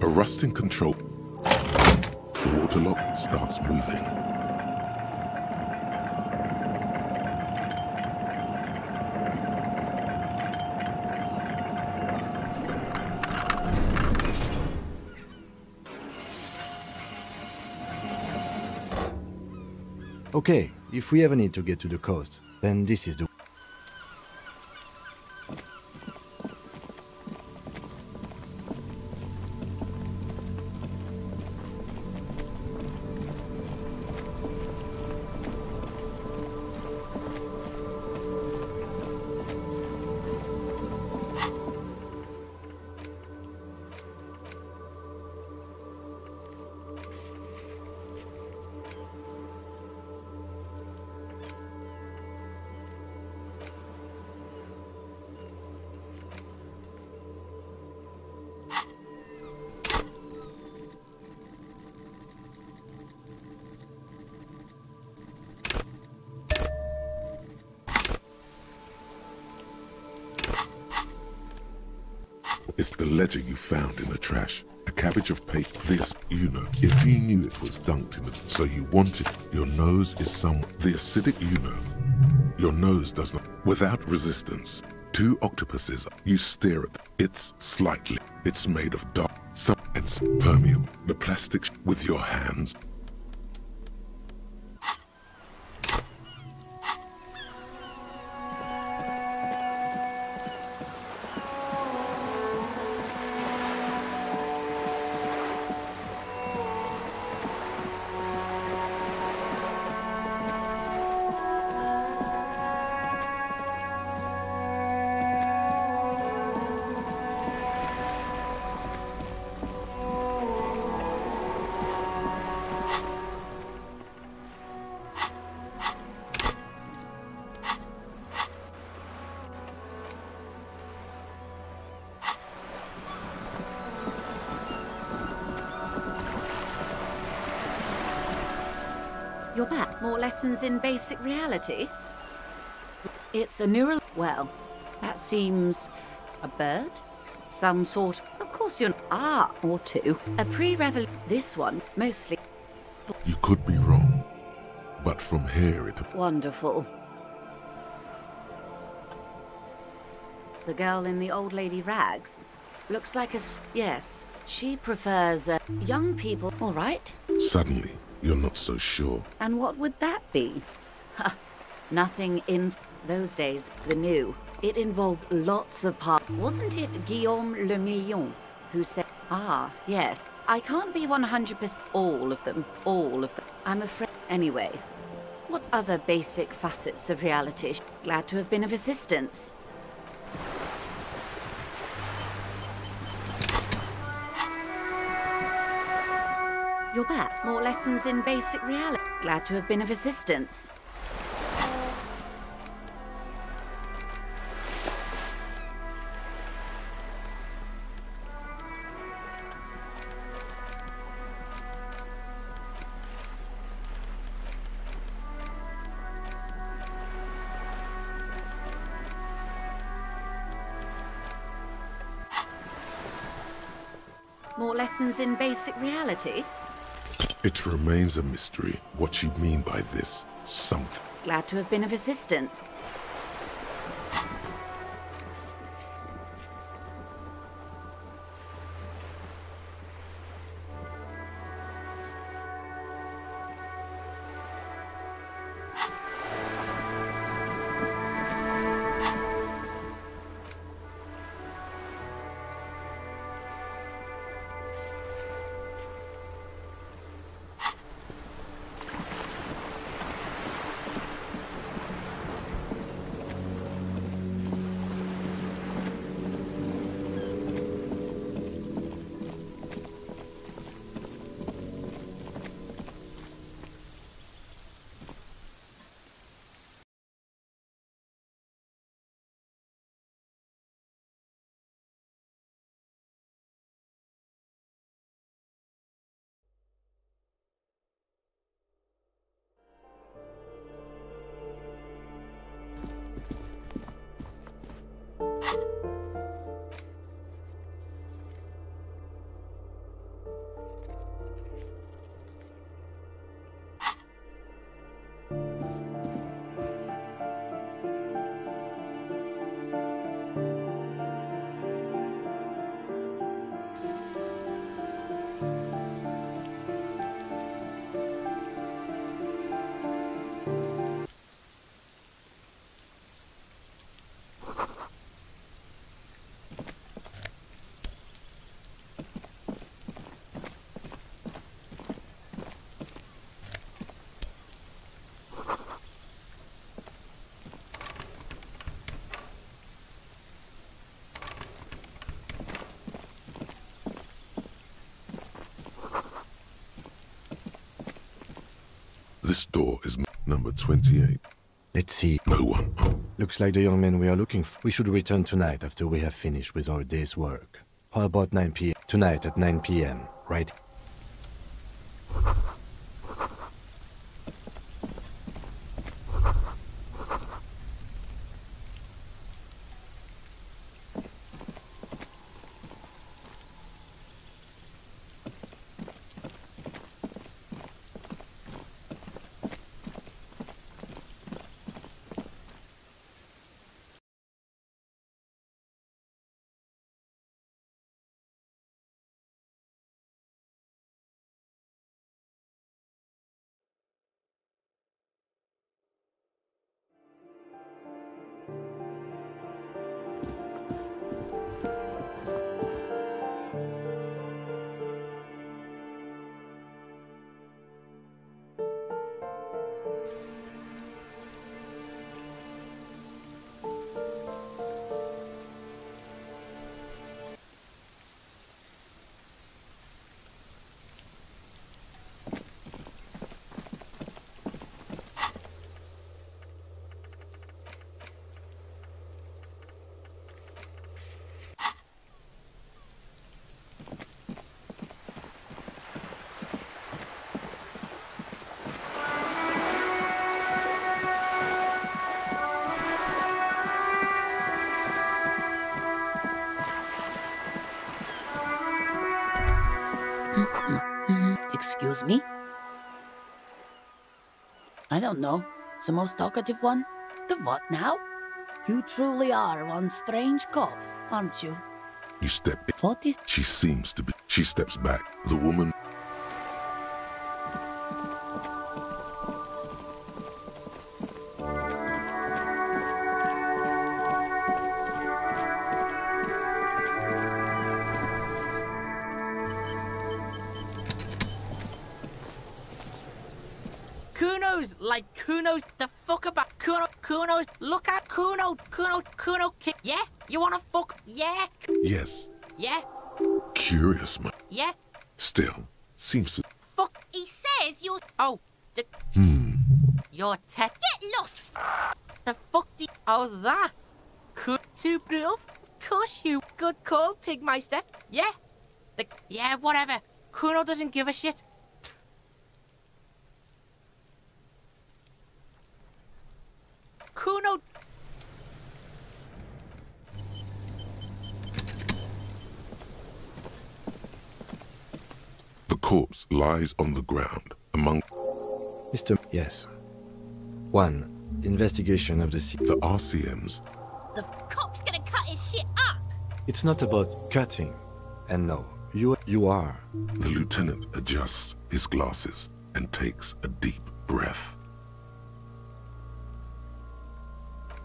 A rusting control. The water lock starts moving. Okay, if we ever need to get to the coast, then this is the... It's the ledger you found in the trash. A cabbage of paper. This, you know, if you knew it was dunked in it, so you want it. Your nose is some... The acidic, you know. Your nose does not. Without resistance, two octopuses. You stare at it's slightly. It's made of dark, it's permeable. The plastic with your hands. You're back. More lessons in basic reality? It's a neural... Well, that seems... a bird? Some sort... Of course you're... Ah, or two. A pre-revol... This one, mostly... You could be wrong, but from here it... Wonderful. The girl in the old lady rags? Looks like a... Yes. She prefers, young people. All right. Suddenly, you're not so sure. And what would that be? Ha! Nothing in those days, the new. It involved lots of parts. Wasn't it Guillaume Le Million who said, ah, yes. I can't be 100% all of them. I'm afraid. Anyway, what other basic facets of reality? Glad to have been of assistance. You're back. More lessons in basic reality. Glad to have been of assistance. More lessons in basic reality? It remains a mystery what you mean by this something. Glad to have been of assistance. This door is number 28. Let's see. No one. Looks like the young man we are looking for. We should return tonight after we have finished with our day's work. How about 9 p.m.? Tonight at 9 p.m., right? Excuse me? I don't know. The most talkative one? The what now? You truly are one strange cop, aren't you? You step in. What is... She seems to be. She steps back. The woman. Kuno's like Kuno's the fuck about Kuno's look at Kuno kick. Yeah? You wanna fuck? Yeah? Yes. Yeah? Curious, man. Yeah? Still, seems to. Fuck. He says you're. Oh. You're Get lost. The fuck do you... Oh, that. Too brutal. Of course you. Good call, Pigmeister. Yeah? Yeah, whatever. Kuno doesn't give a shit. Kuno... The corpse lies on the ground among. Mr. Yes. 1. Investigation of the scene. The RCMs. The cop's gonna cut his shit up. It's not about cutting. And no, you are. The lieutenant adjusts his glasses and takes a deep breath.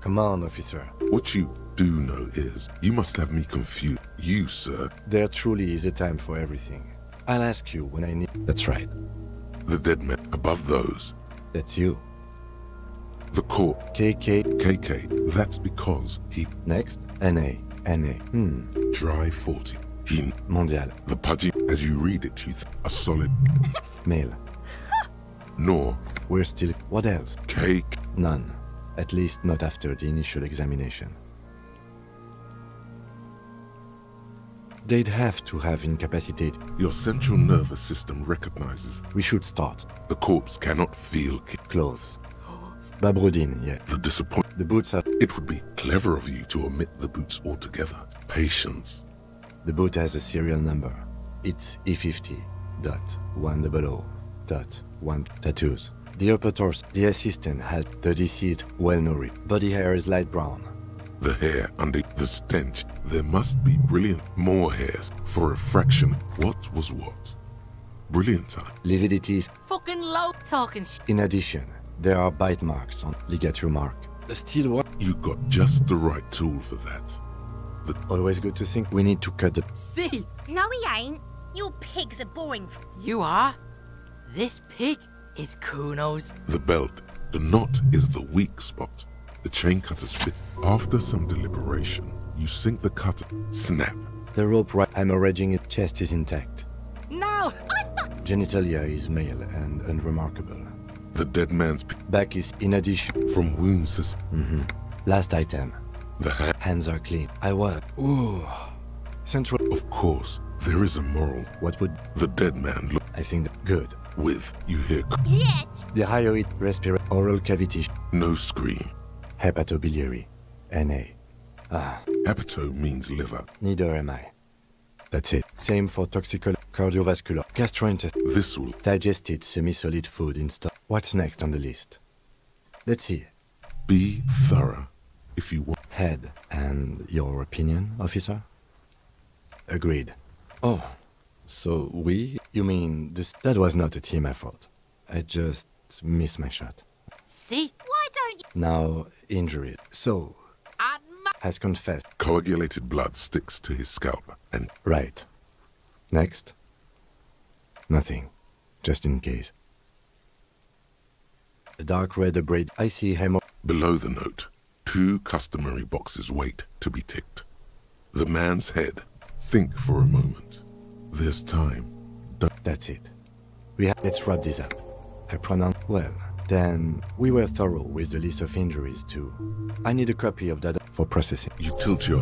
Come on, officer. What you do know is, you must have me confused. You, sir. There truly is a time for everything. I'll ask you when I need... That's right. The dead man above those. That's you. The corpse. KK. That's because he... Next. NA. Dry 40. He... Mondial. The pudgy. As you read it, you a solid... Male. Nor. We're still... What else? Cake. None. At least not after the initial examination. They'd have to have incapacitated. Your central nervous system recognizes. We should start. The corpse cannot feel clothes. Babrodine, yeah. The disappointment. The boots are... It would be clever of you to omit the boots altogether. Patience. The boot has a serial number. It's E50.100.1 tattoos. The upper torso. The assistant has the deceased well-nourished. Body hair is light brown. The hair under the stench. There must be brilliant more hairs for a fraction. What was what? Brilliant time. Lividities. Fucking low talking shit. In addition, there are bite marks on ligature mark. The steel one. You got just the right tool for that. Always good to think we need to cut the... See? No, he ain't. Your pigs are boring. You are? This pig is Kuno's. The belt. The knot is the weak spot. The chain cutters fit. After some deliberation, you sink the cutter. Snap. The rope right hemorrhaging its chest is intact. No! Genitalia is male and unremarkable. The dead man's back is in addition. From wounds. Last item. The hands are clean. I was. Ooh. Central. Of course, there is a moral. What would the dead man look? I think that good. With, you hear. Yeah. The hyoid respiratory oral cavity. No scream. Hepatobiliary. NA. Hepato means liver. Neither am I. That's it. Same for toxical, cardiovascular, gastrointestinal. This will digested semi-solid food in stock. What's next on the list? Let's see. Be thorough, if you want. Head. And your opinion, officer? Agreed. Oh, so we? You mean this? That was not a team effort. I just missed my shot. See? Why don't you? Now, injuries. So, has confessed. Coagulated blood sticks to his scalp and... Right. Next. Nothing. Just in case. A dark red abrade. I see hemo... Below the note, 2 customary boxes wait to be ticked. The man's head. Think for a moment. There's time. That's it. Let's wrap this up. I pronounce... Well, then we were thorough with the list of injuries too. I need a copy of that for processing. You tilt your...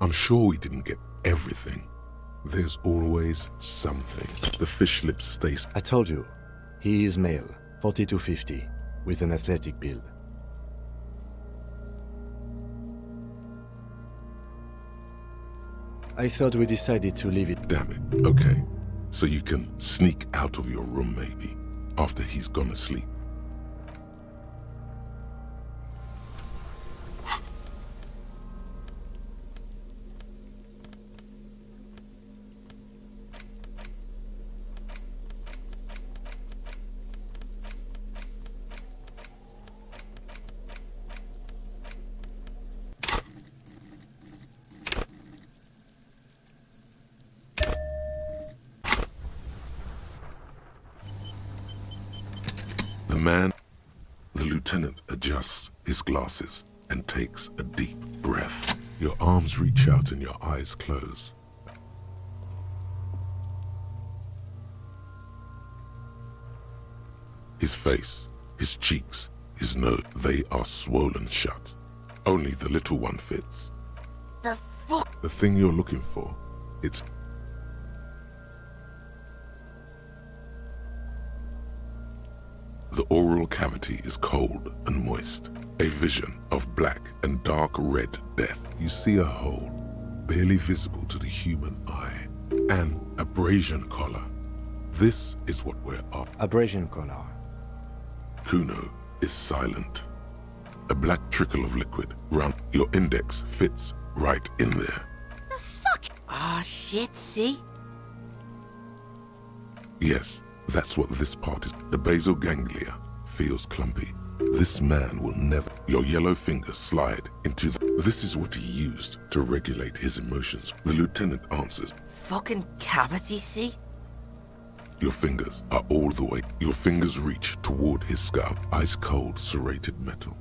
I'm sure we didn't get everything. There's always something. The fish lips stay... I told you. He is male, 40 to 50, with an athletic build. I thought we decided to leave it. Damn it. Okay. So you can sneak out of your room, maybe, after he's gone to sleep. The lieutenant adjusts his glasses and takes a deep breath. Your arms reach out and your eyes close. His face, his cheeks, his nose, they are swollen shut. Only the little one fits. The fuck? The thing you're looking for, it's... The oral cavity is cold and moist. A vision of black and dark red death. You see a hole, barely visible to the human eye. An abrasion collar. This is what we're after. Abrasion collar. Kuno is silent. A black trickle of liquid round your index fits right in there. The fuck? Ah, shit, see? Yes, that's what this part is. The basal ganglia feels clumpy. This man will never... Your yellow fingers slide into the... This is what he used to regulate his emotions. The lieutenant answers. Fucking cavity, see? Your fingers are all the way. Your fingers reach toward his scalp. Ice cold serrated metal.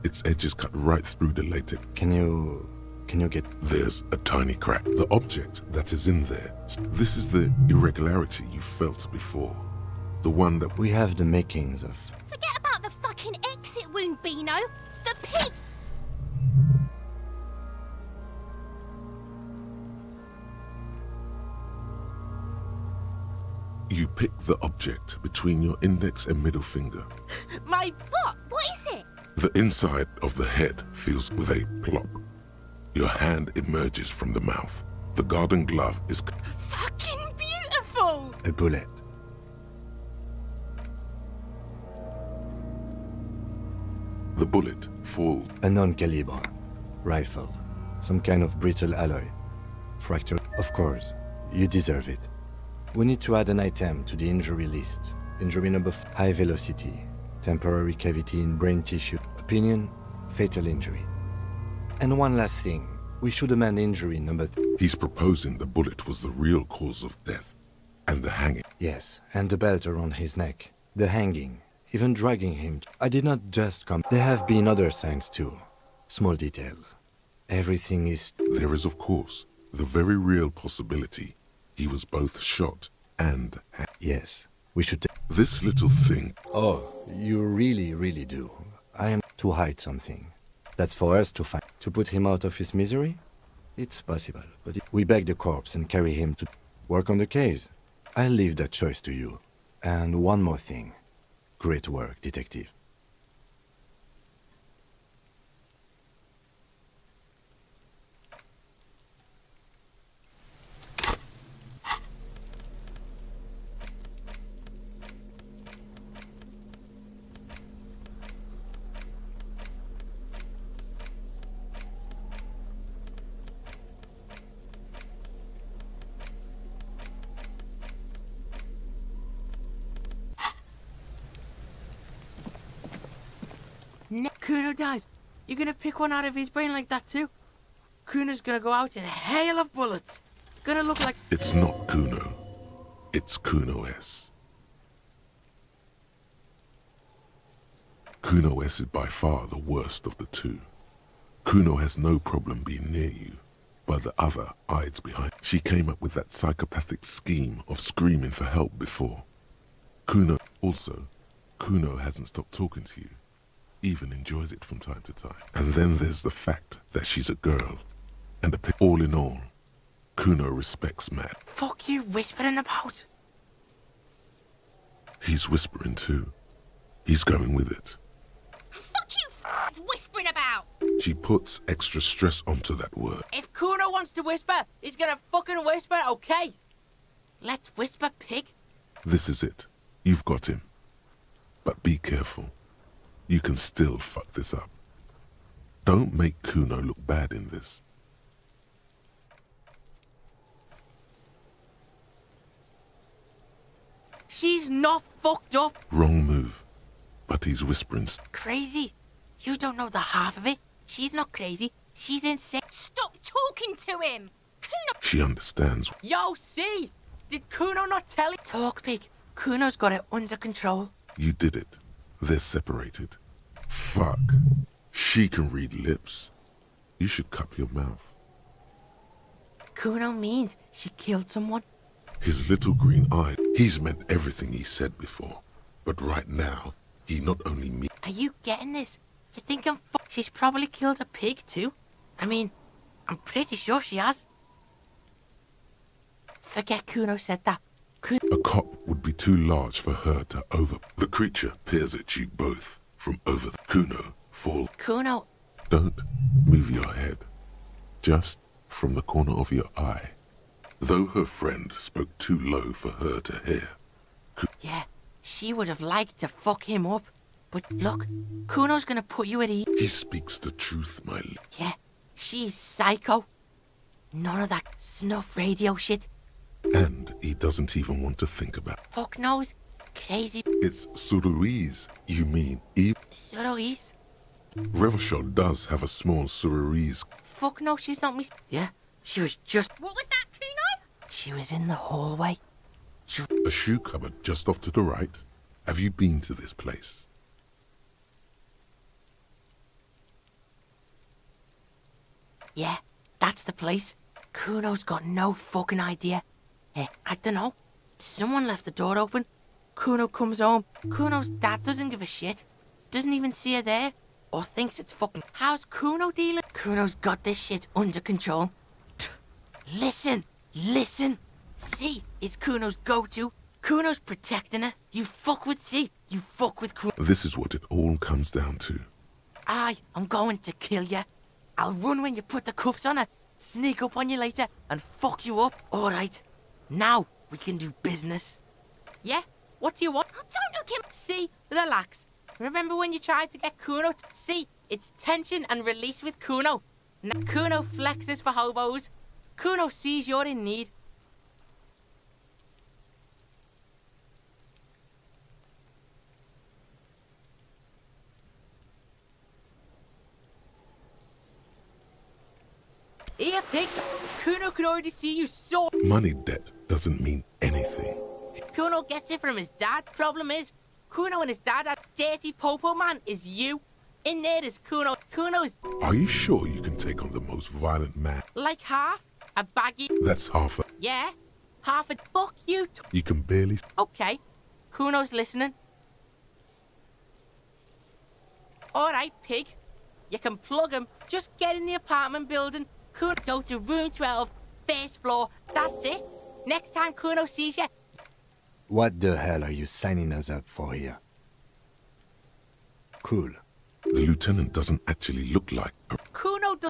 Its edges cut right through the latex. Can you get... There's a tiny crack. The object that is in there. This is the irregularity you felt before. The one that... We have the makings of... Forget about the fucking exit wound, Beano. The pig... You pick the object between your index and middle finger. My... What? What is it? The inside of the head feels with a plop. Your hand emerges from the mouth. The garden glove is... Fucking beautiful! A bullet. The bullet falls... A non-caliber. Rifle. Some kind of brittle alloy. Fracture. Of course. You deserve it. We need to add an item to the injury list. Injury number high velocity. Temporary cavity in brain tissue. Opinion, fatal injury. And one last thing. We should amend injury number He's proposing the bullet was the real cause of death. And the hanging. Yes, and the belt around his neck. The hanging. Even dragging him. I did not just come. There have been other signs too. Small details. Everything is... There is, of course, the very real possibility he was both shot and... Yes, we should... This little thing... Oh, you really, really do. I am to hide something. That's for us to find. To put him out of his misery? It's possible, but we bag the corpse and carry him to work on the case. I'll leave that choice to you. And one more thing. Great work, detective. Kuno dies. You're gonna pick one out of his brain like that too? Kuno's gonna go out in a hail of bullets. Gonna look like... It's not Kuno. It's Kuno S. Kuno S is by far the worst of the two. Kuno has no problem being near you, but the other hides behind. She came up with that psychopathic scheme of screaming for help before. Kuno hasn't stopped talking to you. Even enjoys it from time to time. And then there's the fact that she's a girl. And all in all, Kuno respects Matt. Fuck you whispering about? He's whispering too. He's going with it. Fuck you! What's whispering about? She puts extra stress onto that word. If Kuno wants to whisper, he's gonna fucking whisper, okay? Let's whisper, pig. This is it. You've got him. But be careful. You can still fuck this up. Don't make Kuno look bad in this. She's not fucked up. Wrong move. But he's whispering. Crazy. You don't know the half of it. She's not crazy. She's insane. Stop talking to him. Kuno. She understands. Yo, see? Did Kuno not tell you? Talk, pig. Kuno's got it under control. You did it. They're separated. Fuck. She can read lips. You should cup your mouth. Kuno means she killed someone. His little green eye. He's meant everything he said before. But right now, he not only means... Are you getting this? You think I'm She's probably killed a pig too. I mean, I'm pretty sure she has. Forget Kuno said that. A cop would be too large for her to over... The creature peers at you both from over the... Kuno, fall... Kuno... Don't move your head. Just from the corner of your eye. Though her friend spoke too low for her to hear. Yeah, she would have liked to fuck him up. But look, Kuno's gonna put you at ease. He speaks the truth, my... Yeah, she's psycho. None of that snuff radio shit. And he doesn't even want to think about... Fuck knows. Crazy. It's Suruiz. You mean Eve? Suruiz? Revachol does have a small Suruiz. Fuck no, she's not me. Yeah, she was just... What was that, Kuno? She was in the hallway. A shoe cupboard just off to the right. Have you been to this place? Yeah, that's the place. Kuno's got no fucking idea. I don't know. Someone left the door open. Kuno comes home. Kuno's dad doesn't give a shit. Doesn't even see her there. Or thinks it's fucking... How's Kuno dealing? Kuno's got this shit under control. Listen. Listen. C is Kuno's go-to. Kuno's protecting her. You fuck with C. You fuck with Kuno. This is what it all comes down to. I'm going to kill you. I'll run when you put the cuffs on her. Sneak up on you later and fuck you up. All right. Now we can do business. Yeah? What do you want? Oh, don't look him. See, relax. Remember when you tried to get Kuno? See, it's tension and release with Kuno. Now Kuno flexes for hobos. Kuno sees you're in need. Here, pig. Kuno can already see you so... Money debt doesn't mean anything. Kuno gets it from his dad. Problem is, Kuno and his dad are dirty popo man is you. In there is Kuno. Kuno's... Are you sure you can take on the most violent man? Like half. A baggy... That's half a... Yeah. Half a... Fuck you. You can barely... Okay. Kuno's listening. Alright, pig. You can plug him. Just get in the apartment building. Kuno, go to room 12, first floor. That's it. Next time Kuno sees you... What the hell are you signing us up for here? Cool. The lieutenant doesn't actually look like... Kuno does...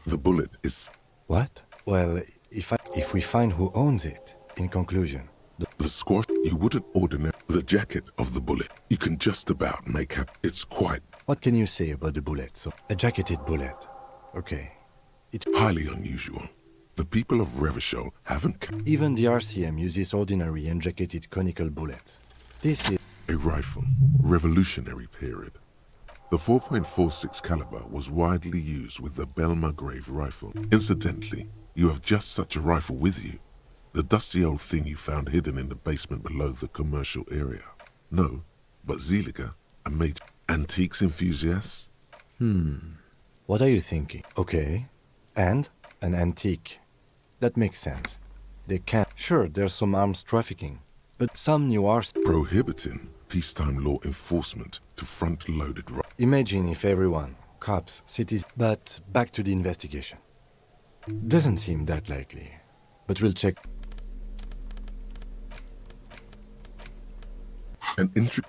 The bullet is... What? Well, if we find who owns it, in conclusion... The squash, you wouldn't ordinarily... The jacket of the bullet, you can just about make up. It's quite... What can you say about the bullet? So, a jacketed bullet. Okay. It's highly unusual. The people of Revachol haven't... Even the RCM uses ordinary and jacketed conical bullets. This is... A rifle. Revolutionary period. The 4.46 caliber was widely used with the Belmargrave rifle. Incidentally, you have just such a rifle with you. The dusty old thing you found hidden in the basement below the commercial area. No, but Zeliger, a major... Antiques enthusiasts? What are you thinking? Okay. And an antique. That makes sense. They can. Sure, there's some arms trafficking, but some new arts Prohibiting peacetime law enforcement to front-loaded. Imagine if everyone, cops, cities. But back to the investigation. Doesn't seem that likely, but we'll check.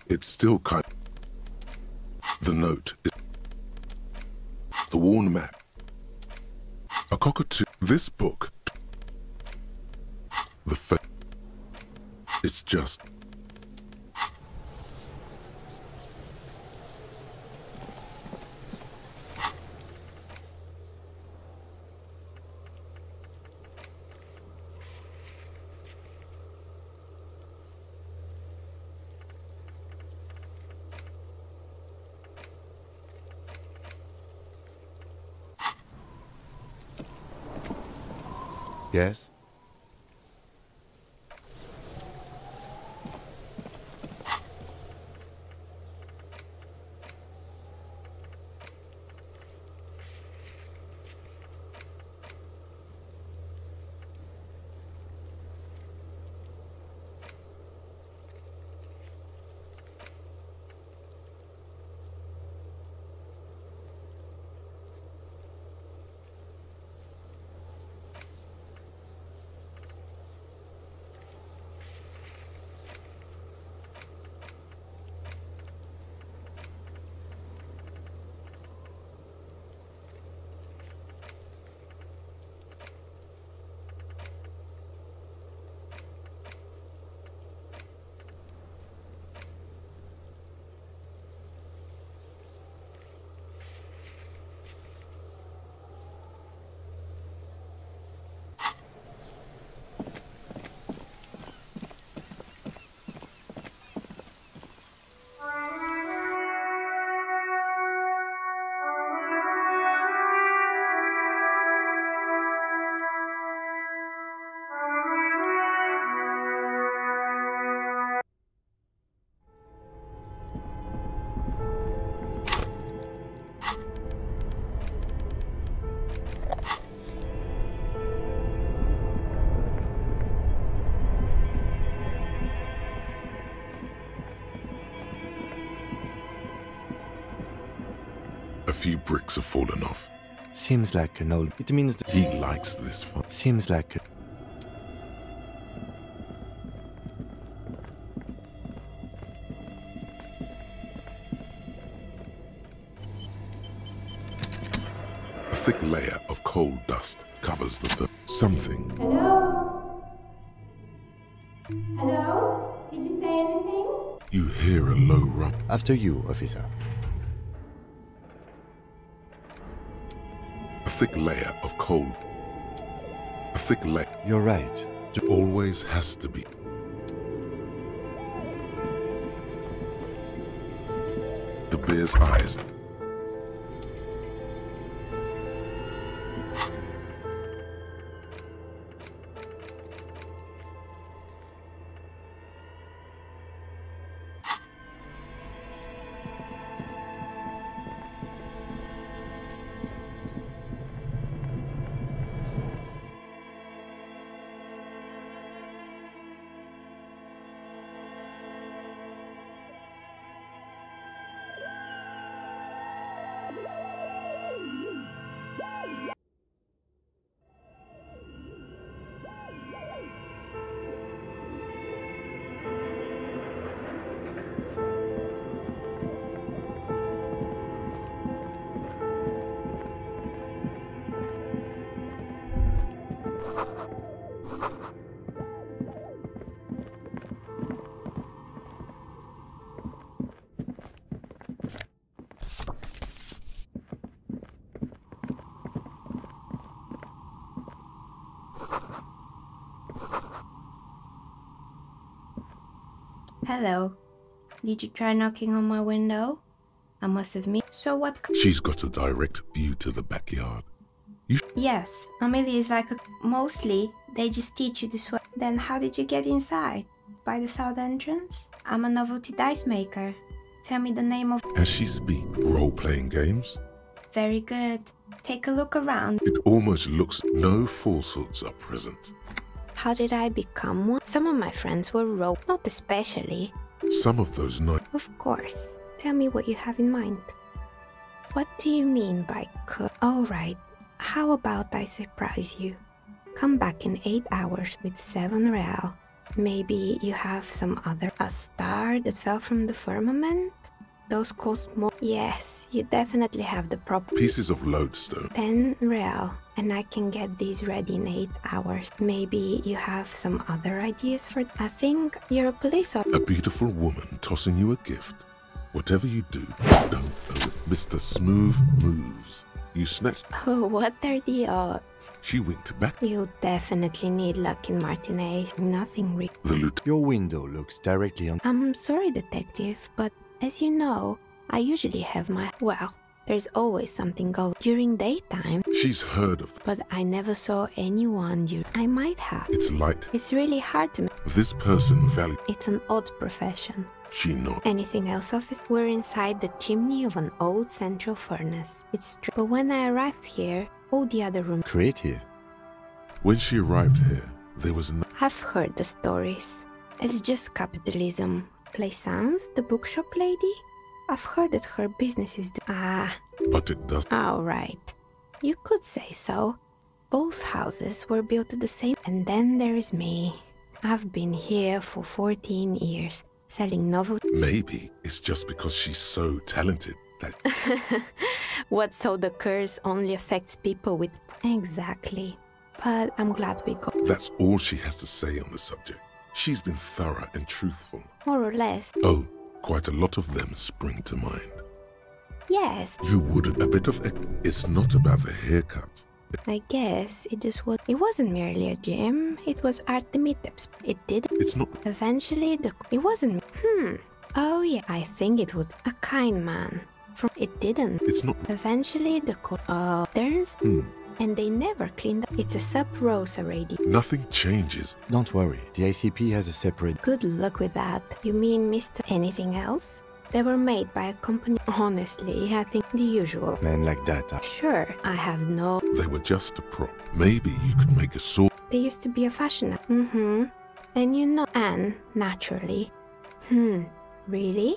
It's still kind. The note is the worn map. A cockatoo. This book. It's just. Yes? A few bricks have fallen off. Seems like an old. It means that he likes this fun. Seems like. A thick layer of coal dust covers the something. Hello? Hello? Did you say anything? You hear a low rumble. After you, officer. A thick layer of coal. A thick layer. You're right. It always has to be. The bear's eyes. Hello. Did you try knocking on my window? I must have missed. So what? She's got a direct view to the backyard. Yes, Amelie is like a... Mostly, they just teach you to swim. Then how did you get inside? By the south entrance? I'm a novelty dice maker. Tell me the name of... As she speaks, role-playing games? Very good. Take a look around. It almost looks no falsehoods are present. How did I become one? Some of my friends were not especially. Some of those nights. Of course. Tell me what you have in mind. What do you mean by All right. How about I surprise you? Come back in 8 hours with 7 real. Maybe you have some other... A star that fell from the firmament? Those cost more. Yes, you definitely have the proper... Pieces of lodestone. 10 real. And I can get these ready in 8 hours. Maybe you have some other ideas for... I think you're a police officer. A beautiful woman tossing you a gift. Whatever you do, don't owe it. Mr. Smooth Moves. You snatched... Oh, what are the odds? She winked back. You definitely need luck in Martinez. Nothing real. Your window looks directly on... I'm sorry, detective, but as you know, I usually have my... Well, there's always something going during daytime. She's heard of... But I never saw anyone during... I might have. It's light. It's really hard to... This person values... It's an odd profession. She not. Anything else, officer? We're inside the chimney of an old central furnace. It's true. But when I arrived here, all the other rooms... Creative. When she arrived here, there was no... I've heard the stories. It's just capitalism. Plaisance, the bookshop lady? I've heard that her business is... But it does... All right. You could say so. Both houses were built at the same... And then there is me. I've been here for 14 years. Selling novel... Maybe it's just because she's so talented that... What, so the curse only affects people with... Exactly. But I'm glad we got... That's all she has to say on the subject. She's been thorough and truthful. More or less. Oh, quite a lot of them spring to mind. Yes. You wouldn't... A bit of... It's not about the haircut. I guess it just was... It wasn't merely a gym. It was Artemideps. It did... It's not... Eventually the... It wasn't... Oh yeah, I think it was a kind man. From... It didn't. It's not... Eventually the... There's... And they never cleaned up. It's a sub-rosa radio. Nothing changes. Don't worry, the ICP has a separate... Good luck with that. You mean Mr. Anything else? They were made by a company. Honestly, I think the usual. Men like that. Sure, I have no... They were just a prop. Maybe you could make a sword. They used to be a fashion. And you know... And, naturally. Really?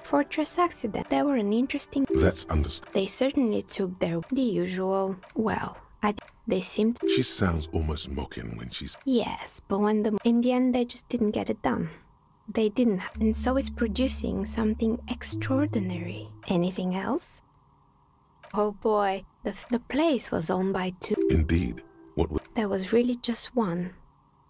Fortress accident. They were an interesting... That's understood. They certainly took the usual... Well, they seemed... She sounds almost mocking when she's... Yes, but when in the end they just didn't get it done. They didn't, and so it's producing something extraordinary. Anything else? Oh boy, the place was owned by 2. Indeed. What was... There was really just one.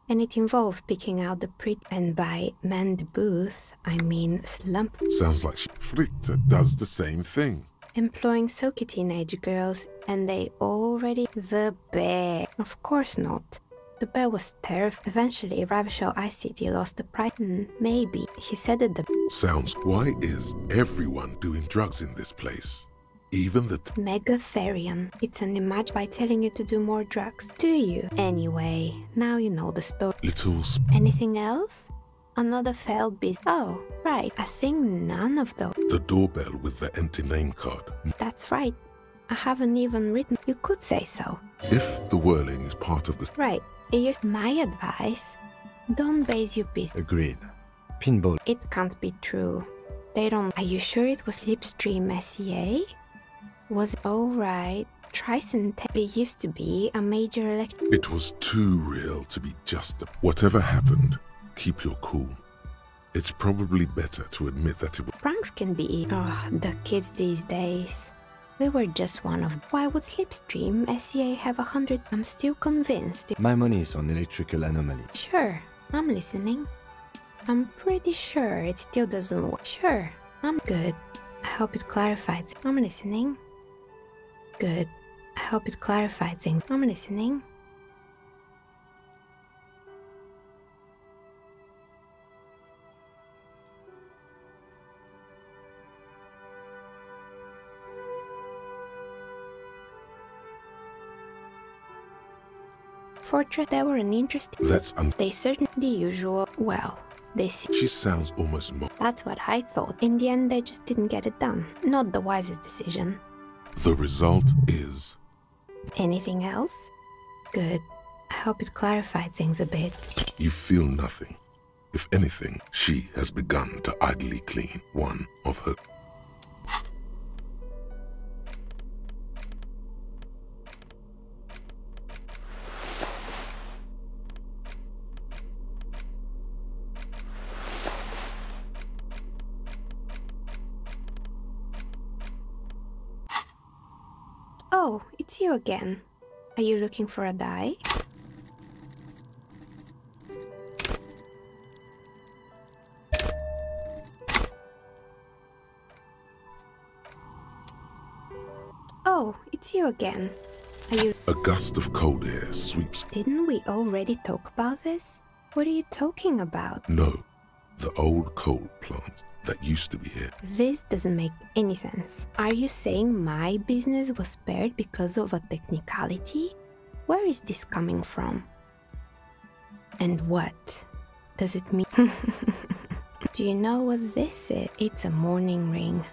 And it involved picking out the and by man the booth, I mean slump. Sounds like Fritte does the same thing. Employing silky teenage girls, and they already... The bear. Of course not. The bear was terrified. Eventually, Ravishal ICT lost the price. Maybe. He said that the... Sounds... Why is everyone doing drugs in this place? Even the... Megatherion. It's an image by telling you to do more drugs. Do you? Anyway, now you know the story. Little... Anything else? Another failed business. Oh, right. I think none of those. The doorbell with the empty name card. That's right. I haven't even written... You could say so. If the whirling is part of the... Right. Here's my advice. Don't base your business. Agreed. Pinball. It can't be true. They don't... Are you sure it was Slipstream SEA? Was it alright? Tricentennial. It used to be a major It was too real to be just a... Whatever happened, keep your cool. It's probably better to admit that it was... Pranks can be... Oh, the kids these days. We were just one of... Why would Slipstream SEA have 100? I'm still convinced. My money is on electrical anomaly. Sure, I'm listening. I'm pretty sure it still doesn't work. Sure, I'm good. I hope it clarified. I'm listening. Good. I hope it clarified things. I'm listening. Fortress, they were an interesting... That's They certainly the usual... Well, This. She sounds almost more. That's what I thought. In the end, they just didn't get it done. Not the wisest decision. The result is... Anything else? Good. I hope it clarified things a bit. You feel nothing. If anything, she has begun to idly clean one of her... Oh, it's you again. Are you looking for a die? Oh, it's you again. Are you... A gust of cold air sweeps... Didn't we already talk about this? What are you talking about? No, the old coal plant that used to be here. This doesn't make any sense. Are you saying my business was spared because of a technicality? Where is this coming from? And what does it mean? Do you know what this is? It's a mourning ring.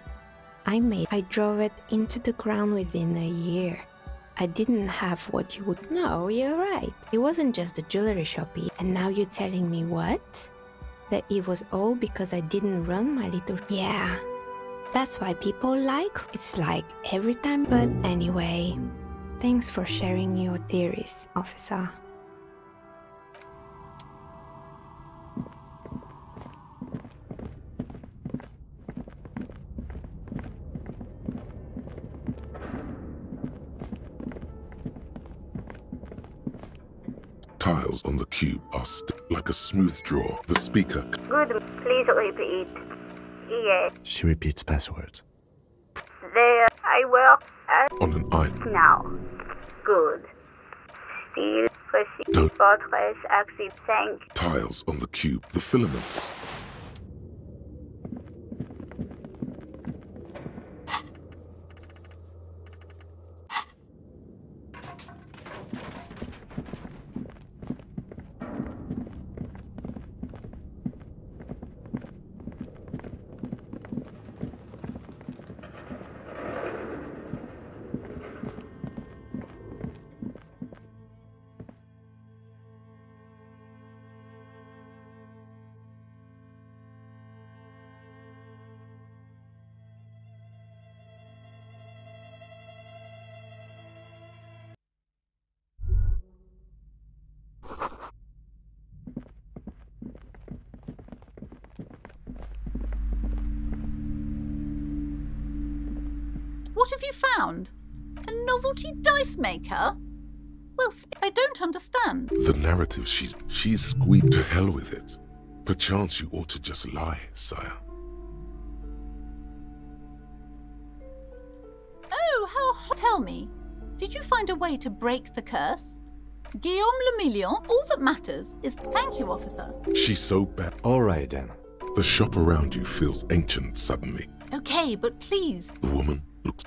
I drove it into the ground within a year. I didn't have what you would... No, you're right. It wasn't just a jewelry shop. And now you're telling me what? That it was all because I didn't run my little... Yeah, that's why people like... It's like every time... But anyway, thanks for sharing your theories, officer. Tiles on the cube are like a smooth draw. The speaker... Good, please repeat. Yes. She repeats passwords. There, I will... On an item. Now. Good. Still proceed. Don't... Fortress exit. Thank... Tiles on the cube. The filaments... What have you found? A novelty dice maker? Well, I don't understand. The narrative she's squeaked. To hell with it. Perchance you ought to just lie, sire. Oh, how hot. Tell me, did you find a way to break the curse? Guillaume le Million, all that matters is... Thank you, officer. She's so bad. All right, then. The shop around you feels ancient suddenly. Okay, but please... The woman looks...